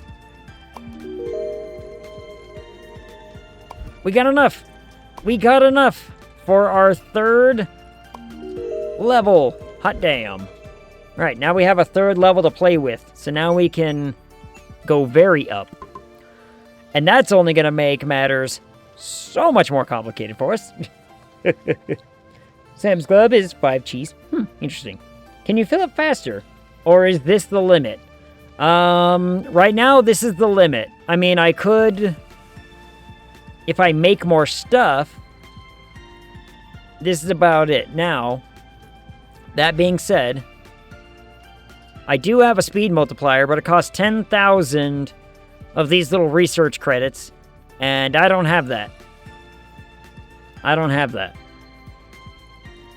We got enough. We got enough for our 3rd level. Hot damn. Alright, now we have a 3rd level to play with. So now we can go very up. And that's only going to make matters so much more complicated for us. Sam's Club is 5 cheese. Interesting. Can you fill it faster? Or is this the limit? Right now, this is the limit. I mean, I could... If I make more stuff, this is about it. Now, that being said, I do have a speed multiplier, but it costs 10,000 of these little research credits, and I don't have that. I don't have that.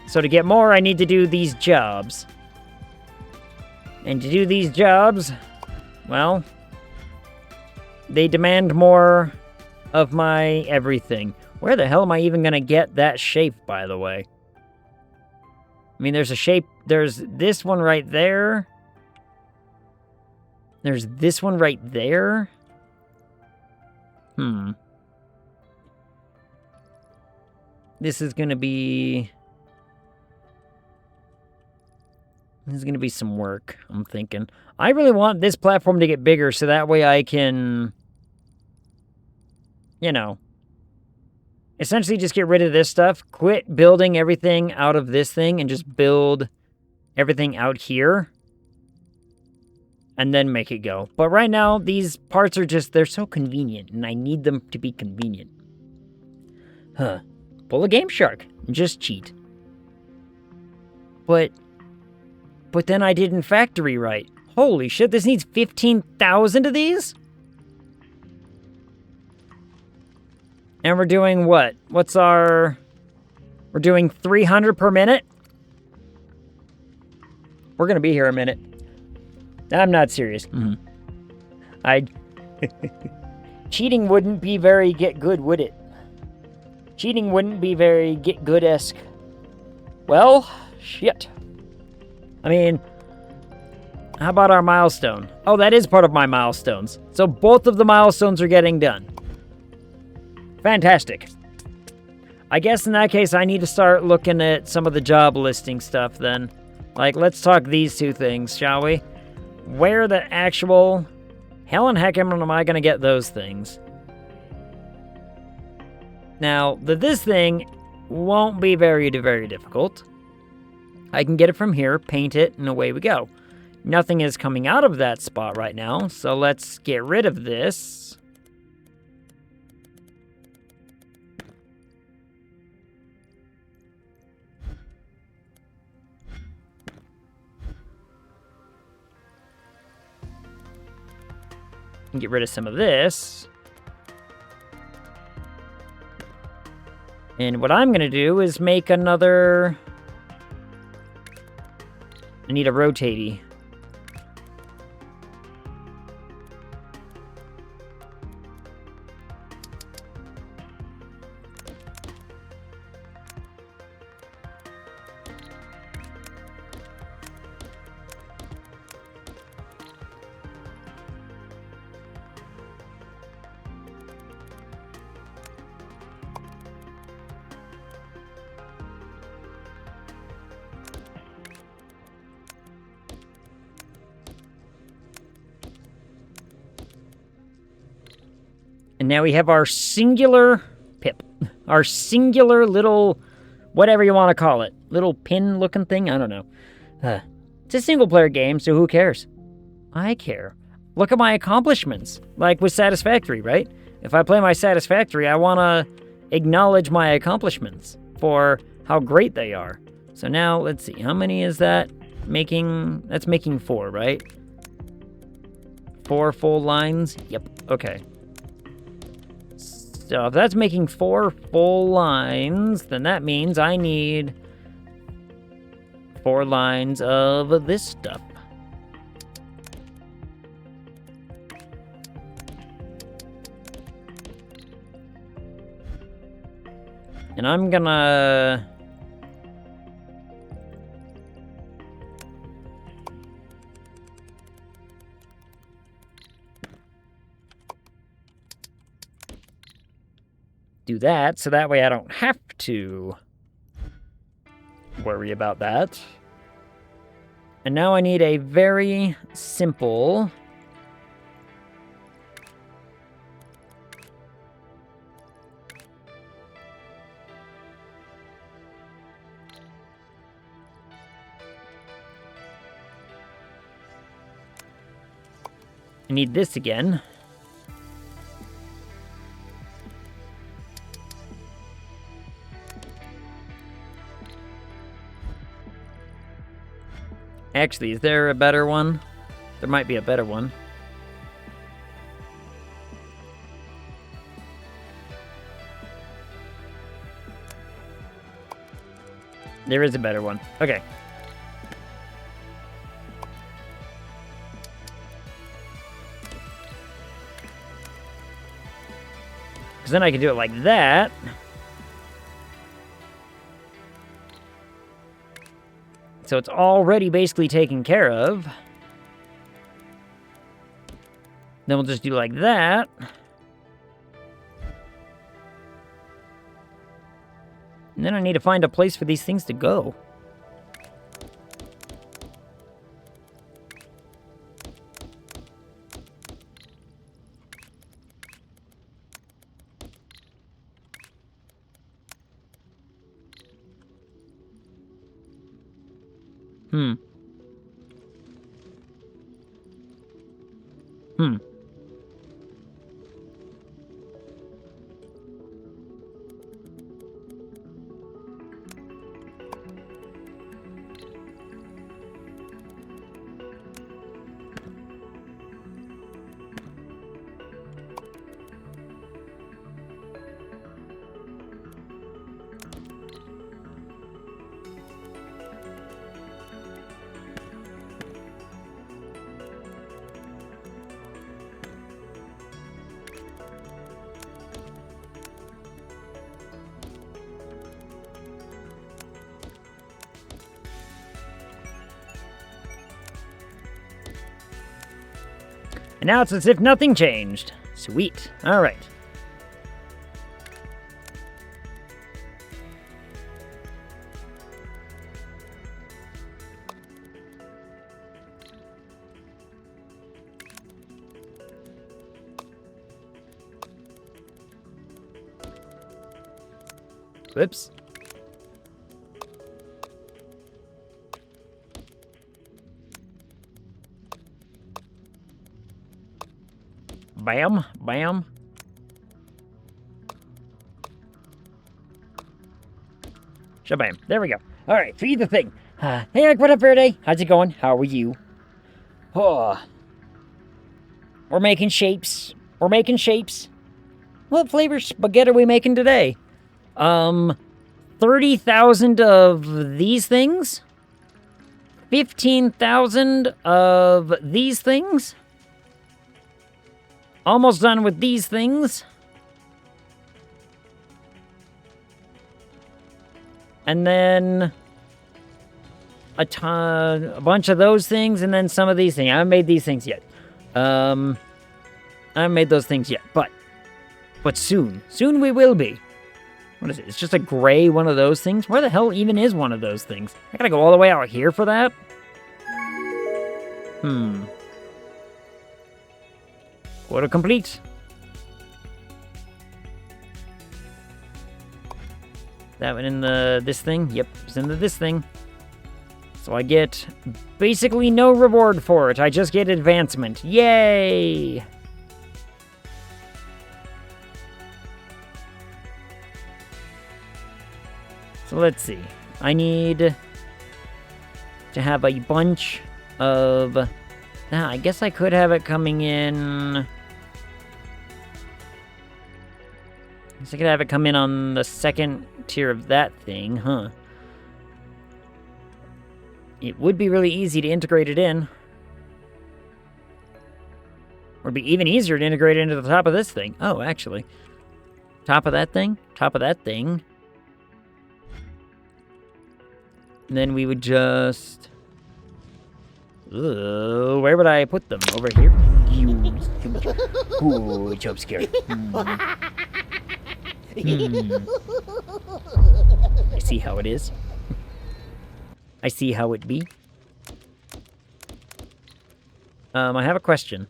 So to get more, I need to do these jobs. And to do these jobs, well, they demand more of my everything. Where the hell am I even going to get that shape, by the way? I mean, there's a shape. There's this one right there. There's this one right there. This is going to be... This is going to be some work, I'm thinking. I really want this platform to get bigger so that way I can... You know... Essentially just get rid of this stuff. Quit building everything out of this thing and just build everything out here. And then make it go. But right now, these parts are just... They're so convenient, and I need them to be convenient. Huh. Pull a Game Shark. Just cheat. But then I didn't factory right. Holy shit, this needs 15,000 of these? And we're doing what? What's our... We're doing 300 per minute? We're gonna be here a minute. I'm not serious. Cheating wouldn't be very get good, would it? Cheating wouldn't be very get good-esque. Well, shit. I mean, how about our milestone? Oh, that is part of my milestones. So both of the milestones are getting done. Fantastic. I guess in that case, I need to start looking at some of the job listing stuff then. Like, let's talk these two things, shall we? Where the actual... Hell and heck am I going to get those things? Now, this thing won't be very difficult. I can get it from here, paint it, and away we go. Nothing is coming out of that spot right now, so let's get rid of this. And get rid of some of this. And what I'm going to do is make another... I need a rotatey. And now we have our singular pip. Our singular little, whatever you want to call it. Little pin-looking thing? I don't know. It's a single-player game, so who cares? I care. Look at my accomplishments. Like with Satisfactory, right? If I play my Satisfactory, I want to acknowledge my accomplishments for how great they are. So now, let's see. How many is that making? That's making 4, right? 4 full lines? Yep. Okay. So if that's making 4 full lines, then that means I need 4 lines of this stuff. And I'm gonna... do that, so that way I don't have to worry about that. And now I need a very simple... I need this again. Actually, is there a better one? There might be a better one. There is a better one. Okay. Because then I can do it like that. So it's already basically taken care of. Then we'll just do like that. And then I need to find a place for these things to go. Hmm. And now it's as if nothing changed. Sweet. All right. Whoops. Bam, bam. Shabam. There we go. All right, feed the thing. Hey, Eric, what up, Verde? How's it going? How are you? Oh. We're making shapes. We're making shapes. What flavor spaghetti are we making today? 30,000 of these things? 15,000 of these things? Almost done with these things. And then a bunch of those things, and then some of these things. I haven't made these things yet. I haven't made those things yet, but soon. Soon we will be. What is it? It's just a gray one of those things? Where the hell even is one of those things? I gotta go all the way out here for that? Quota complete. That went in this thing? Yep, it's into this thing. So I get basically no reward for it. I just get advancement. Yay! So let's see. I need to have a bunch of... I guess I could have it coming in... I could have it come in on the second tier of that thing, huh? It would be really easy to integrate it in. Or it'd be even easier to integrate it into the top of this thing. Oh, actually. Top of that thing? Top of that thing. And then we would just... where would I put them? Over here? Ooh, jump scare. I see how it is. I see how it be. I have a question.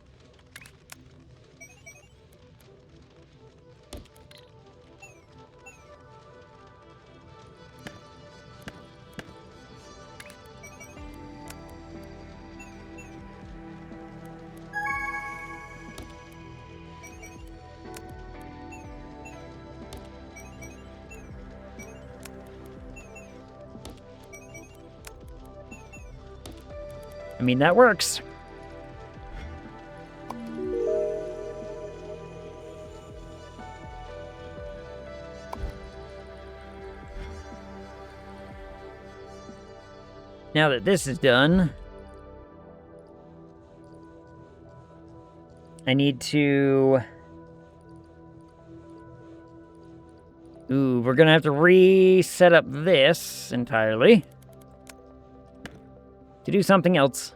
I mean, that works. Now that this is done, I need to... Ooh, we're gonna have to reset up this entirely to do something else.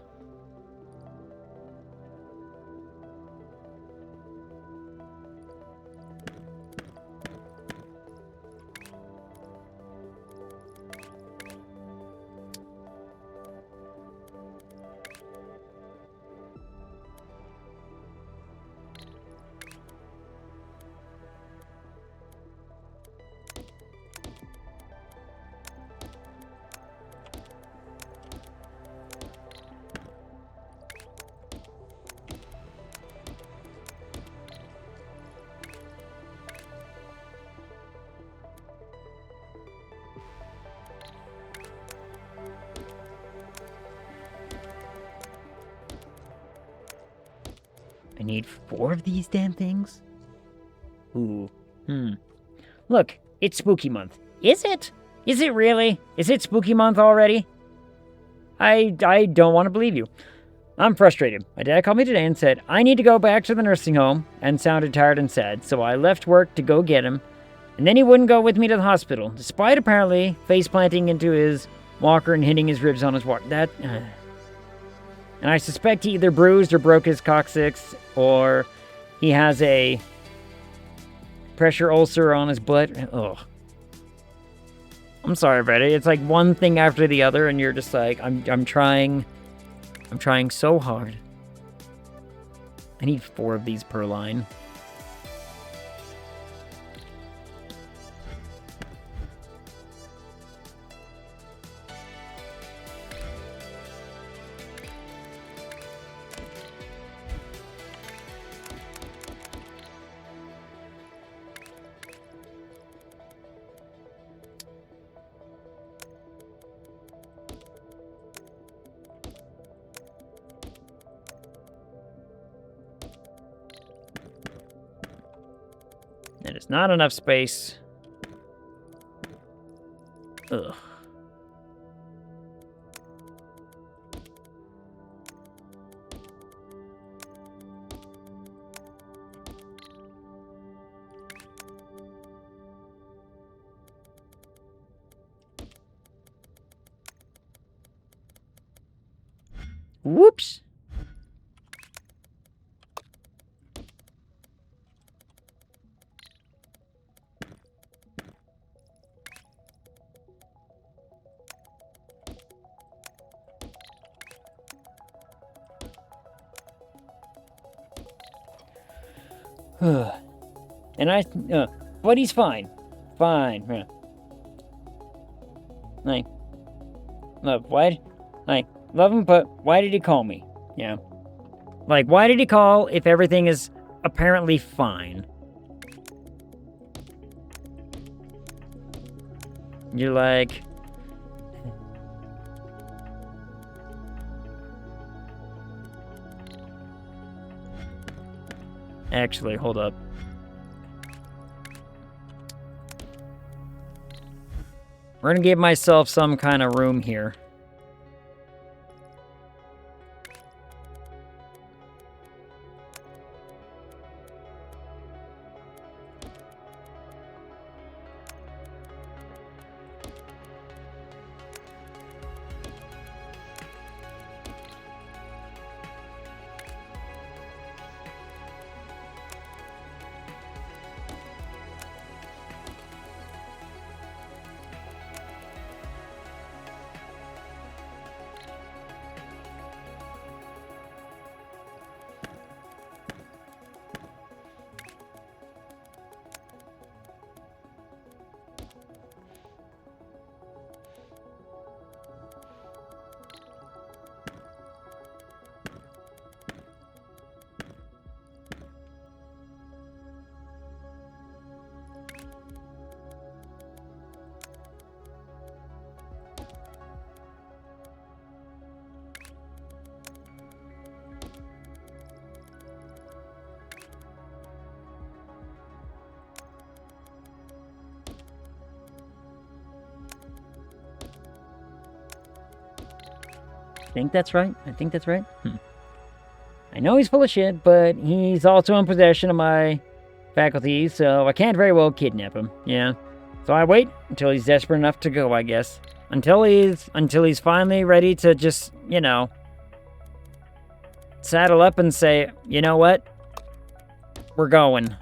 I need 4 of these damn things? Ooh. Look, it's spooky month. Is it? Is it really? Is it spooky month already? I don't want to believe you. I'm frustrated. My dad called me today and said, I need to go back to the nursing home, and sounded tired and sad, so I left work to go get him, and then he wouldn't go with me to the hospital, despite apparently face-planting into his walker and hitting his ribs on his walker. And I suspect he either bruised or broke his coccyx, or he has a pressure ulcer on his butt. Ugh. I'm sorry, Betty. It's like one thing after the other, and you're just like, I'm trying so hard. I need 4 of these per line. That is not enough space. Ugh. Whoops. And but he's fine. Fine. Yeah. Like, look, why? Like, love him, but why did he call me? Yeah. Like, why did he call if everything is apparently fine? You're like... Actually, hold up. We're gonna give myself some kind of room here. think that's right. I think that's right. I know he's full of shit, but he's also in possession of my faculties, so I can't very well kidnap him. Yeah. So I wait until he's desperate enough to go, I guess. Until he's finally ready to just, you know, saddle up and say, you know what? We're going.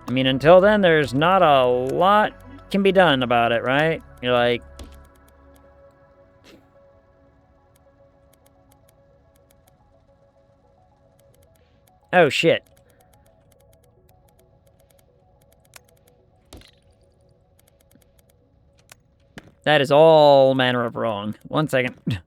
I mean, until then, there's not a lot can be done about it, right? You're like... Oh, shit. That is all manner of wrong. 1 second.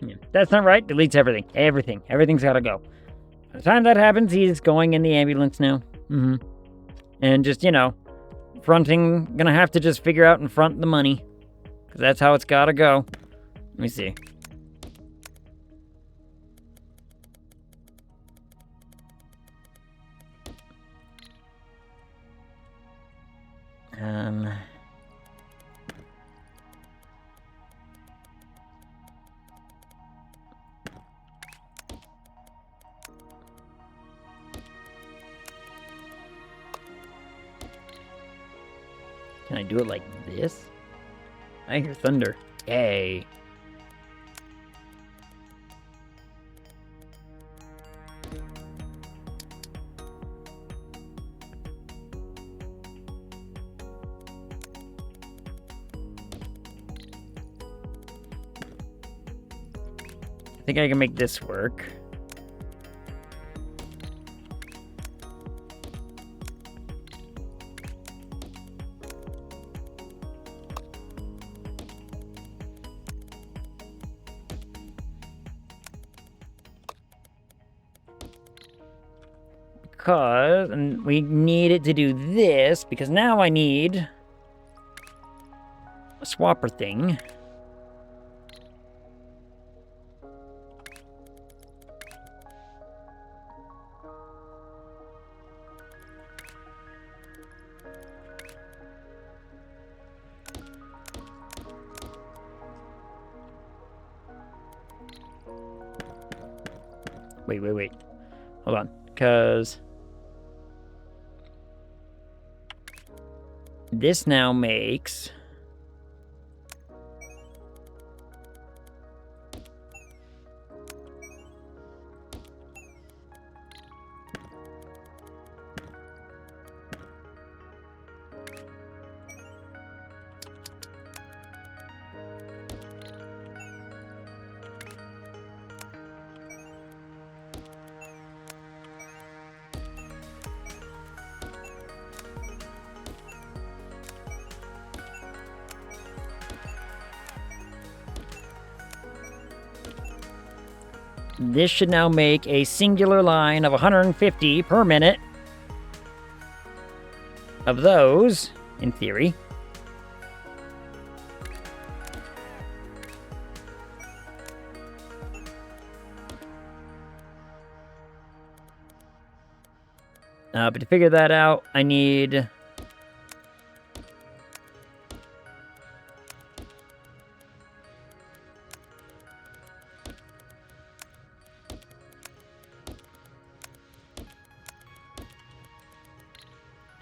Yeah, that's not right. Deletes everything. Everything. Everything's gotta go. By the time that happens, he's going in the ambulance now. And just, you know, gonna have to just figure out and front the money. Because that's how it's gotta go. Let me see. Can I do it like this? I hear thunder. Yay. I think I can make this work. And we need it to do this, because now I need a swapper thing. Wait. Hold on, because this now makes... This should now make a singular line of 150 per minute of those, in theory. But to figure that out, I need...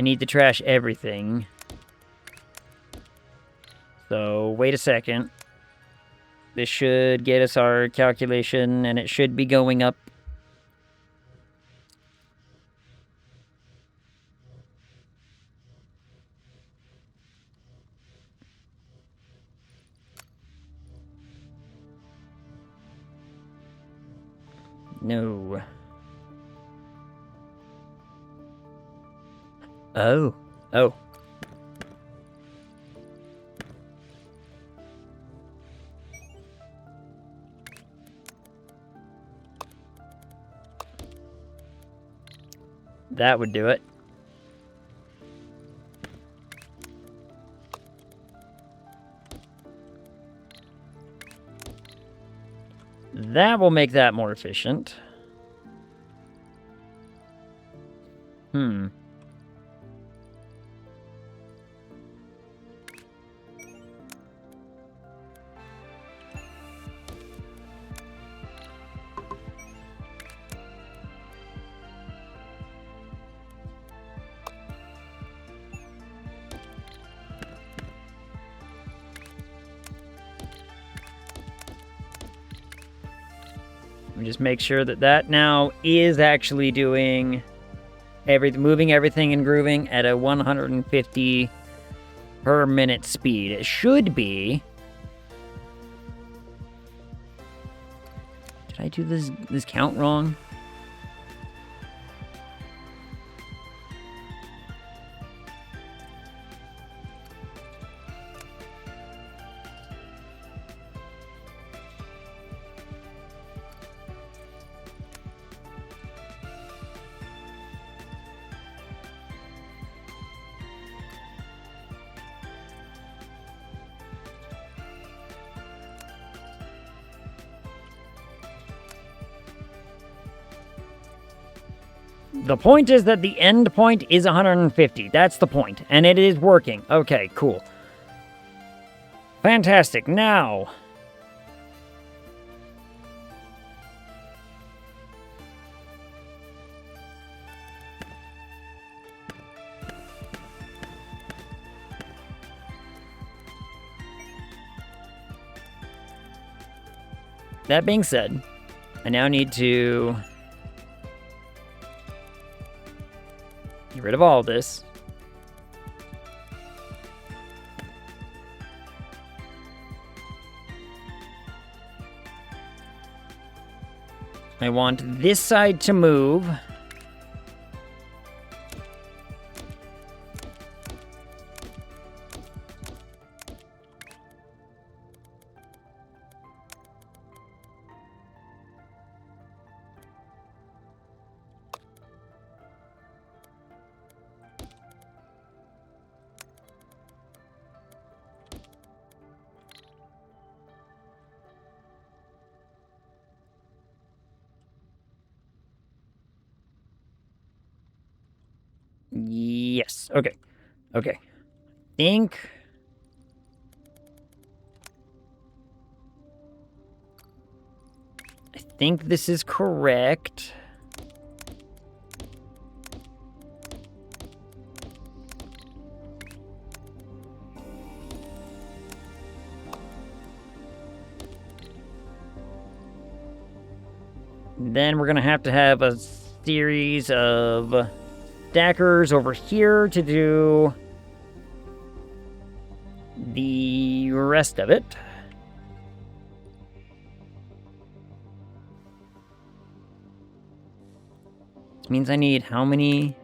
need to trash everything. So, wait a second. This should get us our calculation, and it should be going up. No. Oh. Oh. That would do it. That will make that more efficient. Hmm. Let me just make sure that that now is actually doing moving everything and grooving at a 150 per minute speed. It should be. Did I do this count wrong? The point is that the end point is 150. That's the point. And it is working. Okay, cool. Fantastic. Now. That being said, I now need to get rid of all this. I want this side to move. Yes. Okay. Okay. I think this is correct. Then we're going to have a series of stackers over here to do the rest of it. This means I need how many?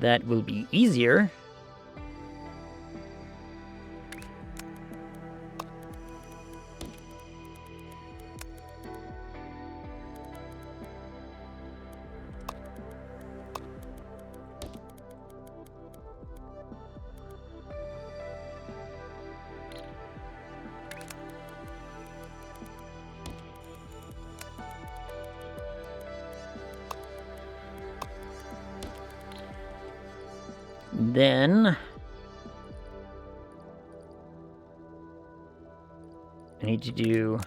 That will be easier. And then I need to do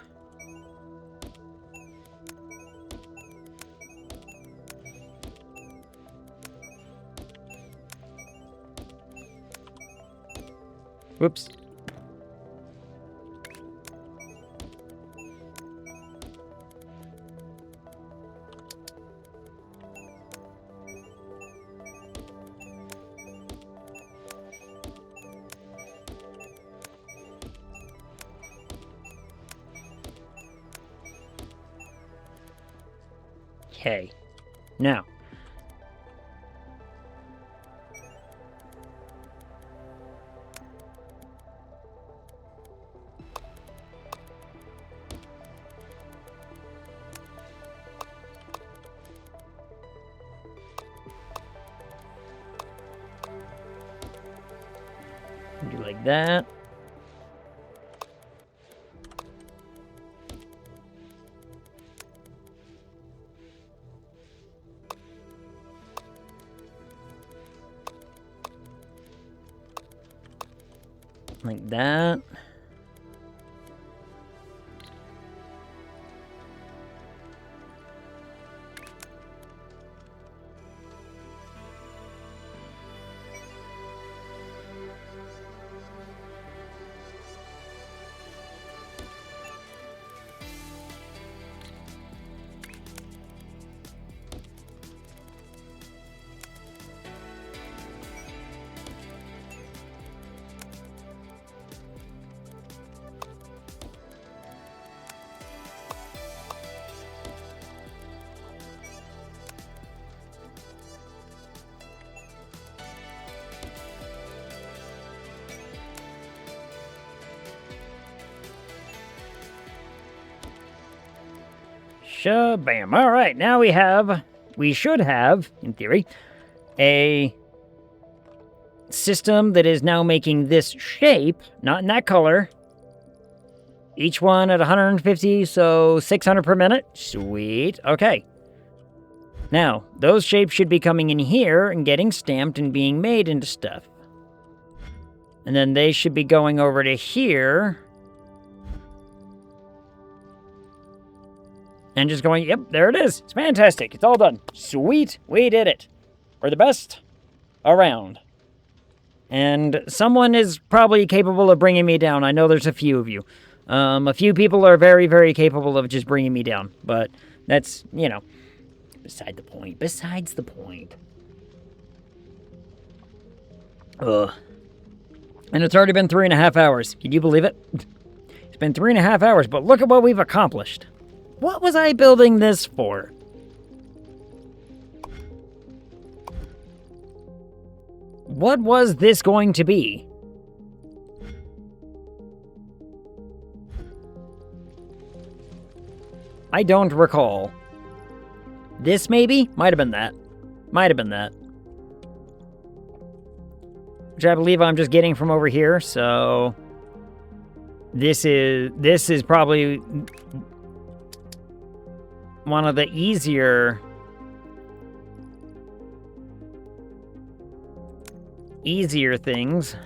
whoops. Okay. Now. Do like that. Like that. Shabam. All right, now we should have, in theory, a system that is now making this shape, not in that color. Each one at 150, so 600 per minute. Sweet. Okay. Now, those shapes should be coming in here and getting stamped and being made into stuff. And then they should be going over to here. And just going, yep, there it is. It's fantastic. It's all done. Sweet. We did it. We're the best around. And someone is probably capable of bringing me down. I know there's a few of you. A few people are very, very capable of just bringing me down. But that's, you know, beside the point. Besides the point. Ugh. And it's already been 3.5 hours. Can you believe it? It's been 3.5 hours, but look at what we've accomplished. What was I building this for? What was this going to be? I don't recall. This maybe? Might have been that. Might have been that. Which I believe I'm just getting from over here, so this is probably one of the easier things.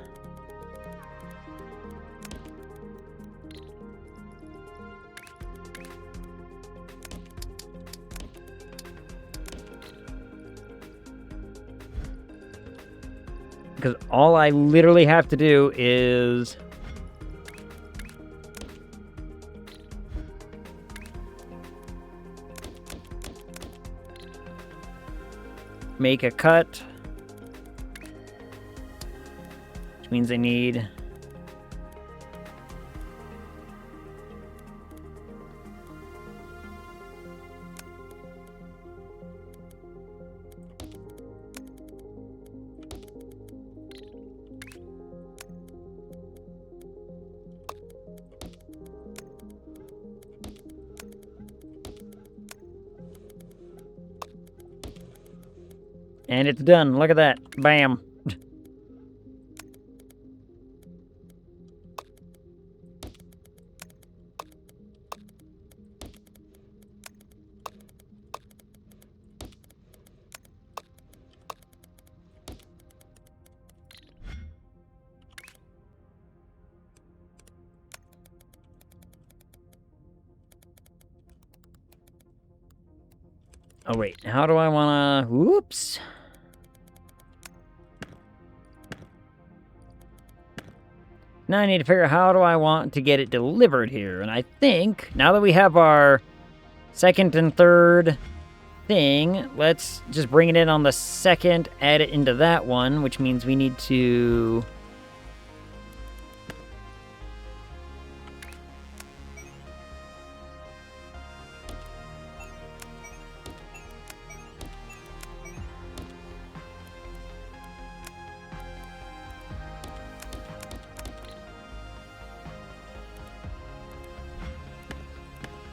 Because all I literally have to do is make a cut, which means I need and it's done. Look at that. Bam. Oh, wait. How do I want to... Whoops. Now I need to figure out how do I want to get it delivered here. And I think, now that we have our second and third thing, let's just bring it in on the second, add it into that one, which means we need to...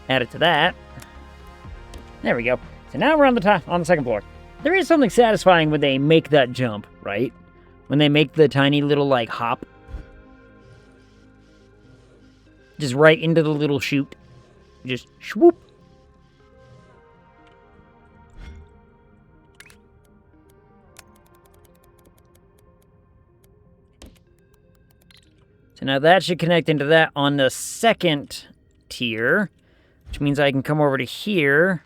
add it to that. There we go. So now we're on the second floor. There is something satisfying when they make that jump, right? When they make the tiny little, like, hop. Just right into the little chute. Just swoop. So now that should connect into that on the second tier, which means I can come over to here.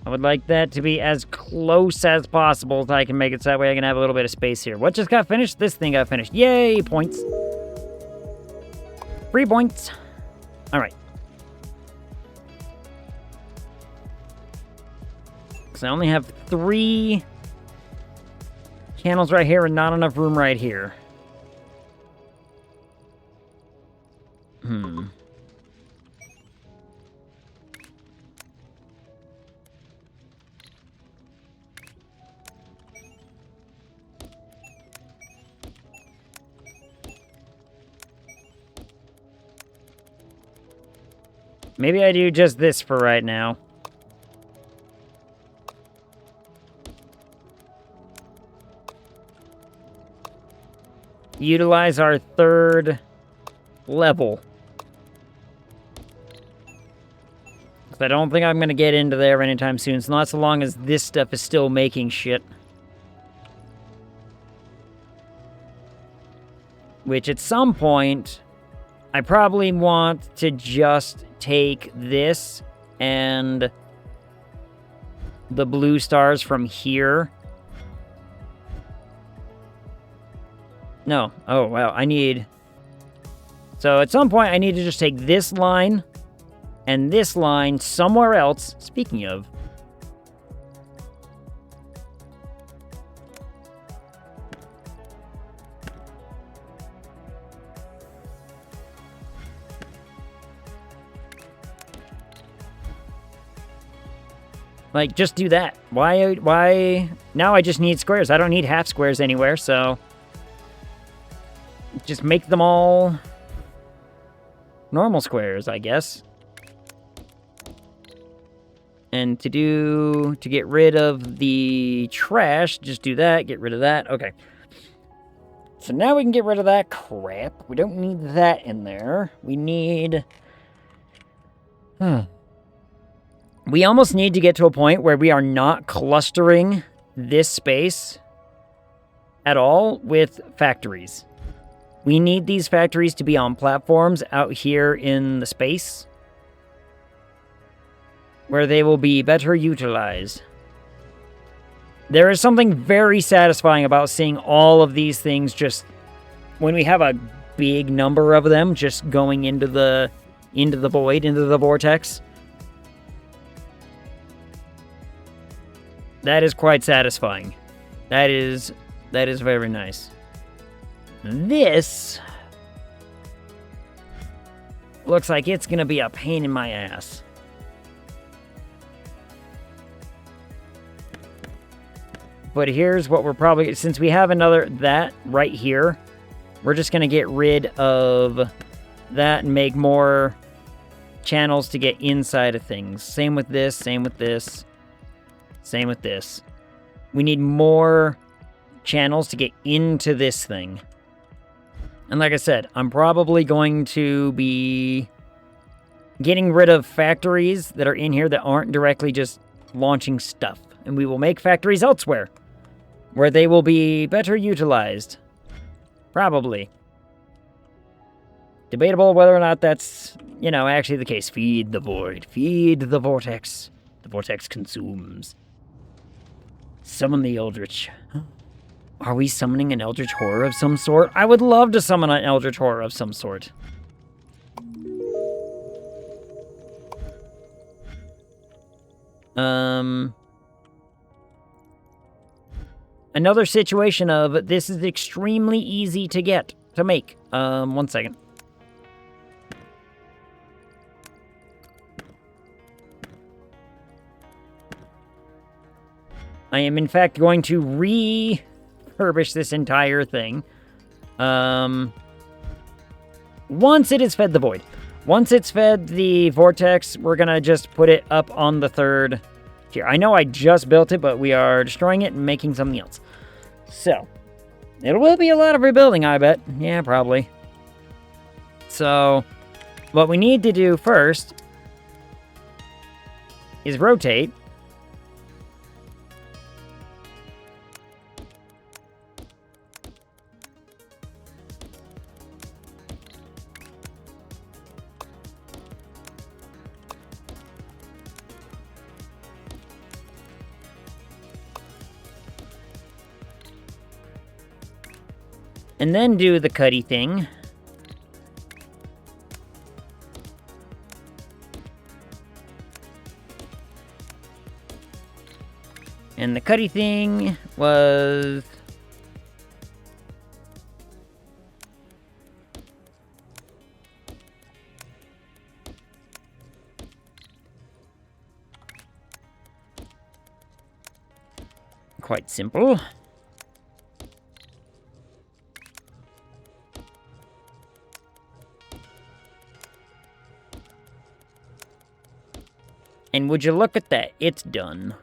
I would like that to be as close as possible so I can make it so that way I can have a little bit of space here. What just got finished? This thing got finished. Yay, points. 3 points. All right. So I only have 3 channels right here and not enough room right here. Maybe I do just this for right now. Utilize our third level. I don't think I'm going to get into there anytime soon, so not so long as this stuff is still making shit. Which at some point, I probably want to just take this and the blue stars from here. No. Oh, wow. So at some point, I need to just take this line and this line somewhere else. Speaking of. Like, just do that. Why? Now I just need squares. I don't need half squares anywhere, so... just make them all... normal squares, I guess. And to get rid of the trash, just do that, get rid of that. Okay. So now we can get rid of that crap. We don't need that in there. We need... We almost need to get to a point where we are not clustering this space at all with factories. We need these factories to be on platforms out here in the space where they will be better utilized. There is something very satisfying about seeing all of these things just... when we have a big number of them just going into the void, into the vortex. That is quite satisfying. That is very nice. This looks like it's gonna be a pain in my ass. But here's what we're probably, since we have that right here, we're just gonna get rid of that and make more channels to get inside of things. Same with this, same with this, same with this. We need more channels to get into this thing. And like I said, I'm probably going to be getting rid of factories that are in here that aren't directly just launching stuff. And we will make factories elsewhere, where they will be better utilized. Probably. Debatable whether or not that's, actually the case. Feed the void. Feed the vortex. The vortex consumes. Summon the eldritch. Are we summoning an eldritch horror of some sort? I would love to summon an eldritch horror of some sort. Another situation of this is extremely easy to make. 1 second. I am in fact going to refurbish this entire thing. Once it is fed the void. Once it's fed the vortex, we're gonna just put it up on the third tier. I know I just built it, but we are destroying it and making something else. So, it will be a lot of rebuilding, I bet. Yeah, probably. So, what we need to do first is rotate. And then do the cutty thing. And the cutty thing was... quite simple. And would you look at that? It's done.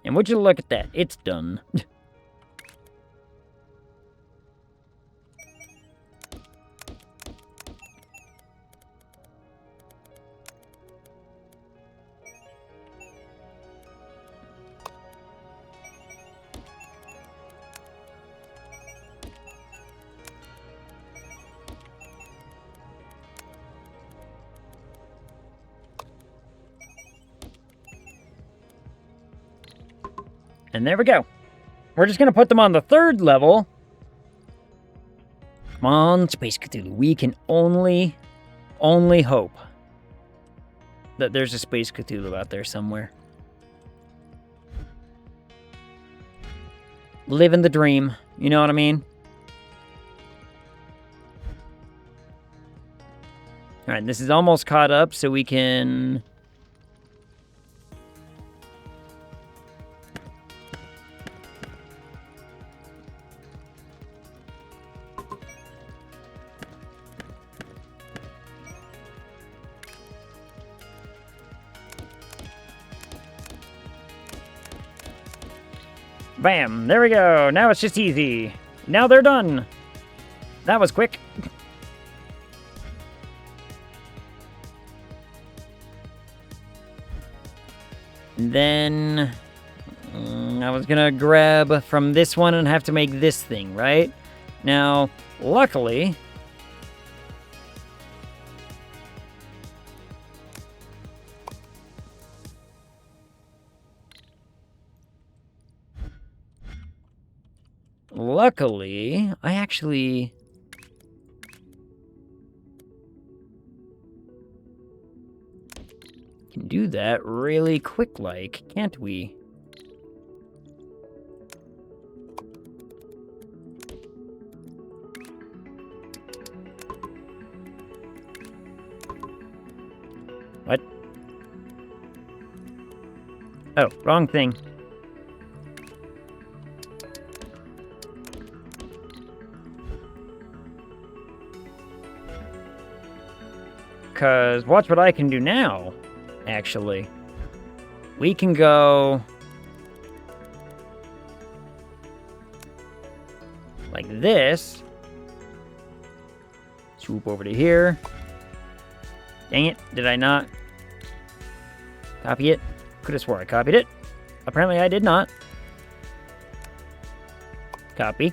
And would you look at that? It's done. And there we go. We're just going to put them on the third level. Come on, Space Cthulhu. We can only hope that there's a Space Cthulhu out there somewhere. Living the dream. You know what I mean? Alright, this is almost caught up, so we can... Bam! There we go! Now it's just easy. Now they're done! That was quick. Then... I was gonna grab from this one and have to make this thing, right? Now, luckily... luckily, I actually... can do that really quick-like, can't we? What? Oh, wrong thing. Because watch what I can do now. Actually, we can go like this. Swoop over to here. Dang it, did I not copy it? Could have swore I copied it. Apparently I did not. Copy.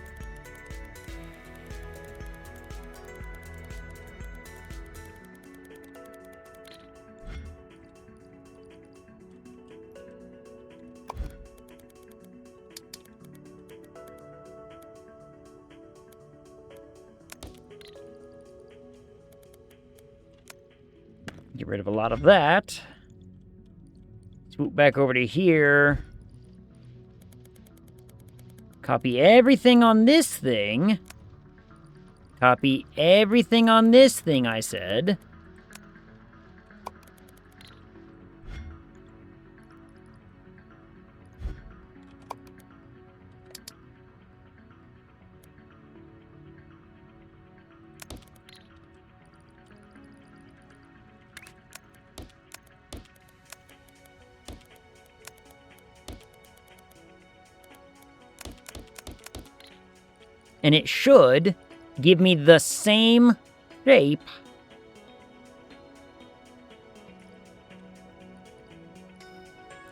Get rid of a lot of that. Swoop back over to here. Copy everything on this thing. Copy everything on this thing, I said. And it should give me the same shape.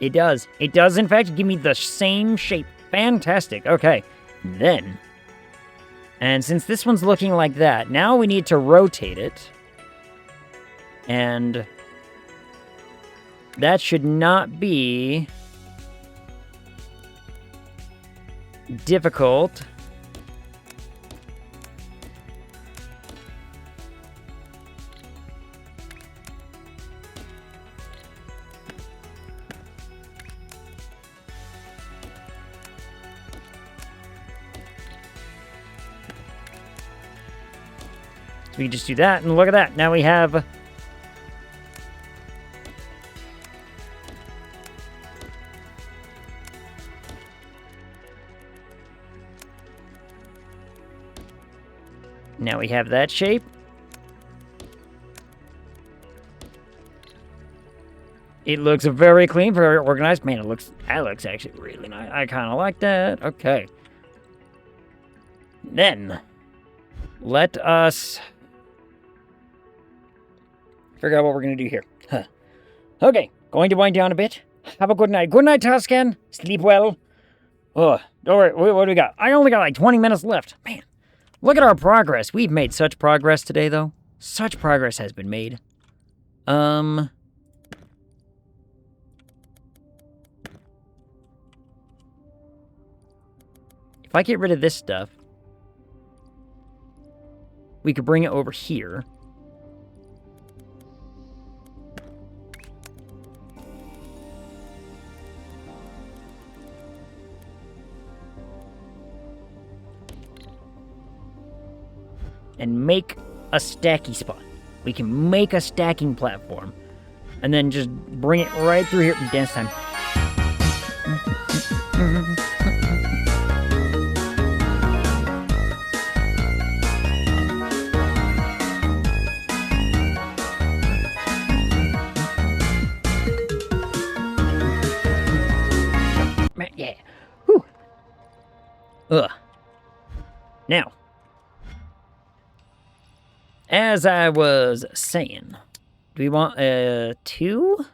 It does. It does, in fact, give me the same shape. Fantastic. Okay. Then. And since this one's looking like that, now we need to rotate it. And that should not be difficult. So we just do that, and look at that. Now we have... now we have that shape. It looks very clean, very organized. Man, that looks actually really nice. I kind of like that. Okay. Then, let us figure out what we're going to do here. Huh. Okay, going to wind down a bit. Have a good night. Good night, Tuscan. Sleep well. Oh, don't worry. What do we got? I only got like 20 minutes left. Man, look at our progress. We've made such progress today, though. Such progress has been made. If I get rid of this stuff, we could bring it over here. And make a stacky spot. We can make a stacking platform. And then just bring it right through here. Dance time. Yeah. Whew. Ugh. Now, as I was saying, do we want a 2?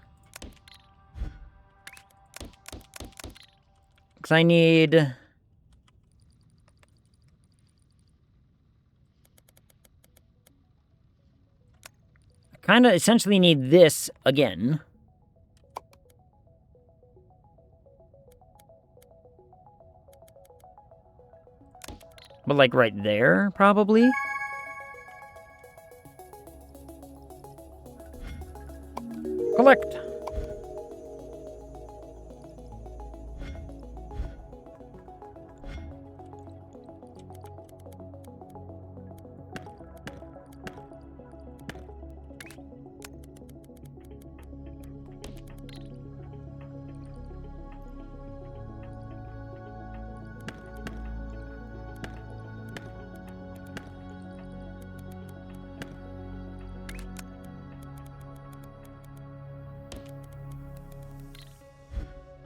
Because I need... kind of essentially need this again. But like right there, probably? Collect.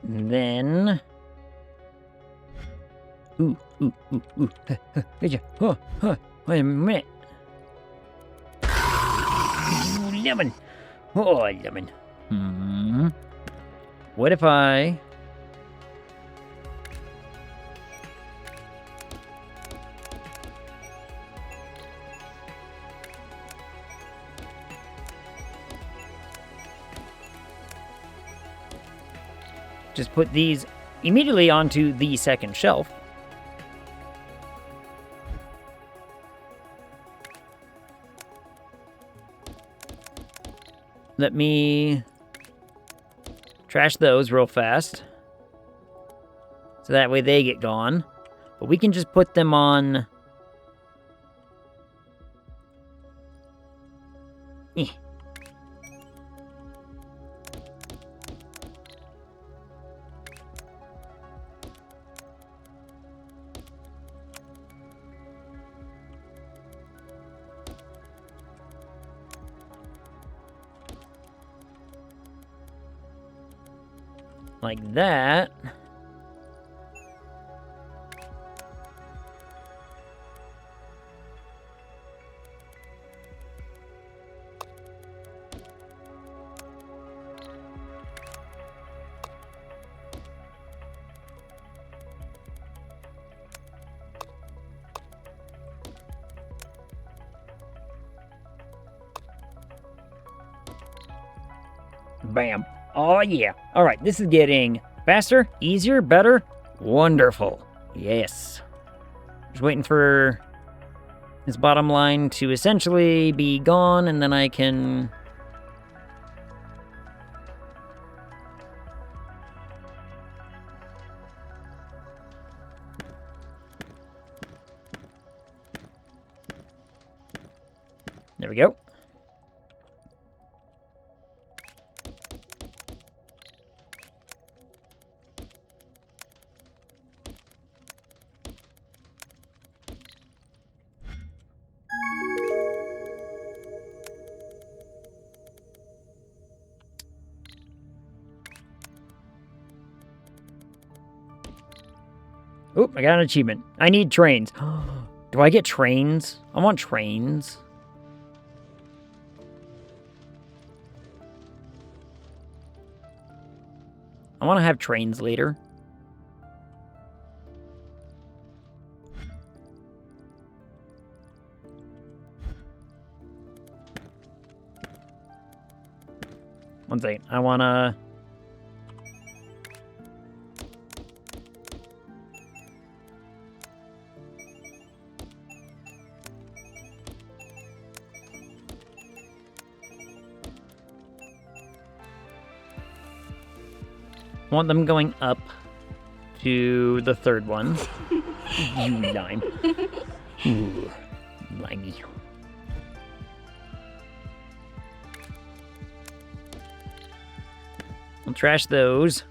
And then... Ooh. Wait a minute. Ooh, lemon. Oh, lemon. What if I... just put these immediately onto the second shelf. Let me trash those real fast. So that way they get gone. But we can just put them on... like that. Bam. Oh, yeah. All right, this is getting faster, easier, better. Wonderful. Yes. Just waiting for this bottom line to essentially be gone, and then I can... There we go. Oop, I got an achievement. I need trains. Do I get trains? I want trains. I want to have trains later. One second. I want to... I want them going up to the third one. You lime. Ooh, limey. I'll trash those.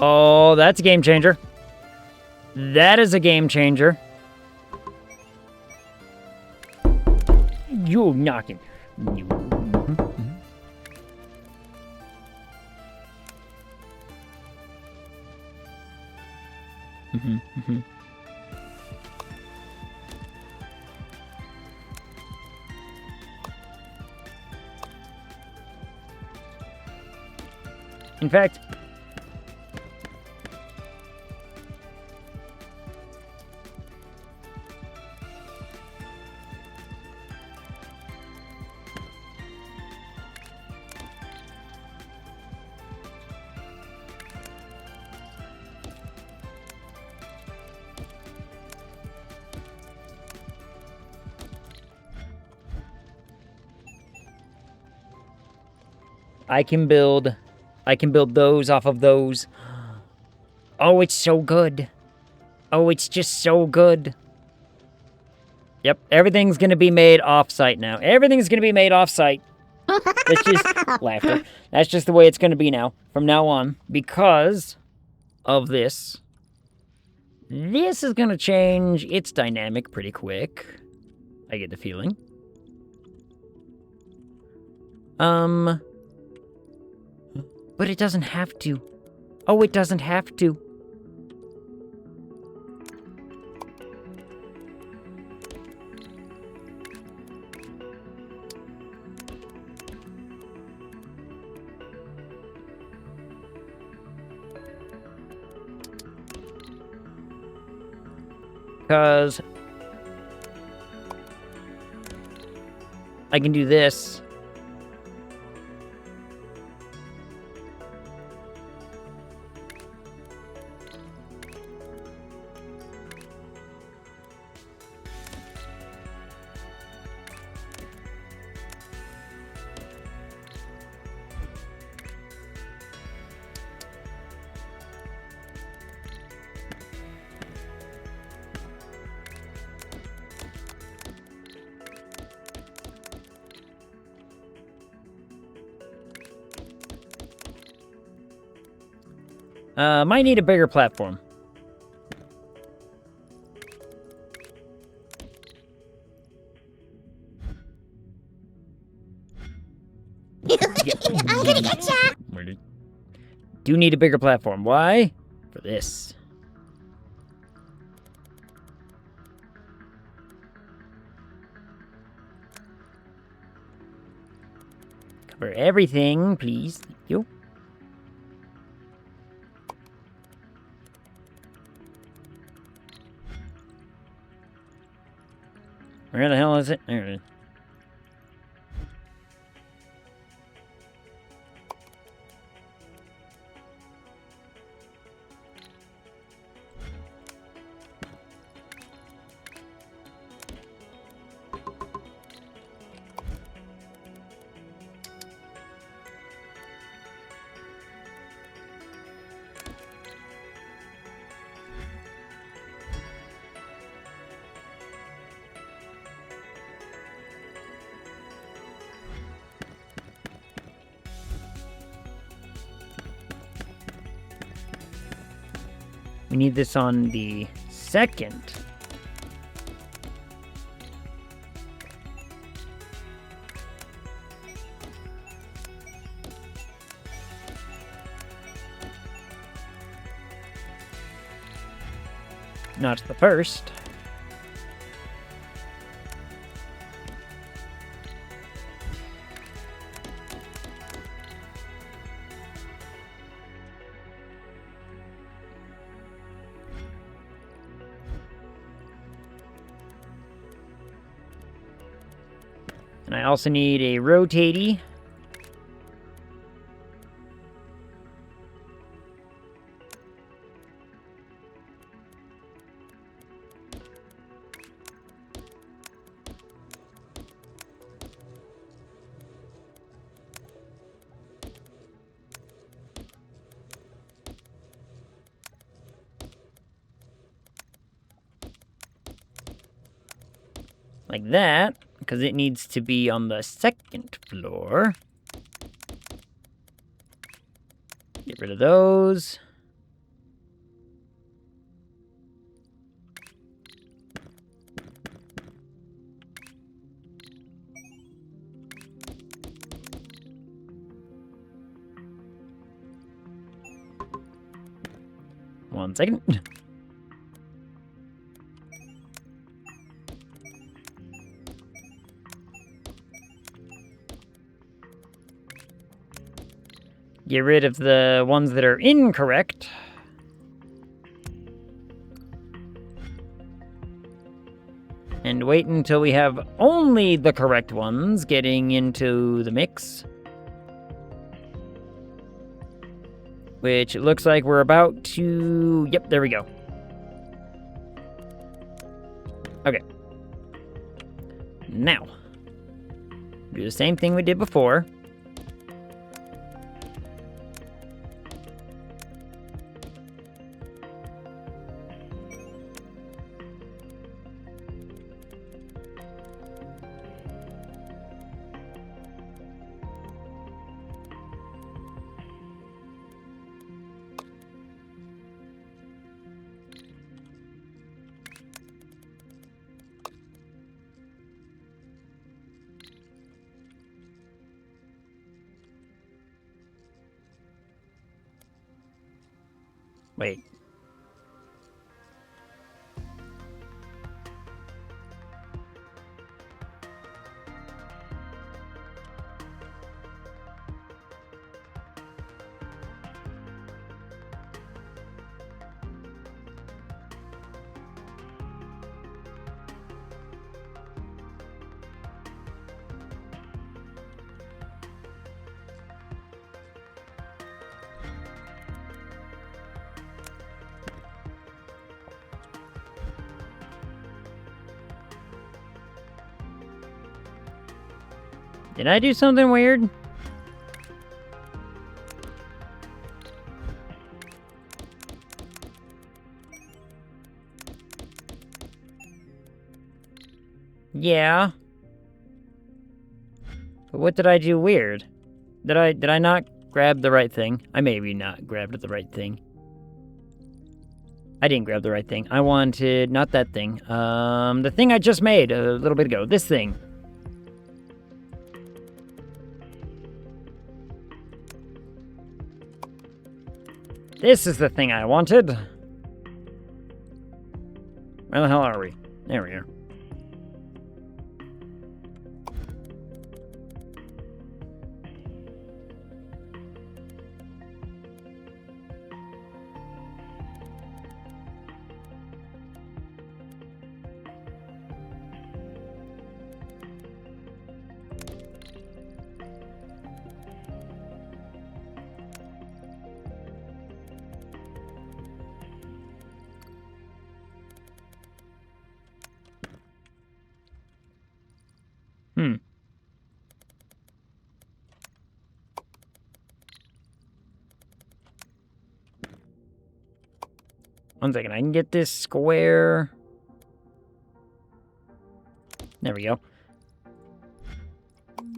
Oh, that's a game changer. That is a game changer. You knocking. You. In fact, I can build those off of those. Oh, it's so good. Oh, it's just so good. Yep, everything's gonna be made off-site now. Everything's gonna be made off-site. That's just laughter. That's just the way it's gonna be now, from now on, because of this. This is gonna change its dynamic pretty quick. I get the feeling. But it doesn't have to. Oh, it doesn't have to. Because I can do this. Might need a bigger platform. I'm gonna get ya. Do need a bigger platform. Why? For this. Cover everything, please. Thank you. Where the hell is it? There it is. We need this on the second. Not the first. And I also need a rotatey. Like that, because it needs to be on the second floor. Get rid of those. 1 second. Get rid of the ones that are incorrect. And wait until we have only the correct ones getting into the mix. Which it looks like we're about to... Yep, there we go. Okay. Now, do the same thing we did before. Wait. Did I do something weird? Yeah. But what did I do weird? Did I not grab the right thing? I maybe not grabbed the right thing. I didn't grab the right thing. I wanted not that thing. The thing I just made a little bit ago. This thing. This is the thing I wanted. Where the hell are we? There we are. One second, I can get this square. There we go.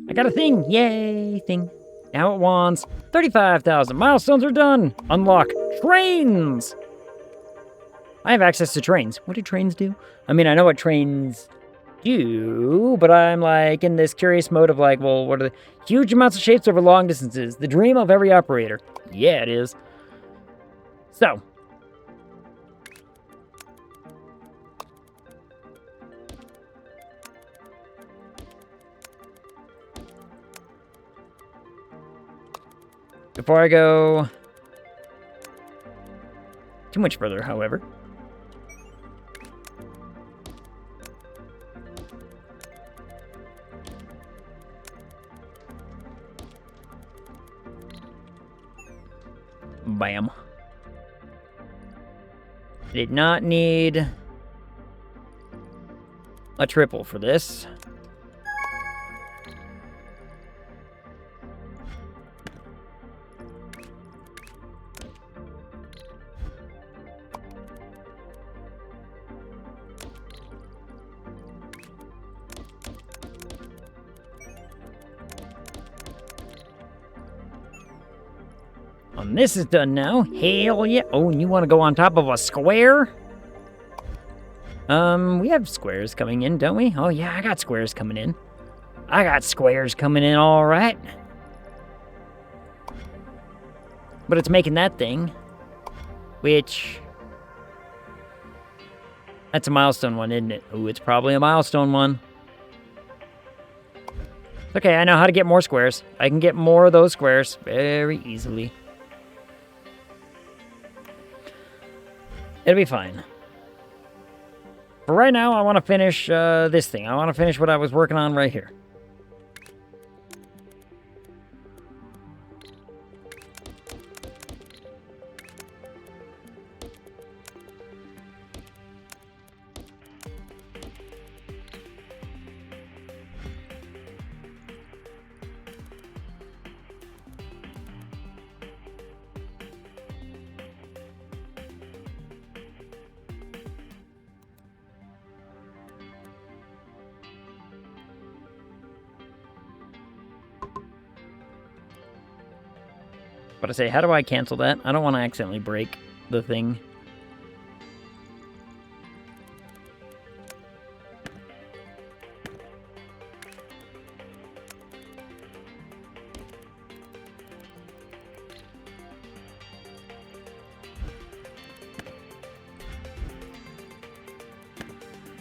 I got a thing! Yay, thing. Now it wants 35,000. Milestones are done! Unlock trains! I have access to trains. What do trains do? I mean, I know what trains do, but I'm like in this curious mode of like, well, what are the huge amounts of shapes over long distances? The dream of every operator. Yeah, it is. So. Before I go too much further, however. Bam. I did not need a triple for this. And this is done now. Hell yeah. Oh, and you want to go on top of a square? We have squares coming in, don't we? Oh yeah, I got squares coming in. I got squares coming in, all right. But it's making that thing, which That's a milestone one, isn't it? Ooh, it's probably a milestone one. Okay, I know how to get more squares. I can get more of those squares very easily. It'll be fine. For right now, I want to finish this thing. I want to finish what I was working on right here. But I say, how do I cancel that? I don't want to accidentally break the thing.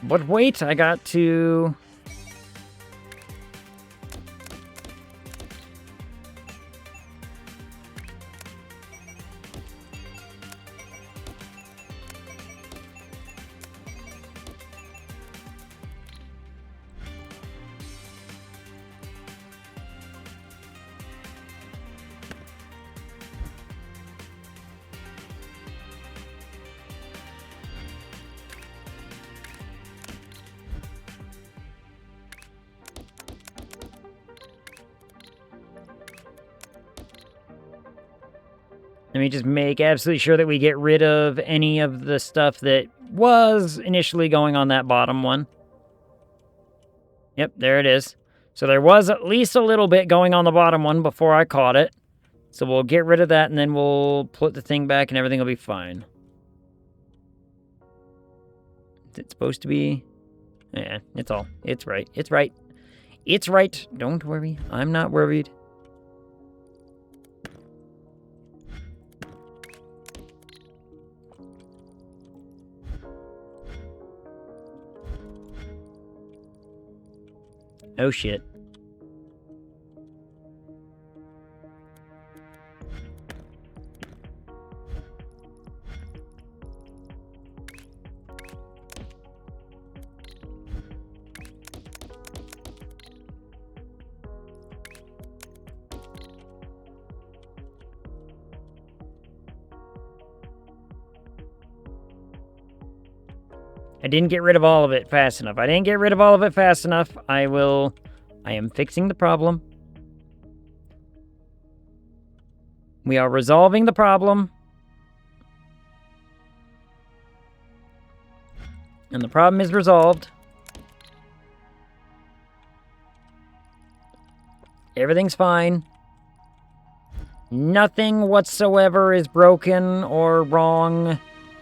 But wait, I got to... Let me just make absolutely sure that we get rid of any of the stuff that was initially going on that bottom one. Yep, there it is. So there was at least a little bit going on the bottom one before I caught it. So we'll get rid of that, and then we'll put the thing back, and everything will be fine. Is it supposed to be? Yeah, it's right. It's right. It's right. Don't worry. I'm not worried. Oh, shit. I didn't get rid of all of it fast enough. I am fixing the problem. We are resolving the problem. And the problem is resolved. Everything's fine. Nothing whatsoever is broken or wrong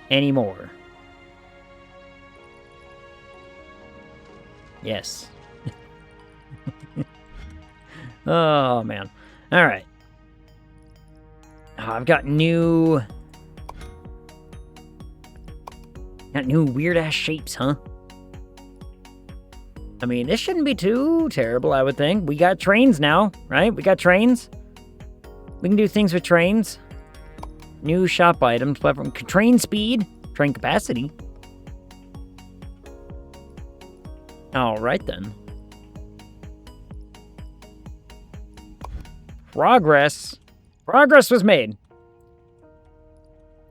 anymore. Yes. Oh, man. All right. Oh, I've got new weird-ass shapes, huh? I mean, this shouldn't be too terrible, I would think. We got trains now, right? We got trains. We can do things with trains. New shop items, platform, train speed, train capacity. All right, then. Progress was made.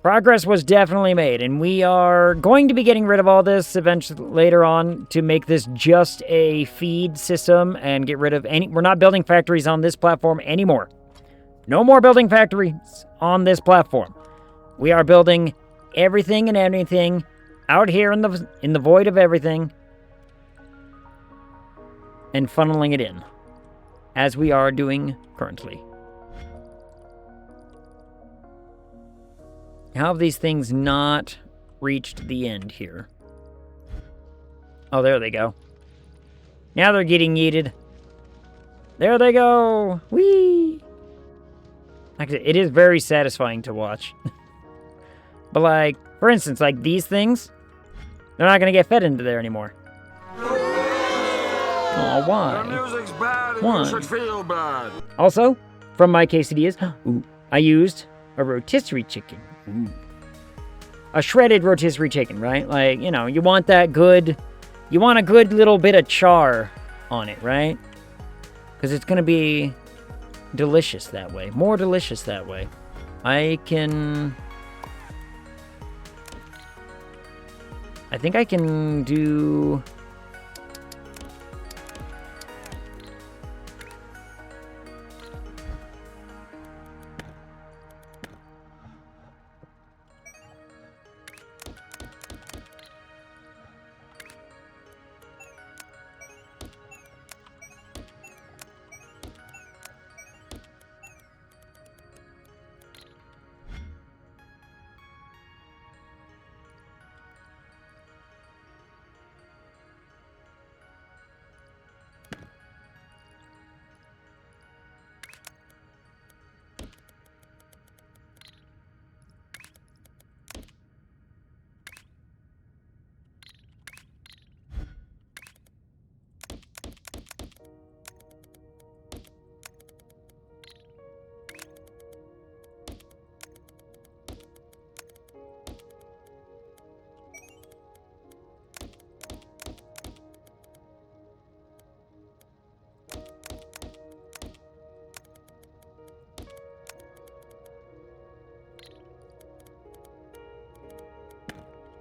Progress was definitely made, and we are going to be getting rid of all this eventually later on to make this just a feed system and get rid of any... We're not building factories on this platform anymore. No more building factories on this platform. We are building everything and anything out here in the void of everything and funneling it in, as we are doing currently. How have these things not reached the end here? Oh, there they go. Now they're getting yeeted. There they go! Whee! Like I said, it is very satisfying to watch. But like, for instance, like these things, They're not going to get fed into there anymore. Oh, why? The music's bad and Why? you should feel bad. Also, from my quesadillas, I used a rotisserie chicken. A shredded rotisserie chicken, right? Like, you know, you want that good... You want a good little bit of char on it, right? Because it's going to be delicious that way. More delicious that way. I think I can do...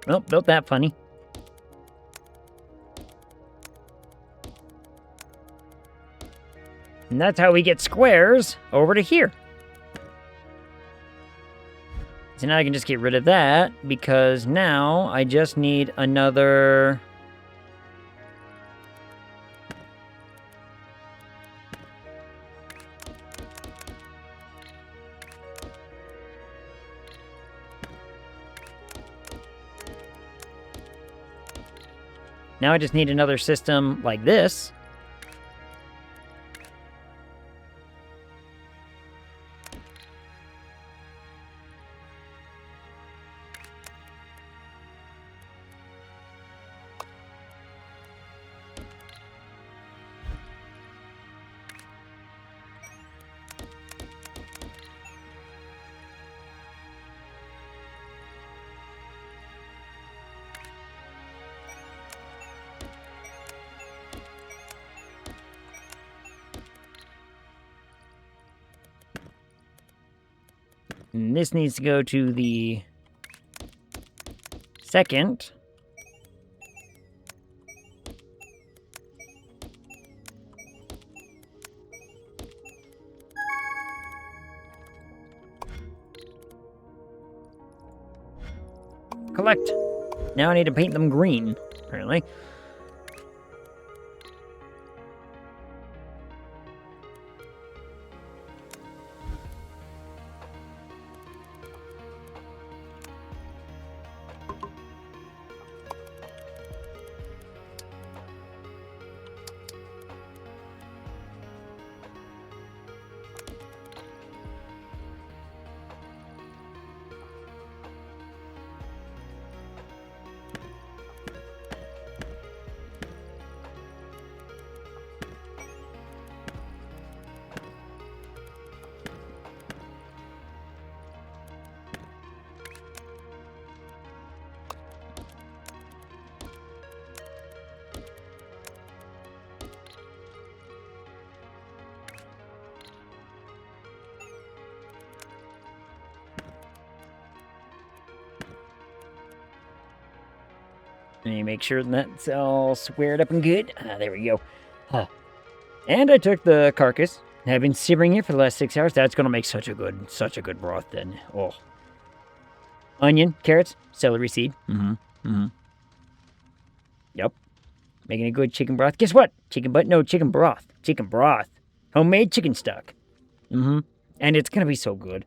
Well, built that funny. And that's how we get squares over to here. So now I can just get rid of that, because now I just need another... Now I just need another system like this. And this needs to go to the second. Collect. Now I need to paint them green, apparently. Let me make sure that's all squared up and good. There we go. And I took the carcass. I've been simmering it for the last 6 hours. That's gonna make such a good broth then. Oh. Onion, carrots, celery seed. Yep. Making a good chicken broth. Guess what? Chicken broth. Chicken broth. Homemade chicken stock. And it's gonna be so good.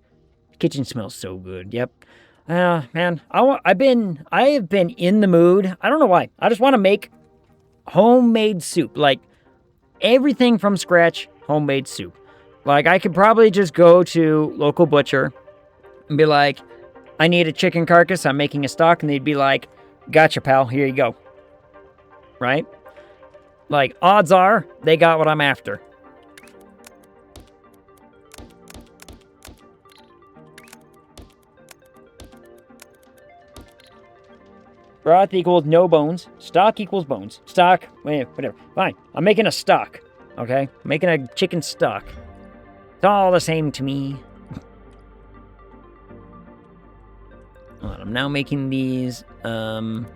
The kitchen smells so good. Yep. Man, I have been in the mood. I don't know why. I just want to make homemade soup. Like, everything from scratch, homemade soup. Like, I could probably just go to local butcher and be like, I need a chicken carcass, I'm making a stock, and they'd be like, Gotcha, pal. Here you go. Right? Like, odds are they got what I'm after. Broth equals no bones. Stock equals bones. Stock, wait, whatever. Fine. I'm making a stock. Okay? I'm making a chicken stock. It's all the same to me. Hold on, I'm now making these, and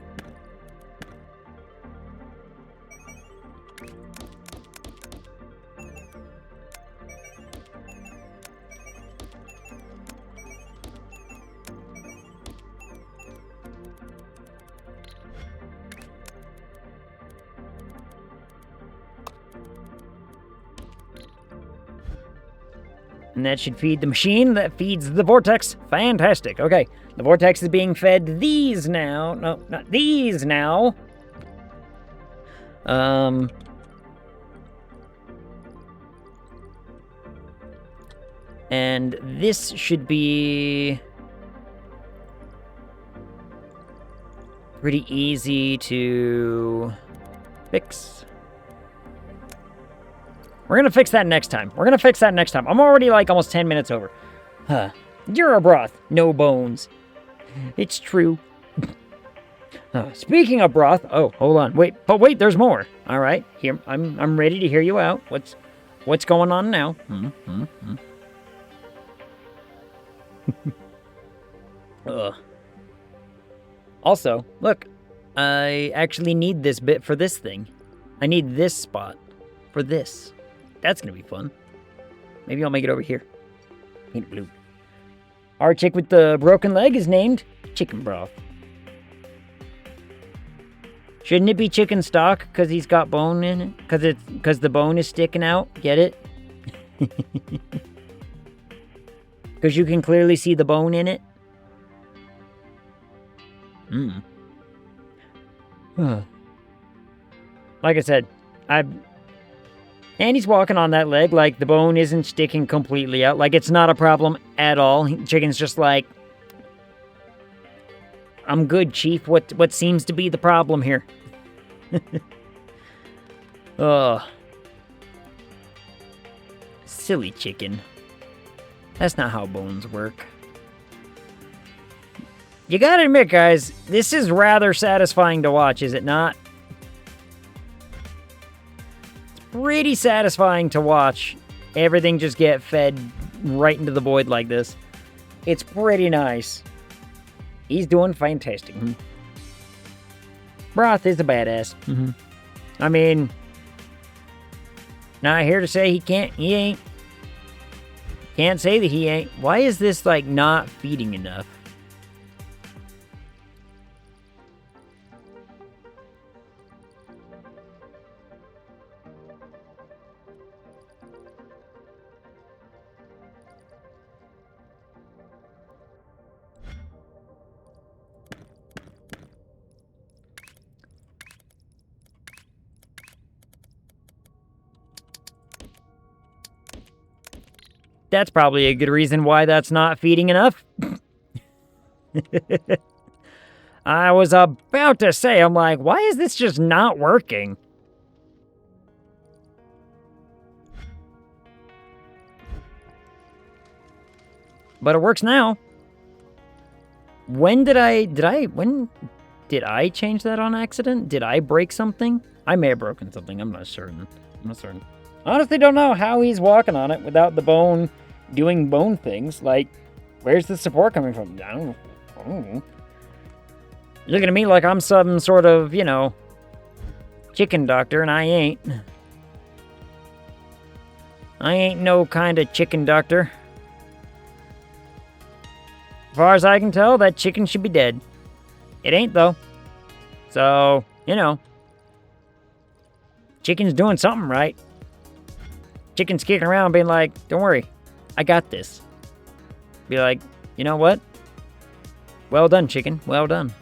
that should feed the machine that feeds the vortex. Fantastic. Okay. The vortex is being fed these now. No, not these now. And this should be pretty easy to fix. We're gonna fix that next time. I'm already like almost 10 minutes over. Huh. You're a broth. No bones. It's true. Speaking of broth. Oh, hold on. Wait, there's more. All right. Here, I'm ready to hear you out. What's going on now? Also, look. I actually need this bit for this thing. I need this spot for this. That's gonna be fun. Maybe I'll make it over here. Paint it blue. Our chick with the broken leg is named Chicken Broth. Shouldn't it be chicken stock because he's got bone in it? Because the bone is sticking out? Get it? Because you can clearly see the bone in it? Like I said, and he's walking on that leg like the bone isn't sticking completely out. Like it's not a problem at all. Chicken's just like, I'm good, Chief. What seems to be the problem here? Oh. Silly chicken. That's not how bones work. You gotta admit, guys, this is rather satisfying to watch, is it not? Pretty satisfying to watch everything just get fed right into the void like this. It's pretty nice. He's doing fantastic. Broth is a badass. I mean, not here to say he ain't. Can't say that he ain't. Why is this like not feeding enough? That's probably a good reason why that's not feeding enough. I was about to say, I'm like, why is this just not working? But it works now. When did I change that on accident? Did I break something? I may have broken something. I'm not certain. Honestly, don't know how he's walking on it without the bone doing bone things. Like, where's the support coming from? I don't know. You're looking at me like I'm some sort of, chicken doctor, and I ain't. I ain't no kind of chicken doctor. As far as I can tell, that chicken should be dead. It ain't, though. So, chicken's doing something right. Chicken's kicking around being like, don't worry, I got this. Be like, you know what? Well done, chicken. Well done.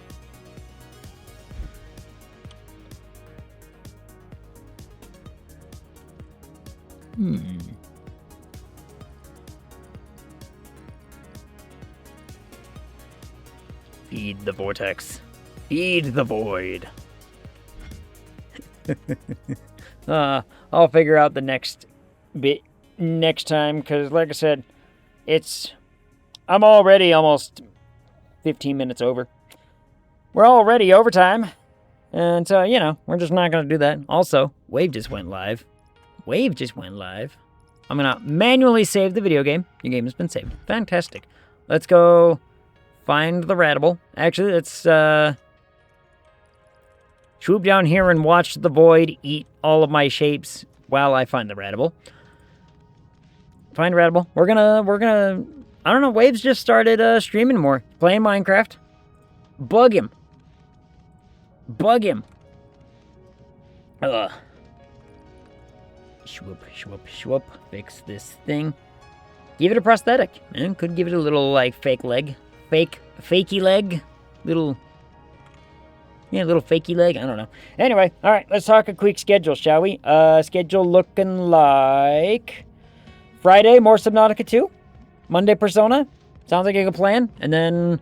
Feed the vortex. Feed the void. I'll figure out the next bit next time, because like I said, I'm already almost 15 minutes over. We're already overtime, and so, you know, we're just not going to do that. Also, Wave just went live. I'm going to manually save the video game. Your game has been saved. Fantastic. Let's go find the Ratable. Actually, let's swoop down here and watch the void eat all of my shapes while I find the Ratable. Find Ratable. We're gonna, I don't know, Waves just started streaming more. Playing Minecraft. Bug him. Ugh. Shwoop. Fix this thing. Give it a prosthetic. Could give it a little, like, fake leg. Fakey leg. Little fakey leg. I don't know. Anyway, alright, let's talk a quick schedule, shall we? Schedule looking like Friday, more Subnautica 2. Monday, Persona. Sounds like a good plan. And then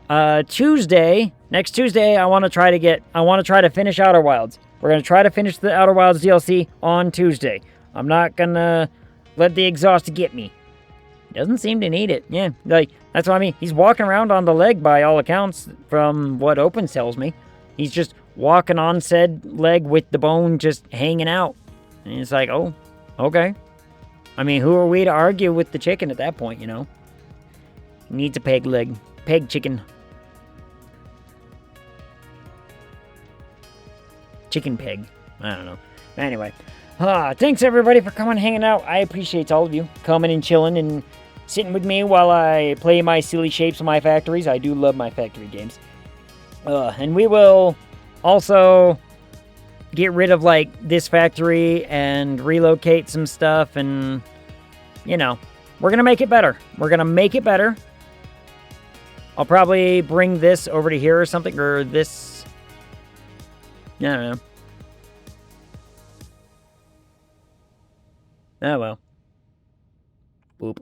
next Tuesday, I want to try to finish Outer Wilds. We're going to try to finish the Outer Wilds DLC on Tuesday. I'm not going to let the exhaust get me. He doesn't seem to need it. Yeah, like, that's what I mean. He's walking around on the leg by all accounts from what Opens tells me. He's just walking on said leg with the bone just hanging out. And it's like, oh, okay. I mean, who are we to argue with the chicken at that point, you know? He needs a peg leg. Peg chicken. Chicken peg. I don't know. Anyway. Thanks everybody for coming and hanging out. I appreciate all of you coming and chilling and sitting with me while I play my silly shapes of my factories. I do love my factory games. And we will also get rid of, like, this factory and relocate some stuff and, you know, we're going to make it better. I'll probably bring this over to here or something, or this. I don't know. Oh, well. Boop.